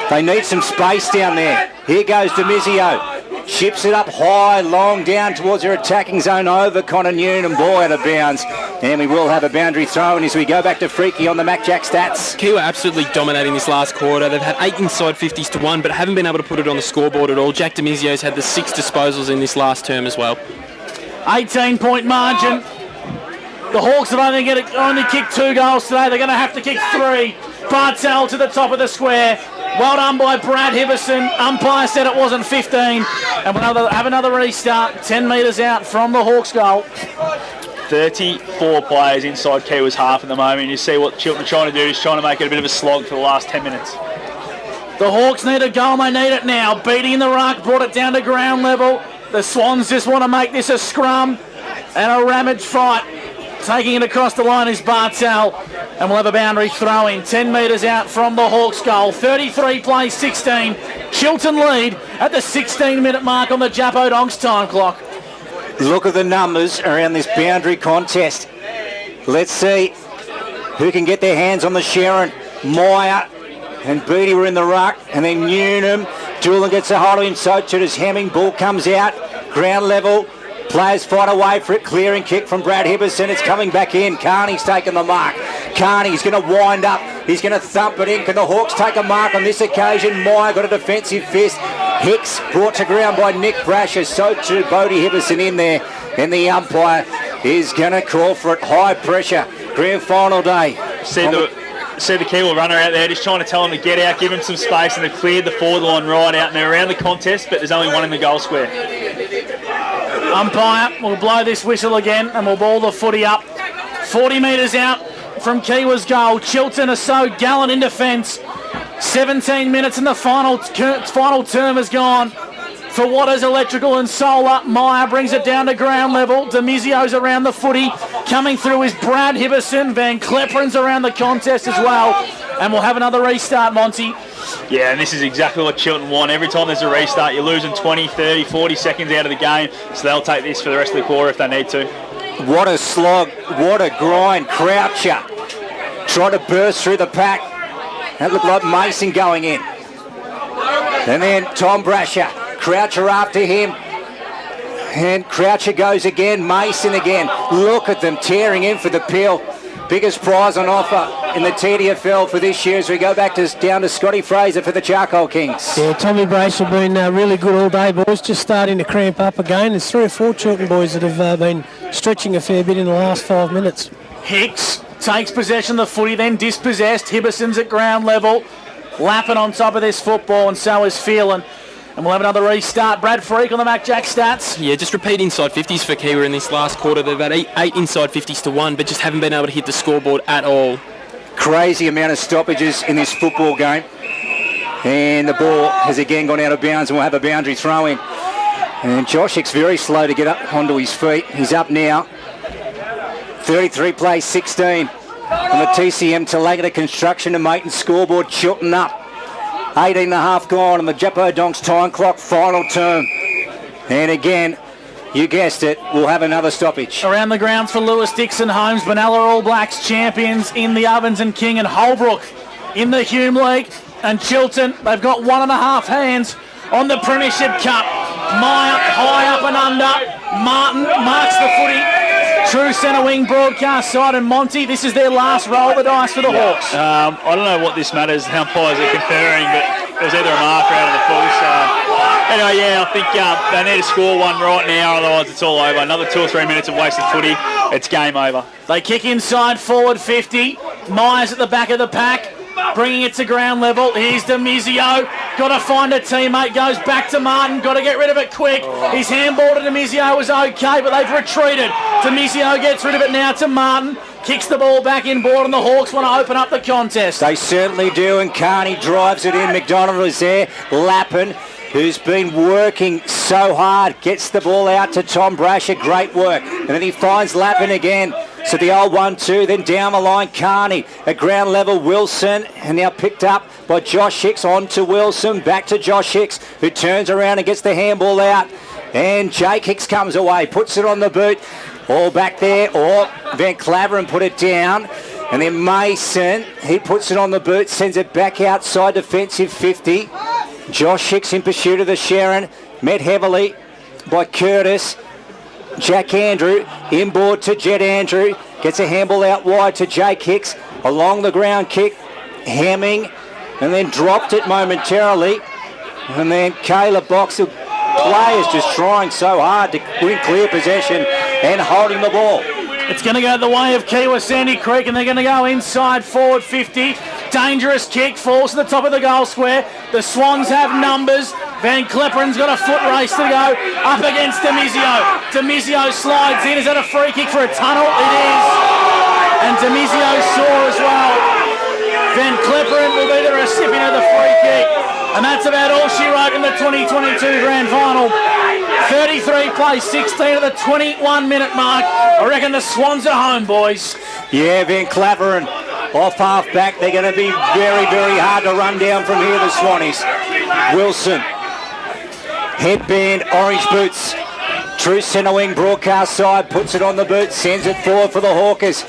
They need some space down there. Here goes Demizio. Chips it up high, long, down towards their attacking zone over Connor Newton. Ball out of bounds. And we will have a boundary throw in as we go back to Freaky on the Mac Jack stats. Kiewa absolutely dominating this last quarter. They've had 8 inside 50s to 1, but haven't been able to put it on the scoreboard at all. Jack Demizio's had the 6 disposals in this last term as well. 18-point margin. The Hawks have only kicked 2 goals today. They're going to have to kick 3. Bartel to the top of the square. Well done by Brad Hiverson. Umpire said it wasn't 15. And we'll have another restart 10 metres out from the Hawks goal. 34 players inside Kiewa's half at the moment. You see what Chiltern are trying to do is trying to make it a bit of a slog for the last 10 minutes. The Hawks need a goal. They need it now. Beating the ruck, brought it down to ground level. The Swans just want to make this a scrum and a ramage fight. Taking it across the line is Bartel. And we'll have a boundary throw in 10 metres out from the Hawks goal. 33 plays 16. Chiltern lead at the 16-minute mark on the Jappo Donks time clock. Look at the numbers around this boundary contest. Let's see who can get their hands on the Sharon. Meyer and Beattie were in the ruck, and then Newnham. Doolan gets a hold of him, so too does Hemming. Ball comes out, ground level. Players fight away for it. Clearing kick from Brad Hibberson. It's coming back in. Carney's taken the mark. Carney's going to wind up. He's going to thump it in. Can the Hawks take a mark on this occasion? Meyer got a defensive fist. Hicks brought to ground by Nick Brasher. So too Bodie Hibberson in there. And the umpire is going to call for it. High pressure. Grand final day. See the Kiewa runner out there just trying to tell him to get out, give him some space, and they've cleared the forward line right out, and they're around the contest, but there's only one in the goal square. Umpire will blow this whistle again, and we'll ball the footy up. 40 metres out from Kiewa's goal. Chiltern are so gallant in defence. 17 minutes and the final term has gone for Waters Electrical and Solar. Meyer brings it down to ground level. Demizio's around the footy. Coming through is Brad Hibberson. Van Klepperen's around the contest as well. And we'll have another restart, Monty. Yeah, and this is exactly what Chiltern want. Every time there's a restart, you're losing 20, 30, 40 seconds out of the game. So they'll take this for the rest of the quarter if they need to. What a slog. What a grind. Croucher tried to burst through the pack. That looked like Mason going in. And then Tom Brasher. Croucher after him. And Croucher goes again. Mason again. Look at them tearing in for the pill. Biggest prize on offer in the TDFL for this year as we go back down to Scotty Fraser for the Charcoal Kings. Yeah, Tommy Brace have been really good all day, boys. Just starting to cramp up again. There's 3 or 4 Chiltern boys that have been stretching a fair bit in the last 5 minutes. Hicks takes possession of the footy, then dispossessed. Hibberson's at ground level. Lapping on top of this football, and so is Phelan. And we'll have another restart. Brad Freak on the Mac Jack stats. Yeah, just repeat inside 50s for Kiewa in this last quarter. They've had eight inside 50s to 1, but just haven't been able to hit the scoreboard at all. Crazy amount of stoppages in this football game. And the ball has again gone out of bounds, and we'll have a boundary throw in. And Josh Hicks very slow to get up onto his feet. He's up now. 33 plays 16 on the TCM Tallangatta Construction and Maitland scoreboard. Chiltern up. 18 and a half gone on the Jappo Donks time clock, final term. And again, you guessed it, we'll have another stoppage. Around the grounds for Lewis Dixon Homes, Benalla All Blacks champions in the Ovens and King, and Holbrook in the Hume League. And Chiltern, they've got 1.5 hands on the Premiership Cup. Meyer high up and under. Martin marks the footy. True centre wing broadcast side, and Monty, this is their last roll of the dice for the Hawks. I don't know what this matters, how umpires are conferring, but it was either a marker out of the full. Anyway, yeah, I think they need to score one right now, otherwise it's all over. Another 2 or 3 minutes of wasted footy, it's game over. They kick inside forward 50. Myers at the back of the pack, bringing it to ground level. Here's Demizio. Got to find a teammate. Goes back to Martin. Got to get rid of it quick. His handball to Demizio was okay, but they've retreated. Demizio gets rid of it now to Martin. Kicks the ball back in board, and the Hawks want to open up the contest. They certainly do, and Carney drives it in. McDonald is there. Lappin, who's been working so hard, gets the ball out to Tom Brasher. Great work. And then he finds Lappin again. So the old 1-2, then down the line, Carney at ground level, Wilson, and now picked up by Josh Hicks. On to Wilson, back to Josh Hicks, who turns around and gets the handball out. And Jake Hicks comes away, puts it on the boot. All back there, Van Claveren put it down. And then Mason, he puts it on the boot, sends it back outside defensive 50. Josh Hicks in pursuit of the Sharon, met heavily by Curtis. Jack Andrew, inboard to Jed Andrew, gets a handball out wide to Jake Hicks, along the ground kick, Hemming, and then dropped it momentarily. And then Caleb Boxer, players just trying so hard to win clear possession and holding the ball. It's going to go the way of Kiewa Sandy Creek, and they're going to go inside forward 50. Dangerous kick, falls to the top of the goal square. The Swans have numbers. Van Klepperen's got a foot race to go up against Demizio. Demizio slides in. Is that a free kick for a tunnel? It is. And Demizio saw as well. Van Klepperen will be the recipient of the free kick. And that's about all she wrote in the 2022 Grand Final. 33 plays 16 at the 21-minute mark. I reckon the Swans are home, boys. Yeah, Van Claveren off half back. They're going to be very, very hard to run down from here, the Swannies. Wilson, headband, orange boots. True centre wing, broadcast side, puts it on the boot, sends it forward for the Hawkers.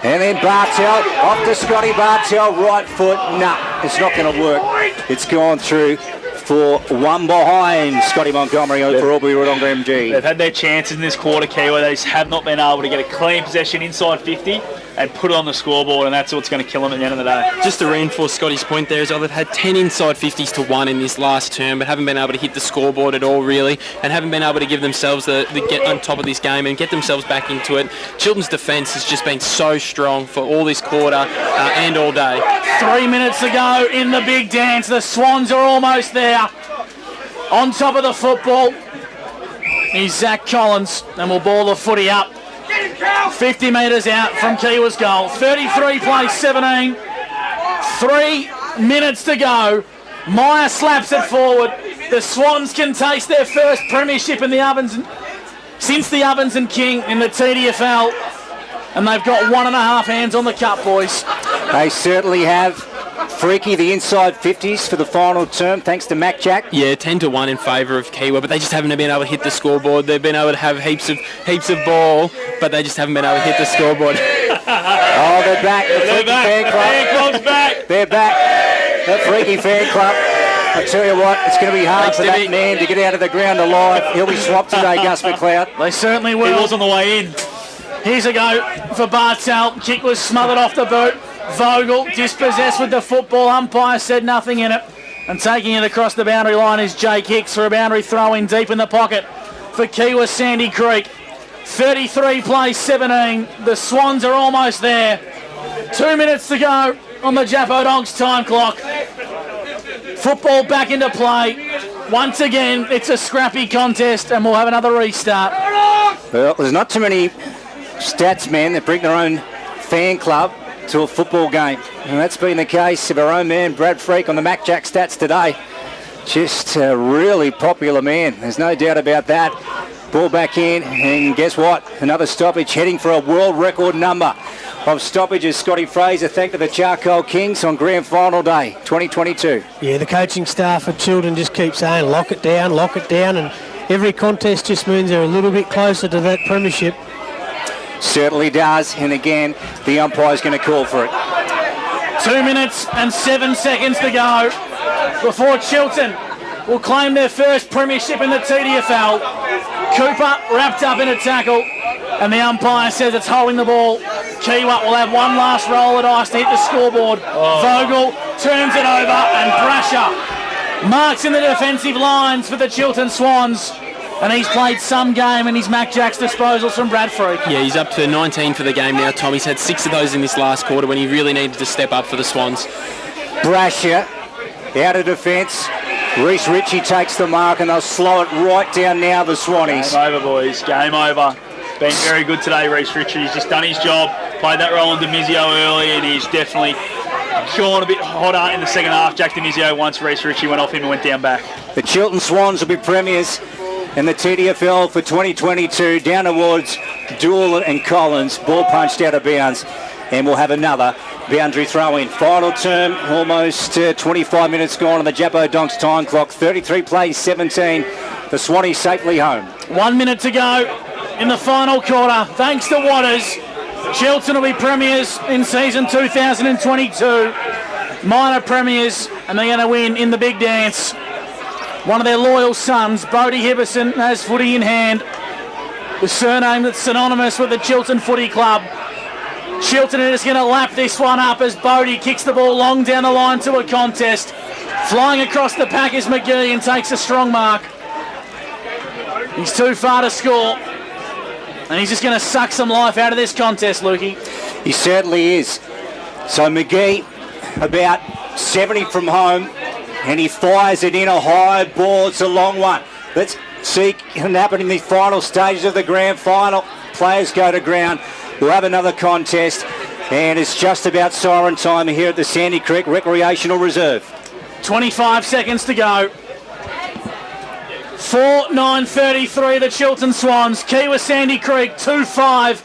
And then Bartel, off to Scotty Bartel, right foot. Nah, it's not going to work. It's gone through for one behind. Scotty Montgomery over Albury Wodonga MG. They've had their chances in this quarter, Kiewa. They just have not been able to get a clean possession inside 50 and put it on the scoreboard, and that's what's going to kill them at the end of the day. Just to reinforce Scotty's point there as well, they've had 10 inside 50s to 1 in this last term, but haven't been able to hit the scoreboard at all, really, and haven't been able to give themselves the get on top of this game and get themselves back into it. Chiltern's defence has just been so strong for all this quarter and all day. 3 minutes to go in the big dance. The Swans are almost there. On top of the football is Zach Collins, and we'll ball the footy up. 50 metres out from Kiewa's goal. 33 plays 17. 3 minutes to go. Meyer slaps it forward. The Swans can taste their first premiership in the Ovens since the Ovens and King in the TDFL. And they've got 1.5 hands on the cup, boys. They certainly have. Freaky, the inside 50s for the final term, thanks to Mac Jack. Yeah, 10-1 in favour of Kiewa, but they just haven't been able to hit the scoreboard. They've been able to have heaps of ball, but they just haven't been able to hit the scoreboard. Oh, they're back. The Freaky Fan Club. Fan Club's back. They're back. The Freaky Fan Club. I tell you what, it's going to be hard for that man to get out of the ground alive. He'll be swapped today, Gus McLeod. They certainly will. He was on the way in. Here's a go for Bartel. Kick was smothered off the boot. Vogel dispossessed with the football. Umpire said nothing in it. And taking it across the boundary line is Jake Hicks for a boundary throw in deep in the pocket for Kiewa Sandy Creek. 33 plays 17. The Swans are almost there. 2 minutes to go on the Jappo Dogs time clock. Football back into play. Once again, it's a scrappy contest and we'll have another restart. Well, there's not too many stats men that bring their own fan club to a football game, and that's been the case of our own man Brad Freak on the Mac Jack stats today. Just a really popular man, there's no doubt about that. Ball back in, and guess what, another stoppage, heading for a world record number of stoppages. Scotty Fraser, thank to the Charcoal Kings on grand final day 2022. Yeah, the coaching staff at Chiltern just keep saying lock it down, and every contest just means they're a little bit closer to that premiership. Certainly does, and again, the umpire's going to call for it. 2 minutes and 7 seconds to go before Chiltern will claim their first premiership in the TDFL. Cooper wrapped up in a tackle, and the umpire says it's holding the ball. Kiewa will have one last roll at ice to hit the scoreboard. Vogel turns it over, and Brasher marks in the defensive lines for the Chiltern Swans. And he's played some game in his Mac Jack's disposals from Brad Freak. Yeah, he's up to 19 for the game now, Tom. He's had 6 of those in this last quarter when he really needed to step up for the Swans. Brasher out of defence. Reece Ritchie takes the mark and they'll slow it right down now, the Swannies. Game over, boys. Game over. Been very good today, Reece Ritchie. He's just done his job. Played that role in Demizio early, and he's definitely gone a bit hotter in the second half. Jack Demizio, once Reece Ritchie went off him and went down back. The Chiltern Swans will be premiers in the TDFL for 2022, down towards Dool and Collins. Ball punched out of bounds, and we'll have another boundary throw-in. Final term, almost 25 minutes gone on the Jappo Donks time clock. 33 plays 17. The Swannies safely home. 1 minute to go in the final quarter. Thanks to Waters, Chiltern will be premiers in season 2022. Minor premiers, and they're going to win in the big dance. One of their loyal sons, Bodie Hibberson, has footy in hand. The surname that's synonymous with the Chiltern Footy Club. Chiltern is going to lap this one up as Bodie kicks the ball long down the line to a contest. Flying across the pack is McGee and takes a strong mark. He's too far to score. And he's just going to suck some life out of this contest, Lukey. He certainly is. So McGee, about 70 from home, and he fires it in a high ball. It's a long one. Let's see what can happen in the final stages of the grand final. Players go to ground. We'll have another contest, and it's just about siren time here at the Sandy Creek Recreational Reserve. 25 seconds to go. 4:9:33, the Chiltern Swans. Kiewa Sandy Creek 2-5.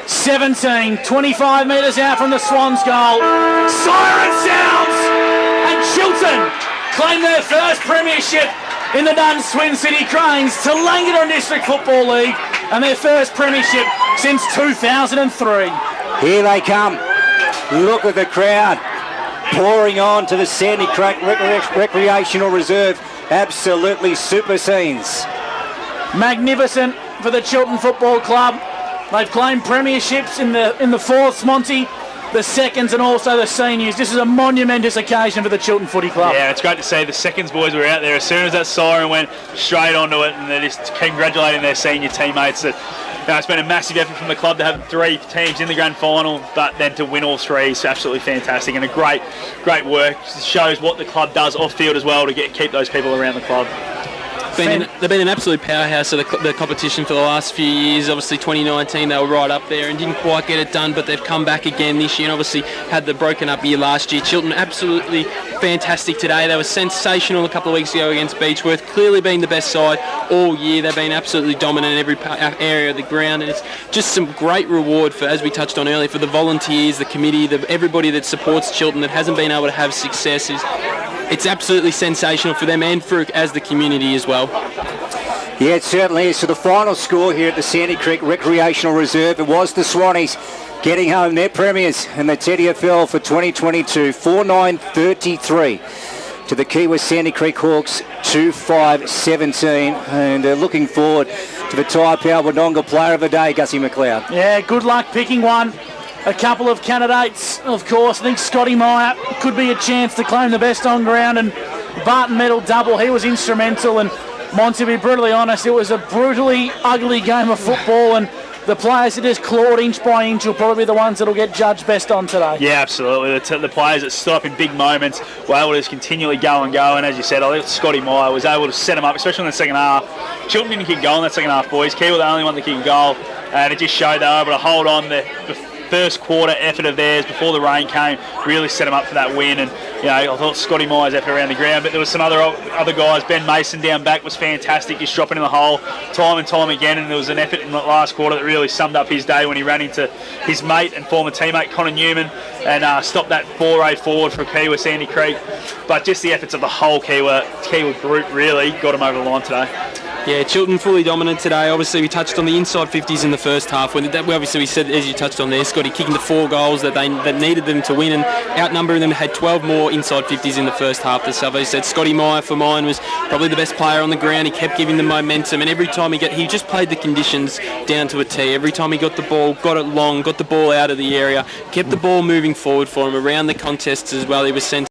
17, 25 metres out from the Swans goal. Siren sounds, and Chiltern claim their first premiership in the Duns Twin City Cranes, Tallangatta District Football League, and their first premiership since 2003. Here they come. Look at the crowd pouring on to the Sandy Creek Recreational Reserve. Absolutely super scenes. Magnificent for the Chiltern Football Club. They've claimed premierships in the fourths, Monty, the seconds and also the seniors. This is a monumentous occasion for the Chiltern Footy Club. Yeah, it's great to see the seconds boys were out there as soon as that siren went straight onto it, and they're just congratulating their senior teammates. It's been a massive effort from the club to have 3 teams in the grand final, but then to win all 3 is absolutely fantastic, and a great work. It shows what the club does off field as well to keep those people around the club. They've been an absolute powerhouse of the competition for the last few years. Obviously 2019 they were right up there and didn't quite get it done, but they've come back again this year and obviously had the broken up year last year. Chiltern absolutely fantastic today. They were sensational a couple of weeks ago against Beechworth, clearly been the best side all year. They've been absolutely dominant in every area of the ground, and it's just some great reward for, as we touched on earlier, for the volunteers, the committee, everybody that supports Chiltern that hasn't been able to have success. It's absolutely sensational for them and for as the community as well. Yeah, it certainly is. So the final score here at the Sandy Creek Recreational Reserve, it was the Swannies getting home their premiers in the TDFL for 2022, 4-9-33 to the Kiewa Sandy Creek Hawks, 2-5-17, and looking forward to the Taipower Wodonga Player of the Day, Gussie McLeod. Yeah, good luck picking one. A couple of candidates, of course. I think Scotty Meyer could be a chance to claim the best on ground, and Barton medal double. He was instrumental, and Monty, to be brutally honest, it was a brutally ugly game of football, and the players that just clawed inch by inch will probably be the ones that will get judged best on today. Yeah, absolutely. The players that stood up in big moments were able to just continually go and go, and as you said, I think Scotty Meyer was able to set them up, especially in the second half. Chiltern didn't kick goal in that second half, boys. Kiewa were the only one that kicked goal, and it just showed they were able to hold on the first quarter effort of theirs before the rain came, really set them up for that win. And I thought Scotty Meyer's effort around the ground, but there was some other guys. Ben Mason down back was fantastic, just dropping in the hole time and time again, and there was an effort in the last quarter that really summed up his day when he ran into his mate and former teammate Connor Newman and stopped that foray forward for Kiewa Sandy Creek. But just the efforts of the whole Kiewa group really got him over the line today. Yeah, Chiltern fully dominant today. Obviously, we touched on the inside 50s in the first half. We said, as you touched on there, Scotty kicking the 4 goals that needed them to win, and outnumbering them, had 12 more inside 50s in the first half. The Salvo said Scotty Meyer, for mine, was probably the best player on the ground. He kept giving them momentum, and every time he just played the conditions down to a T. Every time he got the ball, got it long, got the ball out of the area, kept the ball moving forward for him around the contests as well. He was sent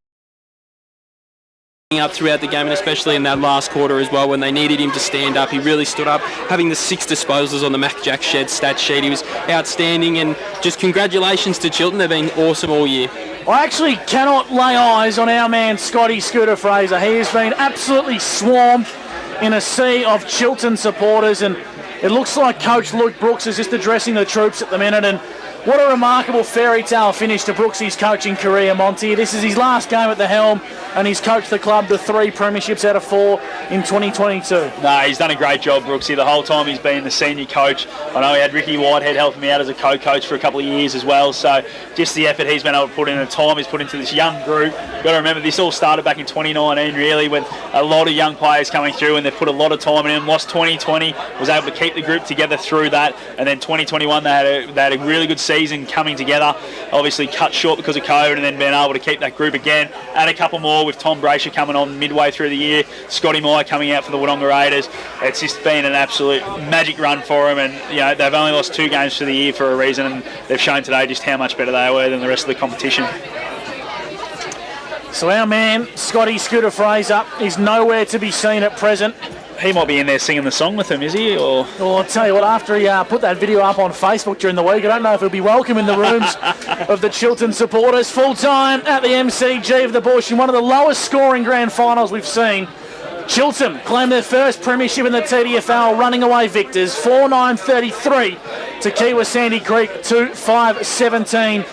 up throughout the game, and especially in that last quarter as well when they needed him to stand up. He really stood up, having the 6 disposals on the Mac Jack Shed stat sheet. He was outstanding, and just congratulations to Chiltern. They've been awesome all year. I actually cannot lay eyes on our man Scotty Scooter Fraser. He has been absolutely swarmed in a sea of Chiltern supporters, and it looks like Coach Luke Brooks is just addressing the troops at the minute. And what a remarkable fairy tale finish to Brooksy's coaching career, Monty. This is his last game at the helm, and he's coached the club to 3 premierships out of 4 in 2022. No, he's done a great job, Brooksy. The whole time he's been the senior coach. I know he had Ricky Whitehead helping me out as a co-coach for a couple of years as well. So just the effort he's been able to put in, the time he's put into this young group. You've got to remember, this all started back in 2019, really, with a lot of young players coming through, and they've put a lot of time in. Lost 2020, was able to keep the group together through that, and then 2021 they had a really good season coming together. Obviously cut short because of COVID, and then being able to keep that group again. Add a couple more with Tom Brasher coming on midway through the year, Scotty Meyer coming out for the Wodonga Raiders. It's just been an absolute magic run for them, and they've only lost 2 games for the year for a reason, and they've shown today just how much better they were than the rest of the competition. So our man Scotty Scooter Fraser is nowhere to be seen at present. He might be in there singing the song with them, is he? Or I'll tell you what, after he put that video up on Facebook during the week, I don't know if he'll be welcome in the rooms of the Chiltern supporters. Full time at the MCG of the Bush in one of the lowest scoring grand finals we've seen. Chiltern claim their first premiership in the TDFL, running away victors, 4-9-33 to Kiewa Sandy Creek, 2-5-17.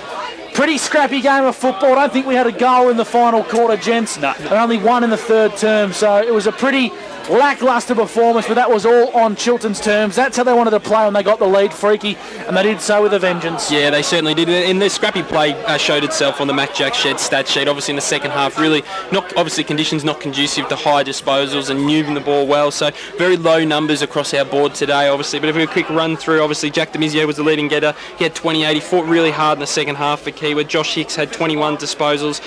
Pretty scrappy game of football. I don't think we had a goal in the final quarter, gents. No. And only one in the third term, so it was a pretty lacklustre performance, but that was all on Chiltern's terms. That's how they wanted to play when they got the lead, Freaky, and they did so with a vengeance. Yeah, they certainly did. And the scrappy play showed itself on the Mac Jack Shed stat sheet. Obviously in the second half, really conditions not conducive to high disposals and moving the ball well. So very low numbers across our board today, obviously. But if we have a quick run through, obviously Jack Demizio was the leading getter. He had 28. He fought really hard in the second half for Kiewa. Josh Hicks had 21 disposals.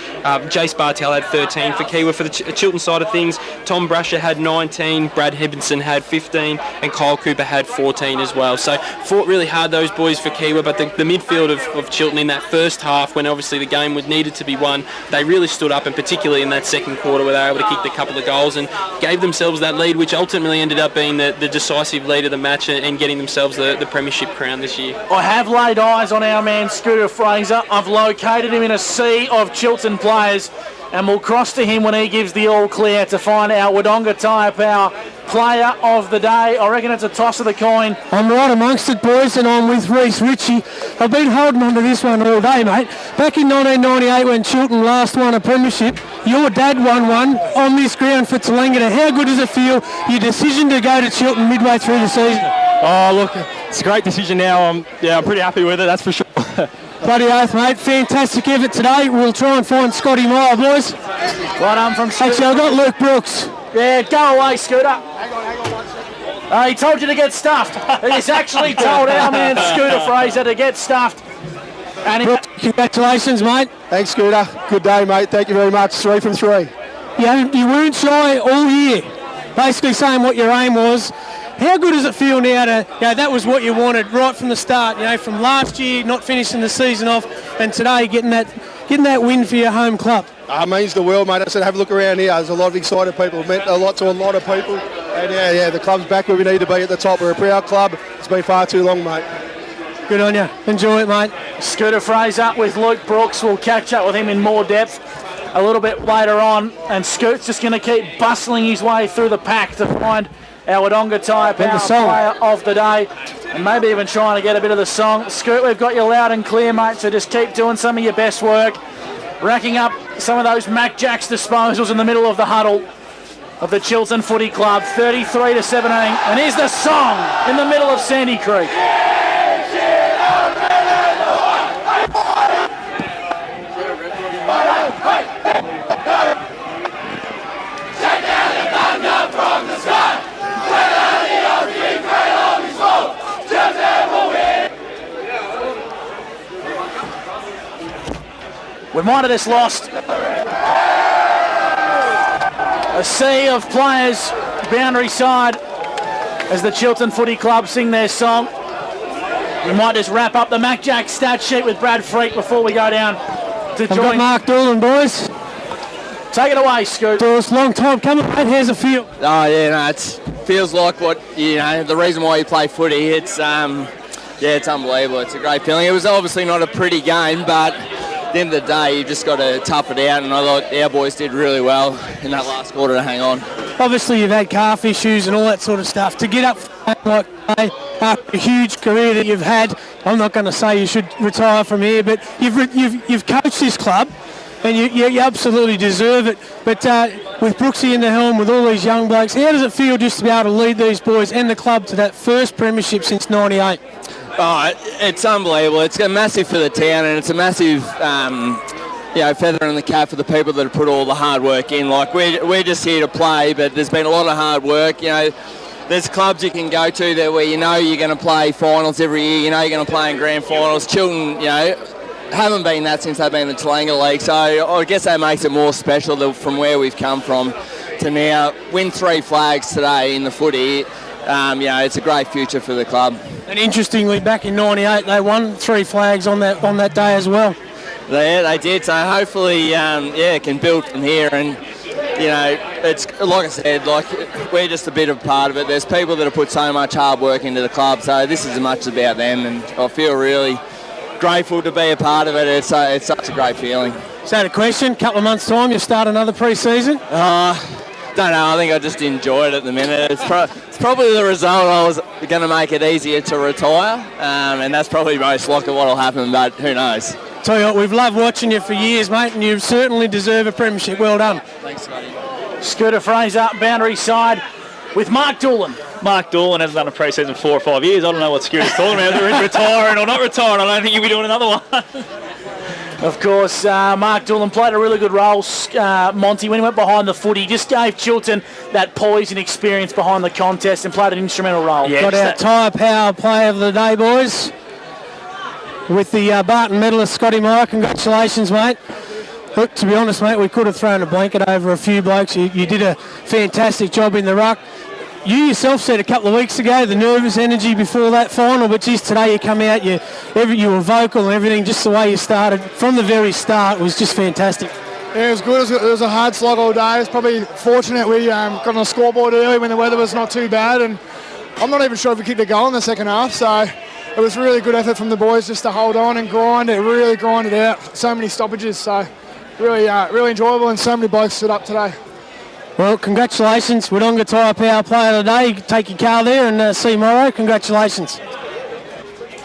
Jace Bartel had 13 for Kiewa. For the Chiltern side of things, Tom Brasher had 19, Brad Hibbenson had 15, and Kyle Cooper had 14 as well. So fought really hard, those boys, for Kiewa, but the midfield of Chiltern in that first half, when obviously the game needed to be won, they really stood up, and particularly in that second quarter where they were able to kick a couple of goals and gave themselves that lead, which ultimately ended up being the decisive lead of the match and getting themselves the premiership crown this year. I have laid eyes on our man Scooter Fraser. I've located him in a sea of Chiltern players, and we'll cross to him when he gives the all clear to find our Wodonga Tyre Power player of the day. I reckon it's a toss of the coin. I'm right amongst it, boys, and I'm with Reece Ritchie. I've been holding on to this one all day, mate. Back in 1998 when Chiltern last won a premiership, your dad won one on this ground for Tallangatta. How good does it feel, your decision to go to Chiltern midway through the season? Oh, look, it's a great decision now. I'm pretty happy with it, that's for sure. Bloody oath, mate. Fantastic effort today. We'll try and find Scotty Meyer, boys. Well done from Scooter. Actually, I've got Luke Brooks. Yeah, go away, Scooter. He told you to get stuffed. He's actually told our man Scooter Fraser to get stuffed. And congratulations, mate. Thanks, Scooter. Good day, mate. Thank you very much. 3 from 3. You weren't shy all year, basically saying what your aim was. How good does it feel now to, that was what you wanted right from the start, from last year not finishing the season off, and today getting that win for your home club? It means the world, mate. I said, have a look around here. There's a lot of excited people. It meant a lot to a lot of people. And the club's back where we need to be at the top. We're a proud club. It's been far too long, mate. Good on you. Enjoy it, mate. Scooter Fraser with Luke Brooks. We'll catch up with him in more depth a little bit later on. And Scoot's just going to keep bustling his way through the pack to find our Wodonga Tyre Power player of the day, and maybe even trying to get a bit of the song. Scoot, we've got you loud and clear, mate, so just keep doing some of your best work, racking up some of those Mac Jacks disposals in the middle of the huddle of the Chiltern Footy Club, 33-17, and here's the song in the middle of Sandy Creek. We might have just lost a sea of players boundary side as the Chiltern Footy Club sing their song. We might just wrap up the Mac Jack stat sheet with Brad Freak before we go down to join. I've got Mark Doolan, boys. Take it away, Scoot. It's a long time coming, mate. How's it feel? Oh, it feels like the reason why you play footy. It's unbelievable. It's a great feeling. It was obviously not a pretty game, but at the end of the day, you've just got to tough it out, and I thought our boys did really well in that last quarter to hang on. Obviously, you've had calf issues and all that sort of stuff. To get up like today, after a huge career that you've had, I'm not going to say you should retire from here, but you've coached this club, and you absolutely deserve it. But with Brooksy in the helm, with all these young blokes, how does it feel just to be able to lead these boys and the club to that first premiership since '98? Oh, it's unbelievable. It's massive for the town, and it's a massive, feather in the cap for the people that have put all the hard work in. Like we're just here to play, but there's been a lot of hard work. There's clubs you can go to there where you're going to play finals every year. You're going to play in grand finals. Chiltern, haven't been that since they've been in the Tallangatta League. So I guess that makes it more special from where we've come from to now win 3 flags today in the footy. It's a great future for the club. And interestingly, back in '98, they won 3 flags on that day as well. They did. So hopefully, it can build from here. And it's like I said, we're just a bit of a part of it. There's people that have put so much hard work into the club. So this is as much about them, and I feel really grateful to be a part of it. It's such a great feeling. So the question, couple of months' time, you start another pre-season? Don't know. I think I just enjoy it at the minute. It's probably the result. I was going to make it easier to retire, and that's probably most likely what will happen, but who knows. Tell you what, we've loved watching you for years, mate, and you certainly deserve a premiership. Well done. Thanks, Scotty. Scooter Fraser, boundary side. with Mark Doolan. Mark Doolan hasn't done a pre-season 4 or 5 years. I don't know what Scooter's talking about. Whether he's retiring or not retiring, I don't think he'll be doing another one. Of course, Mark Doolan played a really good role, Monty, when he went behind the footy. He just gave Chiltern that poise and experience behind the contest and played an instrumental role. Yeah, got our tyre power play of the day, boys, with the Barton medalist Scotty Meyer. Congratulations, mate. Look, to be honest, mate, we could have thrown a blanket over a few blokes. You did a fantastic job in the ruck. You yourself said a couple of weeks ago the nervous energy before that final, but geez, today you come out, you were vocal and everything, just the way you started from the very start was just fantastic. Yeah, it was good. It was a hard slog all day. It's probably fortunate we got on the scoreboard early when the weather was not too bad, and I'm not even sure if we kicked a goal in the second half, so it was really good effort from the boys just to hold on and grind it, really grind it out. So many stoppages, so really enjoyable, and so many blokes stood up today. Well, congratulations, Wodonga Tyre Power Player of the Day. Take your car there and see Morrow. Congratulations.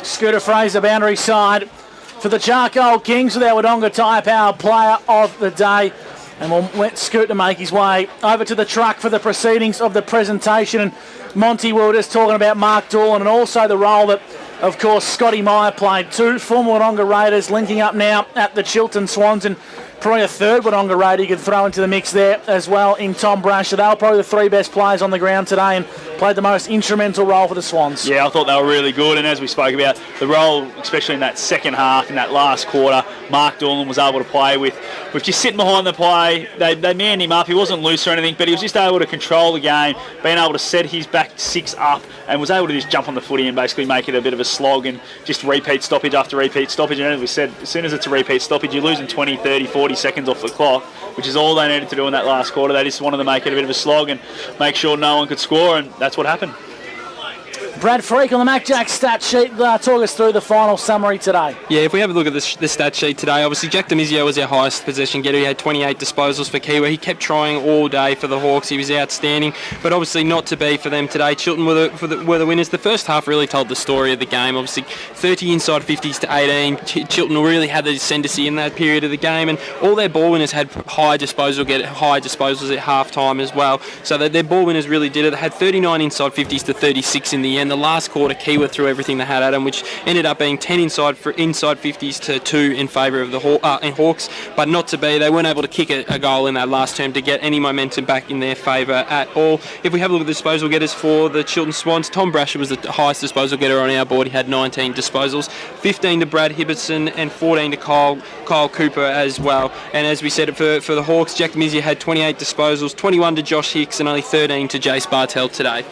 Scooter Fraser, boundary side for the Charcoal Kings with our Wodonga Tyre Power Player of the Day. And we'll let Scooter make his way over to the truck for the proceedings of the presentation. And Monty, we were just talking about Mark Doolan and also the role that, of course, Scotty Meyer played. 2 former Wodonga Raiders linking up now at the Chiltern Swans, and probably a third Wodonga Raider you could throw into the mix there as well in Tom Brasher. They were probably the 3 best players on the ground today and played the most instrumental role for the Swans. Yeah, I thought they were really good, and as we spoke about, the role, especially in that second half, in that last quarter, Mark Doolan was able to play with just sitting behind the play. They manned him up. He wasn't loose or anything, but he was just able to control the game, being able to set his back 6 up, and was able to just jump on the footy and basically make it a bit of a slog and just repeat stoppage after repeat stoppage. And as we said, as soon as it's a repeat stoppage, you're losing 20, 30, 40 seconds off the clock, which is all they needed to do in that last quarter. They just wanted to make it a bit of a slog and make sure no one could score, and that's what happened. Brad Freak on the MacJack stat sheet. Talk us through the final summary today. Yeah, if we have a look at the stat sheet today, obviously Jack Demizio was our highest possession getter. He had 28 disposals for Kiewa. He kept trying all day for the Hawks. He was outstanding, but obviously not to be for them today. Chiltern were the winners. The first half really told the story of the game. Obviously 30 inside 50s to 18. Chiltern really had the ascendancy in that period of the game, and all their ball winners had high disposals at half-time as well. So that their ball winners really did it. They had 39 inside 50s to 36 in the end. The last quarter, Kiewa threw everything they had at them, which ended up being 10 inside 50s to 2 in favour of the Hawks, but not to be. They weren't able to kick a goal in that last term to get any momentum back in their favour at all. If we have a look at the disposal getters for the Chiltern Swans, Tom Brasher was the highest disposal getter on our board. He had 19 disposals, 15 to Brad Hibbertson and 14 to Kyle Cooper as well. And as we said, for the Hawks, Jack Demizio had 28 disposals, 21 to Josh Hicks and only 13 to Jace Bartel today.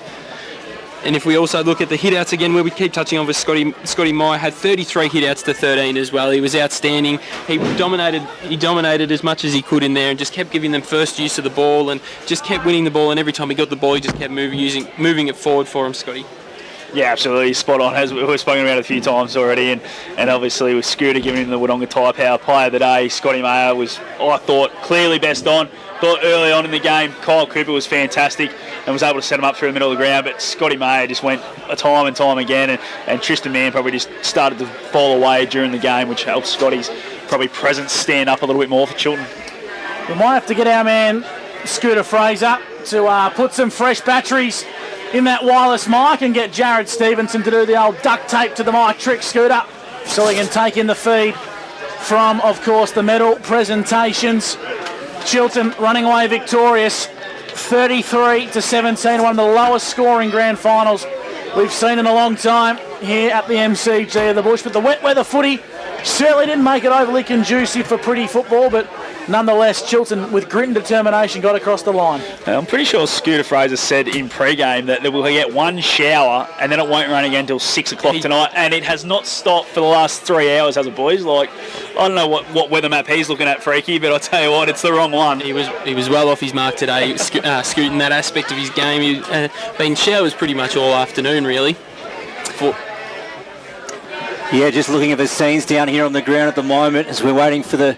And if we also look at the hitouts again, where we keep touching on with Scotty Meyer, had 33 hitouts to 13 as well. He was outstanding. He dominated as much as he could in there and just kept giving them first use of the ball and just kept winning the ball. And every time he got the ball, he just kept moving it forward for him, Scotty. Yeah, absolutely. Spot on, as we've spoken about a few times already. And obviously with Scooter giving him the Wodonga Tyre Power Player of the Day, Scotty Meyer was, I thought, clearly best on. Thought early on in the game, Kyle Cooper was fantastic and was able to set him up through the middle of the ground, but Scotty Meyer just went time and time again, and Tristan Mann probably just started to fall away during the game, which helped Scotty's probably presence stand up a little bit more for Chiltern. We might have to get our man Scooter Fraser to put some fresh batteries in that wireless mic and get Jared Stevenson to do the old duct tape to the mic trick, Scooter, so we can take in the feed from, of course, the medal presentations. Chiltern running away victorious, 33-17, one of the lowest scoring grand finals we've seen in a long time here at the MCG of the Bush. But the wet weather footy certainly didn't make it overly conducive for pretty football, but nonetheless, Chiltern, with grit and determination, got across the line. I'm pretty sure Scooter Fraser said in pre-game that we'll get one shower and then it won't rain again until 6 o'clock tonight, and it has not stopped for the last 3 hours, has it, boys? Like, I don't know what weather map he's looking at, Freaky, but I'll tell you what, it's the wrong one. He was well off his mark today, scooting that aspect of his game. He's been showers pretty much all afternoon, really. Yeah, just looking at the scenes down here on the ground at the moment as we're waiting for the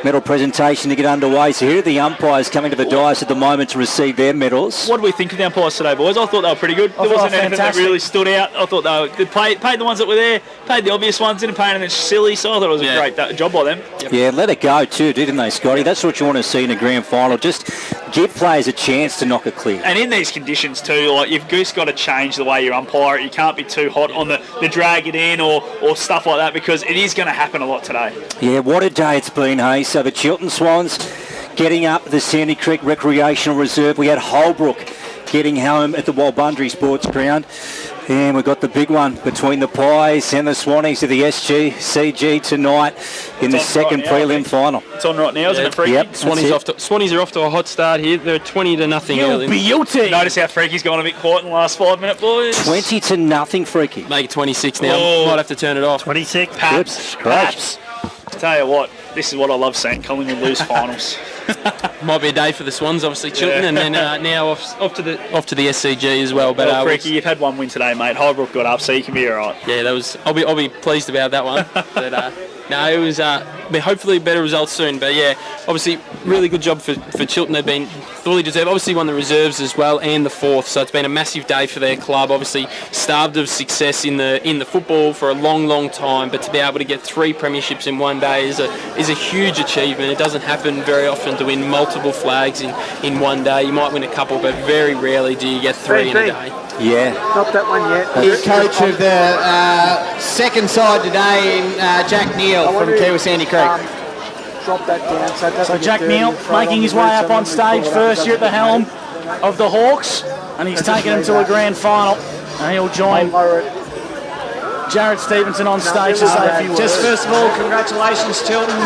medal presentation to get underway. So here are the umpires coming to the dais at the moment to receive their medals. What do we think of the umpires today, boys? I thought they were pretty good. There wasn't anything that really stood out. I thought they paid the ones that were there, paid the obvious ones, didn't pay anything silly, so I thought it was a great job by them. Yeah, let it go too, didn't they, Scotty? That's what you want to see in a grand final. Just give players a chance to knock it clear. And in these conditions too, like you've just got to change the way you umpire it. You can't be too hot on the drag it in or stuff like that, because it is going to happen a lot today. Yeah, what a day it's been, hey? So the Chiltern Swans getting up the Sandy Creek Recreational Reserve. We had Holbrook getting home at the Walbundry Sports Ground. And we've got the big one between the Pies and the Swannies of the SGCG tonight in the second prelim final. It's on right now, isn't it, Freaky? Yep, Swannies are off to a hot start here. They're 20-0 early. Beauty! Notice how Freaky's gone a bit quiet in the last 5 minutes, boys. 20-0, Freaky. Make it 26 now. Might have to turn it off. 26. Perhaps. Tell you what, this is what I love seeing, Collingwood lose finals. Might be a day for the Swans, obviously, Chiltern, and then now off to the SCG as well. But Freaky, you've had one win today, mate. Holbrook got up, so you can be all right. Yeah, that was. I'll be pleased about that one. But no, it was. Hopefully, better results soon. But yeah, obviously, really good job for Chiltern. They've been fully deserved. Obviously, won the reserves as well and the fourth. So it's been a massive day for their club. Obviously, starved of success in the football for a long time. But to be able to get 3 premierships in one day is a huge achievement. It doesn't happen very often to win multiple flags in one day. You might win a couple, but very rarely do you get 3 in a day. Yeah. Not that one yet. Head coach of the second side today, Jack Neal from Kiewa Sandy Creek. Drop that down. So Jack Neal making his way up on stage first year at the helm of the Hawks, and he's taken him to a grand final, and he'll join Jared Stevenson on stage to say a few words. Just first of all, congratulations, Chiltern.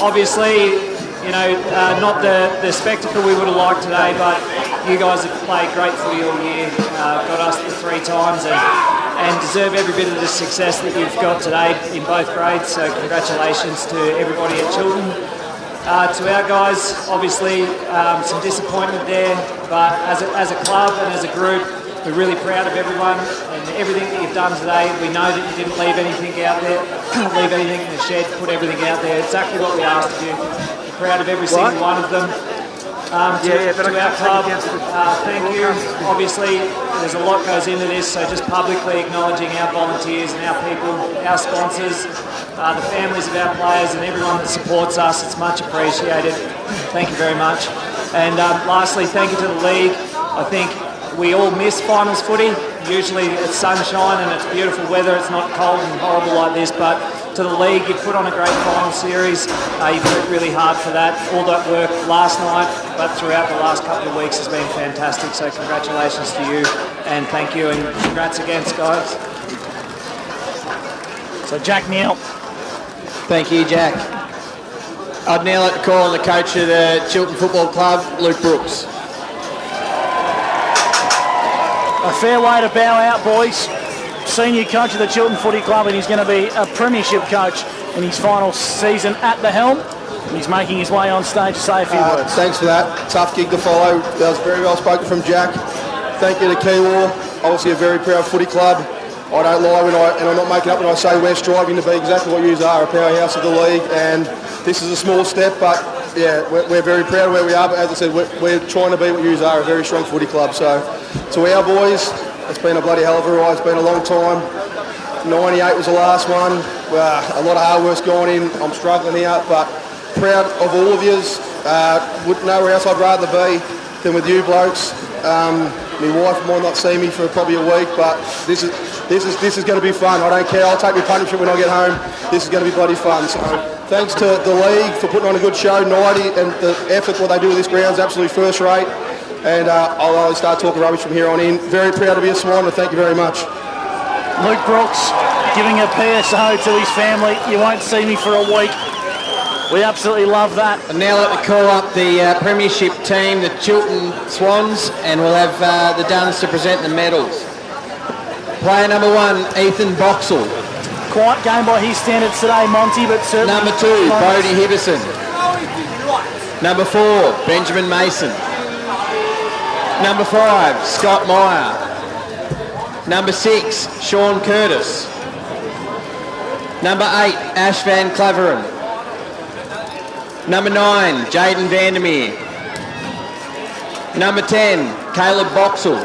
Obviously, not the spectacle we would have liked today, but you guys have played great footy all year, got us the 3 times, and deserve every bit of the success that you've got today in both grades. So congratulations to everybody at Chiltern. To our guys, obviously some disappointment there, but as a club and as a group, we're really proud of everyone and everything that you've done today. We know that you didn't leave anything out there, leave anything in the shed, put everything out there. Exactly what we asked of you. We're proud of every single one of them. To our club, thank you. Obviously, there's a lot goes into this, so just publicly acknowledging our volunteers and our people, our sponsors, the families of our players and everyone that supports us. It's much appreciated. Thank you very much. And lastly, thank you to the league. I think we all miss finals footy. Usually it's sunshine and it's beautiful weather. It's not cold and horrible like this, but to the league, you've put on a great final series. You've worked really hard for that. All that work last night, but throughout the last couple of weeks has been fantastic. So congratulations to you, and thank you, and congrats again, guys. So Jack Neal. Thank you, Jack. I'd now like to call on the coach of the Chiltern Football Club, Luke Brooks. A fair way to bow out, boys. Senior coach of the Chiltern Footy Club, and he's going to be a premiership coach in his final season at the helm. And he's making his way on stage to say a few words. Thanks for that. Tough gig to follow. That was very well spoken from Jack. Thank you to Kiewa. Obviously a very proud footy club. I don't lie and I'm not making up when I say we're striving to be exactly what you are, a powerhouse of the league. And this is a small step, but yeah, we're very proud of where we are. But as I said, we're trying to be what you are, a very strong footy club. So to our boys, it's been a bloody hell of a ride. It's been a long time. 98 was the last one. A lot of hard work's gone in. I'm struggling here, but proud of all of yous. Nowhere else I'd rather be than with you blokes. My wife might not see me for probably a week, but this is going to be fun. I don't care. I'll take my punishment when I get home. This is going to be bloody fun. So thanks to the league for putting on a good show. 90 and the effort what they do with this ground is absolutely first rate. And I'll only start talking rubbish from here on in. Very proud to be a Swan, and thank you very much. Luke Brooks giving a PSO to his family. You won't see me for a week. We absolutely love that. And now let me call up the premiership team, the Chiltern Swans, and we'll have the Duns to present the medals. Player number 1, Ethan Boxall. Quiet game by his standards today, Monty, but certainly... Number 2, Bodie Hibberson. Number 4, Benjamin Mason. Number 5, Scott Meyer. Number 6, Sean Curtis. Number 8, Ash Van Claveren. Number 9, Jaden Vandermeer. Number 10, Caleb Boxall.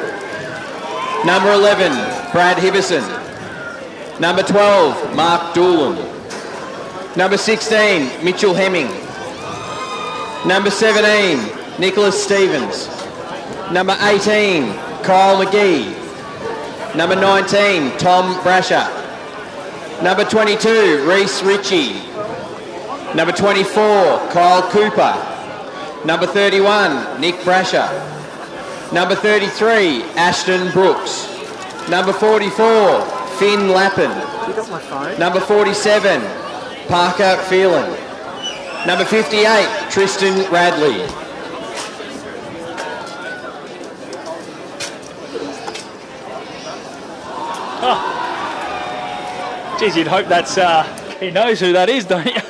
Number 11, Brad Hibberson. Number 12, Mark Doolan. Number 16, Mitchell Hemming. Number 17, Nicholas Stevens. Number 18, Kyle McGee. Number 19, Tom Brasher. Number 22, Reese Ritchie. Number 24, Kyle Cooper. Number 31, Nick Brasher. Number 33, Ashton Brooks. Number 44, Finn Lappin. Number 47, Parker Phelan. Number 58, Tristan Radley. Oh. Geez, you'd hope that's he knows who that is, don't you?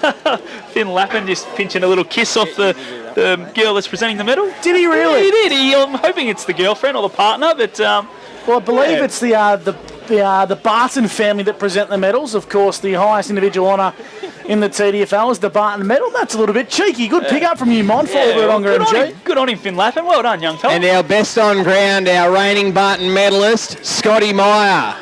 Finn Lappin just pinching a little kiss off the girl that's presenting the medal. Did he really? Yeah, he did. I'm hoping it's the girlfriend or the partner, but well, I believe it's the Barton family that present the medals. Of course, the highest individual honour in the TDFL is the Barton medal. That's a little bit cheeky. Good pick up from you, Mon, for MG. Good on him, Finn Lappin. Well done, young fella. And our best on ground, our reigning Barton medalist, Scotty Meyer.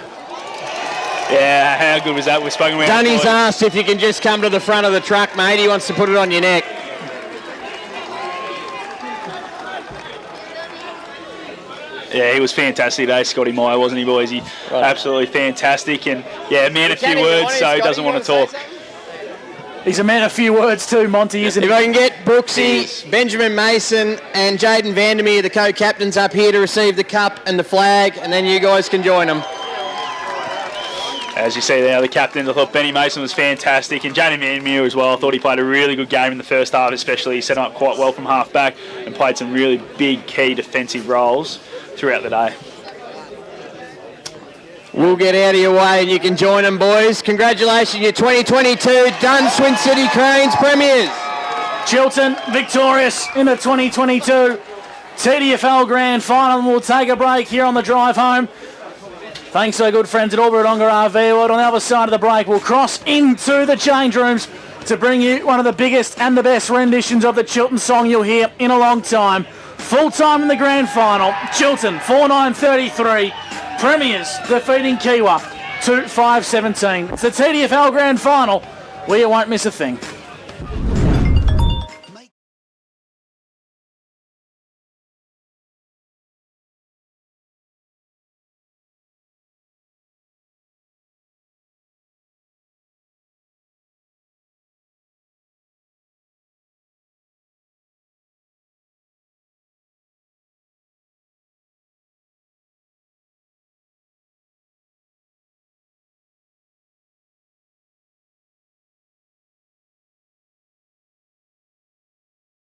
Yeah, how good was that? We've spoken about Dunny's asked if you can just come to the front of the truck, mate. He wants to put it on your neck. Yeah, he was fantastic today, Scotty Meyer, wasn't he, boys? He absolutely fantastic. And, yeah, man, a few words, so he doesn't want to talk. He's a man of few words too, Monty, isn't he? If I can get Brooksy, Benjamin Mason and Jaden Vandermeer, the co-captains, up here to receive the cup and the flag, and then you guys can join them. As you see there, the captains, I thought Benny Mason was fantastic, and Jaden Vandermeer as well. I thought he played a really good game in the first half, especially. He set him up quite well from half back and played some really big key defensive roles throughout the day. We'll get out of your way and you can join them, boys. Congratulations, your 2022 Duns Twin City Cranes Premiers. Chiltern victorious in the 2022 TDFL Grand Final, and we'll take a break here on the drive home. Thanks to our good friends at Albury-Wodonga RV World. On the other side of the break, we'll cross into the change rooms to bring you one of the biggest and the best renditions of the Chiltern song you'll hear in a long time. Full time in the grand final, Chiltern 4-9-33, Premiers defeating Kiewa 2-5-17. It's the TDFL Grand Final, where you won't miss a thing.